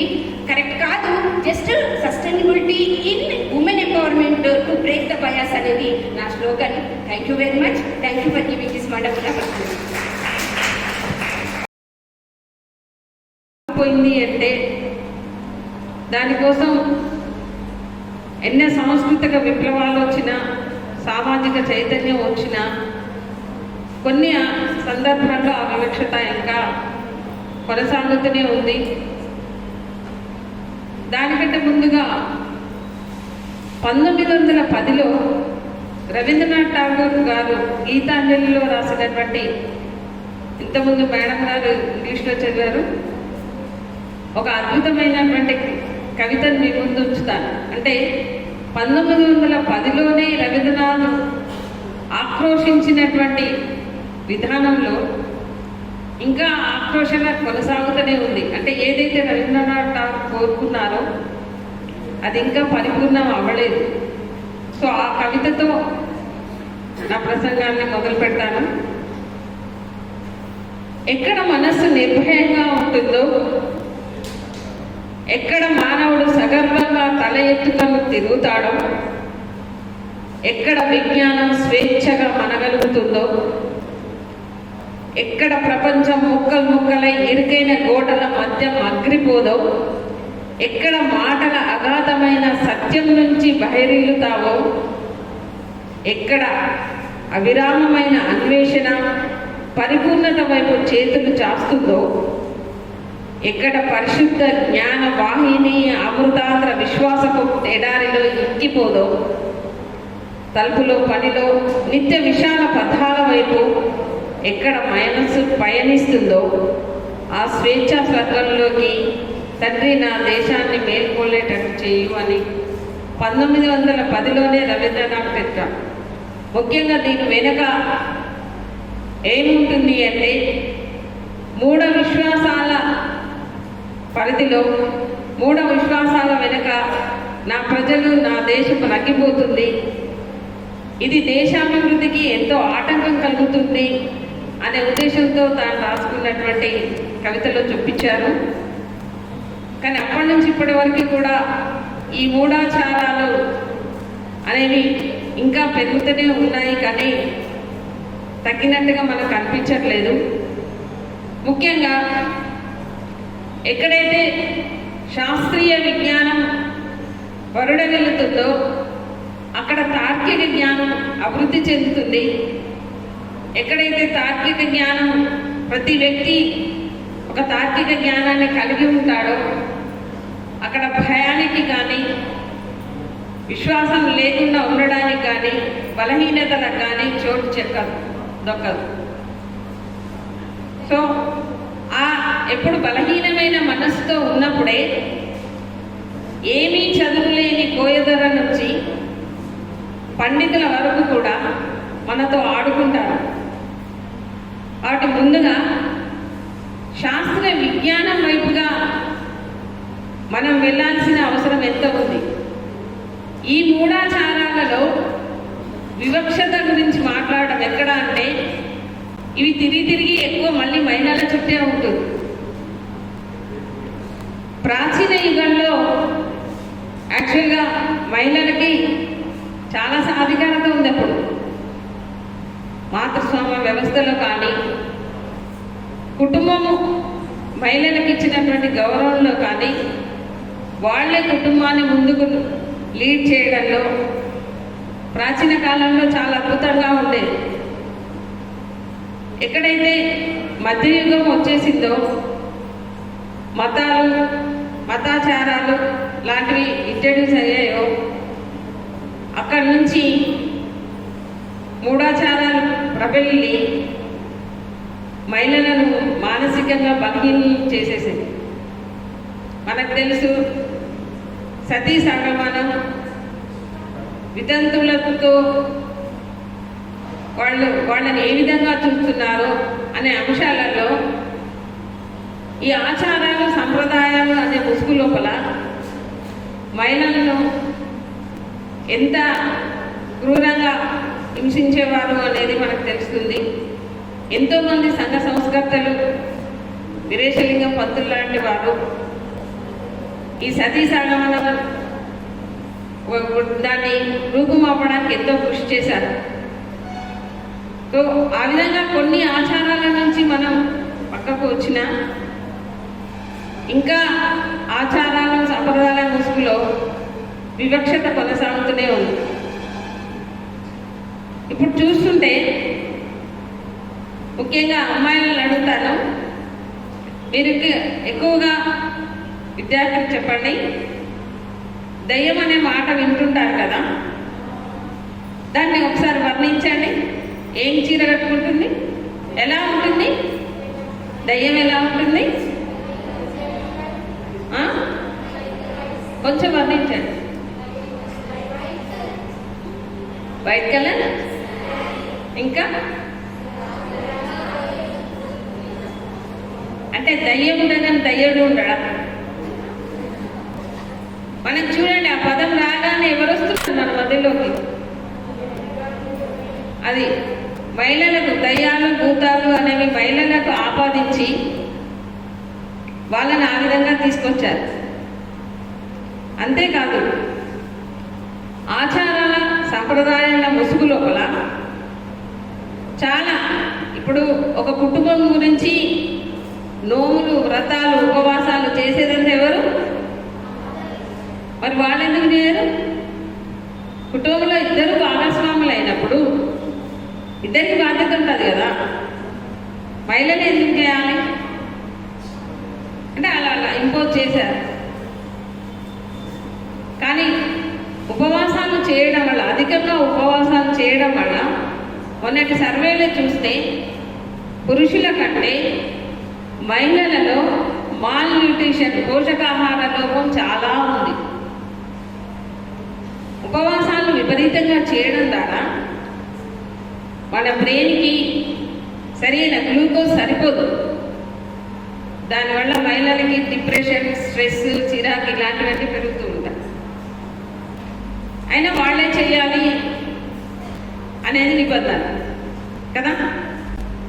కరెక్ట్ కాదు. Just sustainability in women empowerment to break the bias అనేది నా slogan. Thank you very much. Thank you for giving this wonderful opportunity. పోయింది అంటే దానికోసం ఎన్నో సాంస్కృతిక విప్లవాలు వచ్చినా, సామాజిక చైతన్యం వచ్చినా, కొన్ని సందర్భాల్లో ఆ వివక్షత ఇంకా కొనసాగుతూనే ఉంది. దానికంటే ముందుగా 1910లో రవీంద్రనాథ్ ఠాగూర్ గారు గీతాంజలిలో రాసినటువంటి, ఇంతకుముందు మేడం గారు ఇంగ్లీష్లో చదివారు, ఒక అద్భుతమైనటువంటి కవితను మీ ముందు ఉంచుతాను. అంటే 1910లోనే రవీంద్రనాథ్ ఆక్రోషించినటువంటి విధానంలో ఇంకా ఆక్రోషణ కొనసాగుతూనే ఉంది. అంటే ఏదైతే రవీంద్రనాథ్ ఠాగూర్ కోరుకున్నారో అది ఇంకా పరిపూర్ణం అవ్వలేదు. సో ఆ కవితతో నా ప్రసంగాన్ని మొదలు పెడతాను. ఎక్కడ మనస్సు నిర్భయంగా ఉంటుందో, ఎక్కడ మానవుడు సగర్వంగా తల ఎత్తుకొని తిరుగుతాడో, ఎక్కడ విజ్ఞానం స్వేచ్ఛగా మనగలుగుతుందో, ఎక్కడ ప్రపంచం ముక్కలు ముక్కలై ఇరుకైన గోడల మధ్య మగ్గిపోదో, ఎక్కడ మాటల అగాధమైన సత్యం నుంచి బహిరిల్లుతావో, ఎక్కడ అవిరామమైన అన్వేషణ పరిపూర్ణత వైపు చేతులు చాస్తుందో, ఎక్కడ పరిశుద్ధ జ్ఞాన వాహిని అమృతాంధ్ర విశ్వాసపు ఎడారిలో ఇంకిపోదో, తలుపులో పనిలో నిత్య విశాల పథాల వైపు ఎక్కడ మనస్సు పయనిస్తుందో, ఆ స్వేచ్ఛా స్వర్గంలోకి తండ్రి నా దేశాన్ని మేల్కొల్లేటట్టు చేయు అని 1910లోనే రవీంద్రనాథ్ పెట్టారు. ముఖ్యంగా దీని వెనుక ఏముంటుంది అంటే, మూఢ విశ్వాసాల పరిధిలో, మూఢ విశ్వాసాల వెనుక నా ప్రజలు నా దేశం నగ్గిపోతుంది, ఇది దేశాభివృద్ధికి ఎంతో ఆటంకం కలుగుతుంది అనే ఉద్దేశంతో తాను రాసుకున్నటువంటి కవితలో చూపించారు. కానీ అప్పటి నుంచి ఇప్పటి వరకు కూడా ఈ మూఢాచారాలు అనేవి ఇంకా పెరుగుతూనే ఉన్నాయి, కానీ తగ్గినట్టుగా మనకు అనిపించట్లేదు. ముఖ్యంగా ఎక్కడైతే శాస్త్రీయ విజ్ఞానం వరుడగలుగుతుందో అక్కడ తార్కిక జ్ఞానం అభివృద్ధి చెందుతుంది. ఎక్కడైతే తార్కిక జ్ఞానం, ప్రతి వ్యక్తి ఒక తార్కిక జ్ఞానాన్ని కలిగి ఉంటాడో అక్కడ భయానికి కానీ, విశ్వాసం లేకుండా ఉండడానికి కానీ, బలహీనతలకు కానీ చోటు దొక్కదు. సో ఎప్పుడు బలహీనమైన మనస్సుతో ఉన్నప్పుడే ఏమీ చదువులేని కోయదర నుంచి పండితుల వరకు కూడా మనతో ఆడుకుంటారు. వాటి ముందుగా శాస్త్ర విజ్ఞానం వైపుగా మనం వెళ్ళాల్సిన అవసరం ఎంత ఉంది. ఈ మూఢాచారాలలో వివక్షత గురించి మాట్లాడడం ఎక్కడ అంటే, ఇవి తిరిగి ఎక్కువ మళ్ళీ మహిళల చుట్టే ఉంటుంది. ప్రాచీన యుగంలో యాక్చువల్గా మహిళలకి చాలా సాధికారత ఉంది. అప్పుడు మాతృస్వామ్య వ్యవస్థలో కానీ, కుటుంబము మహిళలకు ఇచ్చినటువంటి గౌరవంలో కానీ, వాళ్లే కుటుంబాన్ని ముందుకు లీడ్ చేయడంలో ప్రాచీన కాలంలో చాలా అద్భుతంగా ఉండేది. ఎక్కడైతే మధ్యయుగం వచ్చేసిందో, మతాలు, మతాచారాలు లాంటివి ఇంట్రడ్యూస్ అయ్యాయో, అక్కడి నుంచి మూఢాచారాలు ప్రబలి మహిళలను మానసికంగా బలహీనం చేసేసింది. మనకు తెలుసు, సతీ సహగమనం, వితంతువులతో వాళ్ళని ఏ విధంగా చూస్తున్నారో అనే అంశాలలో ఈ ఆచారాలు, సంప్రదాయాలు అనే ముసుగు లోపల మహిళలను ఎంత క్రూరంగా హింసించేవారు అనేది మనకు తెలుస్తుంది. ఎంతోమంది సంఘ సంస్కర్తలు, వీరేశలింగం పంతులు లాంటి వారు ఈ సతీ సహగమనం దాన్ని రూపుమాపడానికి ఎంతో కృషి చేశారు. సో ఆ విధంగా కొన్ని ఆచారాల నుంచి మనం పక్కకు వచ్చిన ఇంకా ఆచారాలు, సంప్రదాయాల ముసుగులో వివక్షత కొనసాగుతూనే ఉంది. ఇప్పుడు చూస్తుంటే ముఖ్యంగా అమ్మాయిలను అడుగుతాను, మీరు ఎక్కువగా విద్యార్థులకు చెప్పండి, దయ్యం అనే మాట వింటుంటారు కదా, దాన్ని ఒకసారి వర్ణించండి. ఏం చీర కట్టుకుంటుంది, ఎలా ఉంటుంది, దయ్యం ఎలా ఉంటుంది, కొంచెం వర్ణించండి. వైట్ కలర్, ఇంకా అంటే దయ్యం ఉండగానే దయ్యుడు ఉండడా? మనం చూడండి, ఆ పదం రాగానే ఎవరు వస్తున్నారు మన మధ్యలోకి? అది మహిళలకు దయ్యాలు భూతాలు అనేవి మహిళలకు ఆపాదించి వాళ్ళని ఆ విధంగా తీసుకొచ్చారు. అంతేకాదు, ఆచారాల సంప్రదాయాల ముసుగు లోపల చాలా, ఇప్పుడు ఒక కుటుంబం గురించి నోములు, వ్రతాలు, ఉపవాసాలు చేసేదంతా ఎవరు? మరి వాళ్ళు ఎందుకు చేయరు? కుటుంబంలో ఇద్దరు భాగస్వాములు అయినప్పుడు ఇద్దరికి బాధ్యత ఉంటుంది కదా, మహిళలు ఎందుకు చేయాలి అంటే అలా ఇంపోజ్ చేశారు. కానీ ఉపవాసాలు చేయడం వల్ల, అధికంగా ఉపవాసాలు చేయడం వల్ల మొన్నటి సర్వేలో చూస్తే పురుషుల కంటే మహిళలలో మాల్ న్యూట్రిషన్, పోషకాహార లోపం చాలా ఉంది. ఉపవాసాలు విపరీతంగా చేయడం ద్వారా మన బ్రెయిన్కి సరైన గ్లూకోజ్ సరిపోదు. దానివల్ల మహిళలకి డిప్రెషన్, స్ట్రెస్, చిరాకు ఇలాంటివన్నీ పెరుగుతూ ఉంటాయి. అయినా వాళ్ళే చేయాలి అనేది నిబంధన కదా.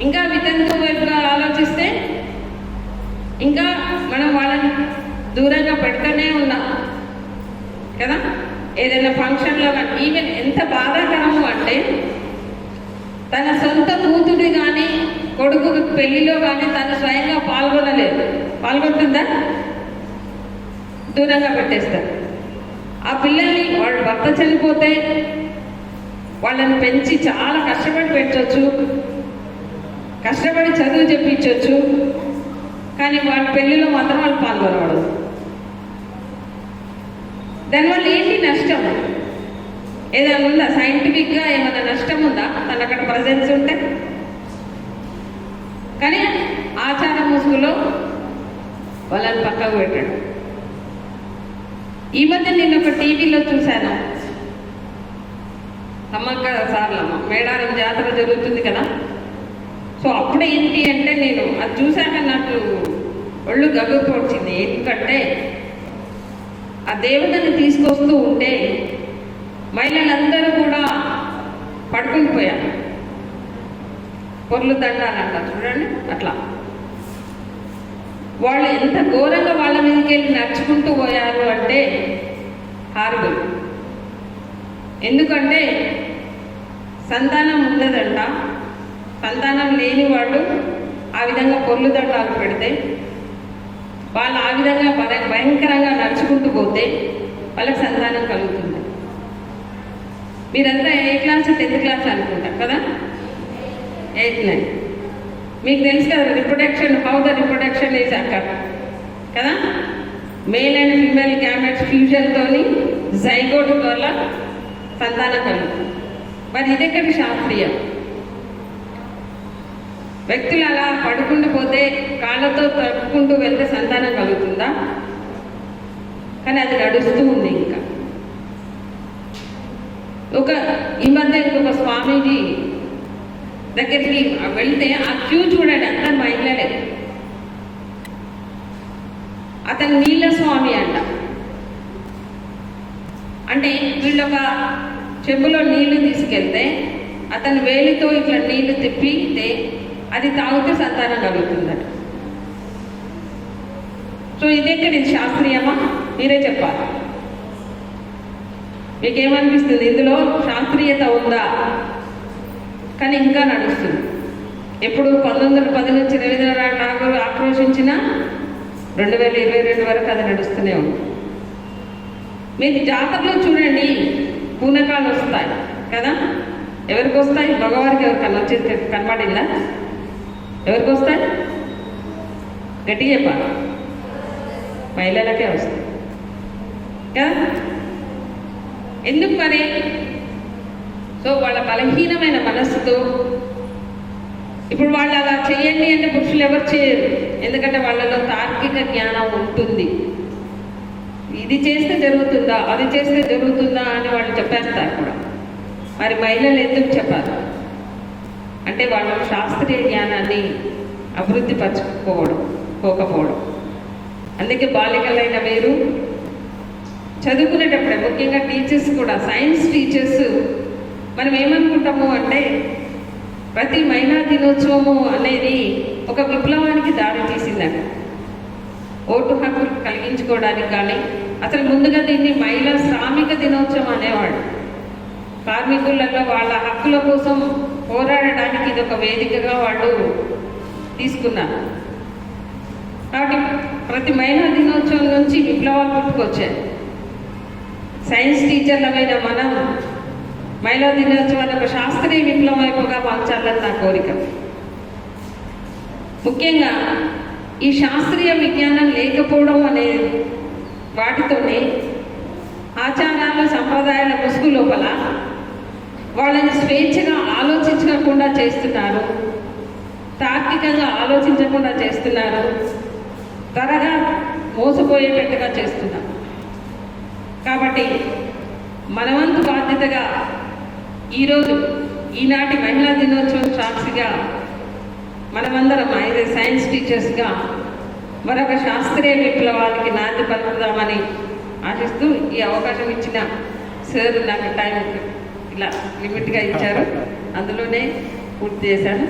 ఇంకా వితంతు వైపుగా ఆలోచిస్తే ఇంకా మనం వాళ్ళని దూరంగా పెడుతూనే ఉన్నాం కదా. ఏదైనా ఫంక్షన్లో కానీ, ఈవెన్ ఎంత బాధాకరము అంటే తన సొంత కూతుడి కానీ కొడుకు పెళ్లిలో కానీ తను స్వయంగా పాల్గొనలేదు. పాల్గొంటుందా? దూరంగా పెట్టేస్తారు. ఆ పిల్లల్ని వాళ్ళ భర్త చనిపోతే వాళ్ళని పెంచి చాలా కష్టపడి పెంచవచ్చు, కష్టపడి చదువు చెప్పించవచ్చు, కానీ వాళ్ళ పెళ్లిలో మాత్రం వాళ్ళు పాల్గొనకూడదు. దానివల్ల ఏంటి నష్టం? ఏదైనా ఉందా? సైంటిఫిక్గా ఏమైనా నష్టం ఉందా తను అక్కడ ప్రజెన్స్ ఉంటే? కానీ ఆచార ముసుగులో వాళ్ళని పక్కకు పెట్టాడు. ఈ మధ్య నేను ఒక టీవీలో చూశాను, సమ్మక్క సార్లమ్మ మేడారం జాతర జరుగుతుంది కదా. సో అప్పుడు ఏంటి అంటే నేను అది చూశాక నాకు ఒళ్ళు గగ్గుకు వచ్చింది. ఎందుకంటే ఆ దేవతని తీసుకొస్తూ ఉంటే మహిళలందరూ కూడా పడుకుని పోయారు. పొర్లు దండాలంట చూడండి, అట్లా వాళ్ళు ఎంత ఘోరంగా వాళ్ళ మీదకి వెళ్ళి నడుచుకుంటూ పోయారు అంటే హారబుల్. ఎందుకంటే సంతానం ఉండదంట, సంతానం లేని వాళ్ళు ఆ విధంగా పొర్లు దండాలు పెడితే, వాళ్ళు ఆ విధంగా భయంకరంగా నడుచుకుంటూ పోతే వాళ్ళకి సంతానం కలుగుతుంది. మీరంతా 8th క్లాస్ 10th క్లాస్ అనుకుంటారు కదా, 8th 9th. మీకు తెలుసు కదా reproduction, how the reproduction is occur కదా. మేల్ అండ్ ఫీమేల్ గ్యామెట్స్ ఫ్యూజన్తోని జైగోట్ వల్ల సంతానం కలుగుతుంది. మరి ఇదెక్కడి శాస్త్రీయం? వ్యక్తులు అలా పడుకుంటూ పోతే కాళ్ళతో తట్టుకుంటూ వెళ్తే సంతానం కలుగుతుందా? కానీ అది నడుస్తూ ఉంది. ఇంకా ఈ మధ్య ఇంకొక స్వామీజీ దగ్గరికి వెళ్తే ఆ క్యూ చూడండి, అంతా మహిళలే. అతను నీళ్ళ స్వామి అంట. అంటే వీళ్ళొక చెంబులో నీళ్లు తీసుకెళ్తే అతను వేలితో ఇట్లా నీళ్లు తిప్పితే అది తాగితే సంతానం కలుగుతుందట. సో ఇదెక్కడ ఇది శాస్త్రీయమా? మీరే చెప్పాలి. మీకేమనిపిస్తుంది? ఇందులో శాస్త్రీయత ఉందా? కానీ ఇంకా నడుస్తుంది. ఎప్పుడు 1910 నుంచి రవీంద్రనాథ్ ఠాగూర్ ఆక్రోశించిన 2022 వరకు అది నడుస్తూనే ఉంది. మీరు జాతరలో చూడండి, పూనకాలు వస్తాయి కదా. ఎవరికి వస్తాయి? మగవారికి ఎవరికన్నా వచ్చేది కనబడిందా? ఎవరికి వస్తాయి? గట్టిగా చెప్పాలి. మహిళలకే వస్తాయి కదా. ఎందుకు మరి? సో వాళ్ళ బలహీనమైన మనస్సుతో ఇప్పుడు వాళ్ళు అలా చేయండి అంటే పురుషులు ఎవరు చేయరు. ఎందుకంటే వాళ్ళలో తార్కిక జ్ఞానం ఉంటుంది. ఇది చేస్తే జరుగుతుందా, అది చేస్తే జరుగుతుందా అని వాళ్ళు చెప్పేస్తారు కూడా. మరి మహిళలు ఎందుకు చెప్పారు అంటే వాళ్ళ శాస్త్రీయ జ్ఞానాన్ని అభివృద్ధి పరచుకోవడం. పోకపోవడం. అందుకే బాలికలైన వేరు చదువుకునేటప్పుడే ముఖ్యంగా టీచర్స్ కూడా, సైన్స్ టీచర్స్ మనం ఏమనుకుంటాము అంటే ప్రతి మహిళా దినోత్సవము అనేది ఒక విప్లవానికి దారి తీసిందంట. ఓటు హక్కు కలిగించుకోవడానికి కానీ, అసలు ముందుగా దీన్ని మహిళా శ్రామిక దినోత్సవం అనేవాడు. కార్మికులలో వాళ్ళ హక్కుల కోసం పోరాడడానికి ఇది ఒక వేదికగా వాళ్ళు తీసుకున్నారు. కాబట్టి ప్రతి మహిళా దినోత్సవం నుంచి విప్లవాలు పుట్టుకొచ్చాయి. సైన్స్ టీచర్లమైన మనం మహిళా దినోత్సవాన్ని ఒక శాస్త్రీయ విప్లవం వైపుగా మార్చాలని నా కోరిక. ముఖ్యంగా ఈ శాస్త్రీయ విజ్ఞానం లేకపోవడం అనే వాటితోనే ఆచారాలు సంప్రదాయాల ముసుగు లోపల వాళ్ళని స్వేచ్ఛగా ఆలోచించకుండా చేస్తున్నారు, తార్కికంగా ఆలోచించకుండా చేస్తున్నారు, త్వరగా మోసపోయేటట్టుగా చేస్తున్నారు. కాబట్టి మనవంతు బాధ్యతగా ఈరోజు ఈనాటి మహిళా దినోత్సవం సాక్షిగా మనమందరం సైన్స్ టీచర్స్గా మరొక శాస్త్రీయ విప్లవానికి నాంది పలుకుదామని ఆశిస్తూ ఈ అవకాశం ఇచ్చిన సార్ నాకు టైం ఇలా లిమిట్గా ఇచ్చారు, అందులోనే పూర్తి చేశాను.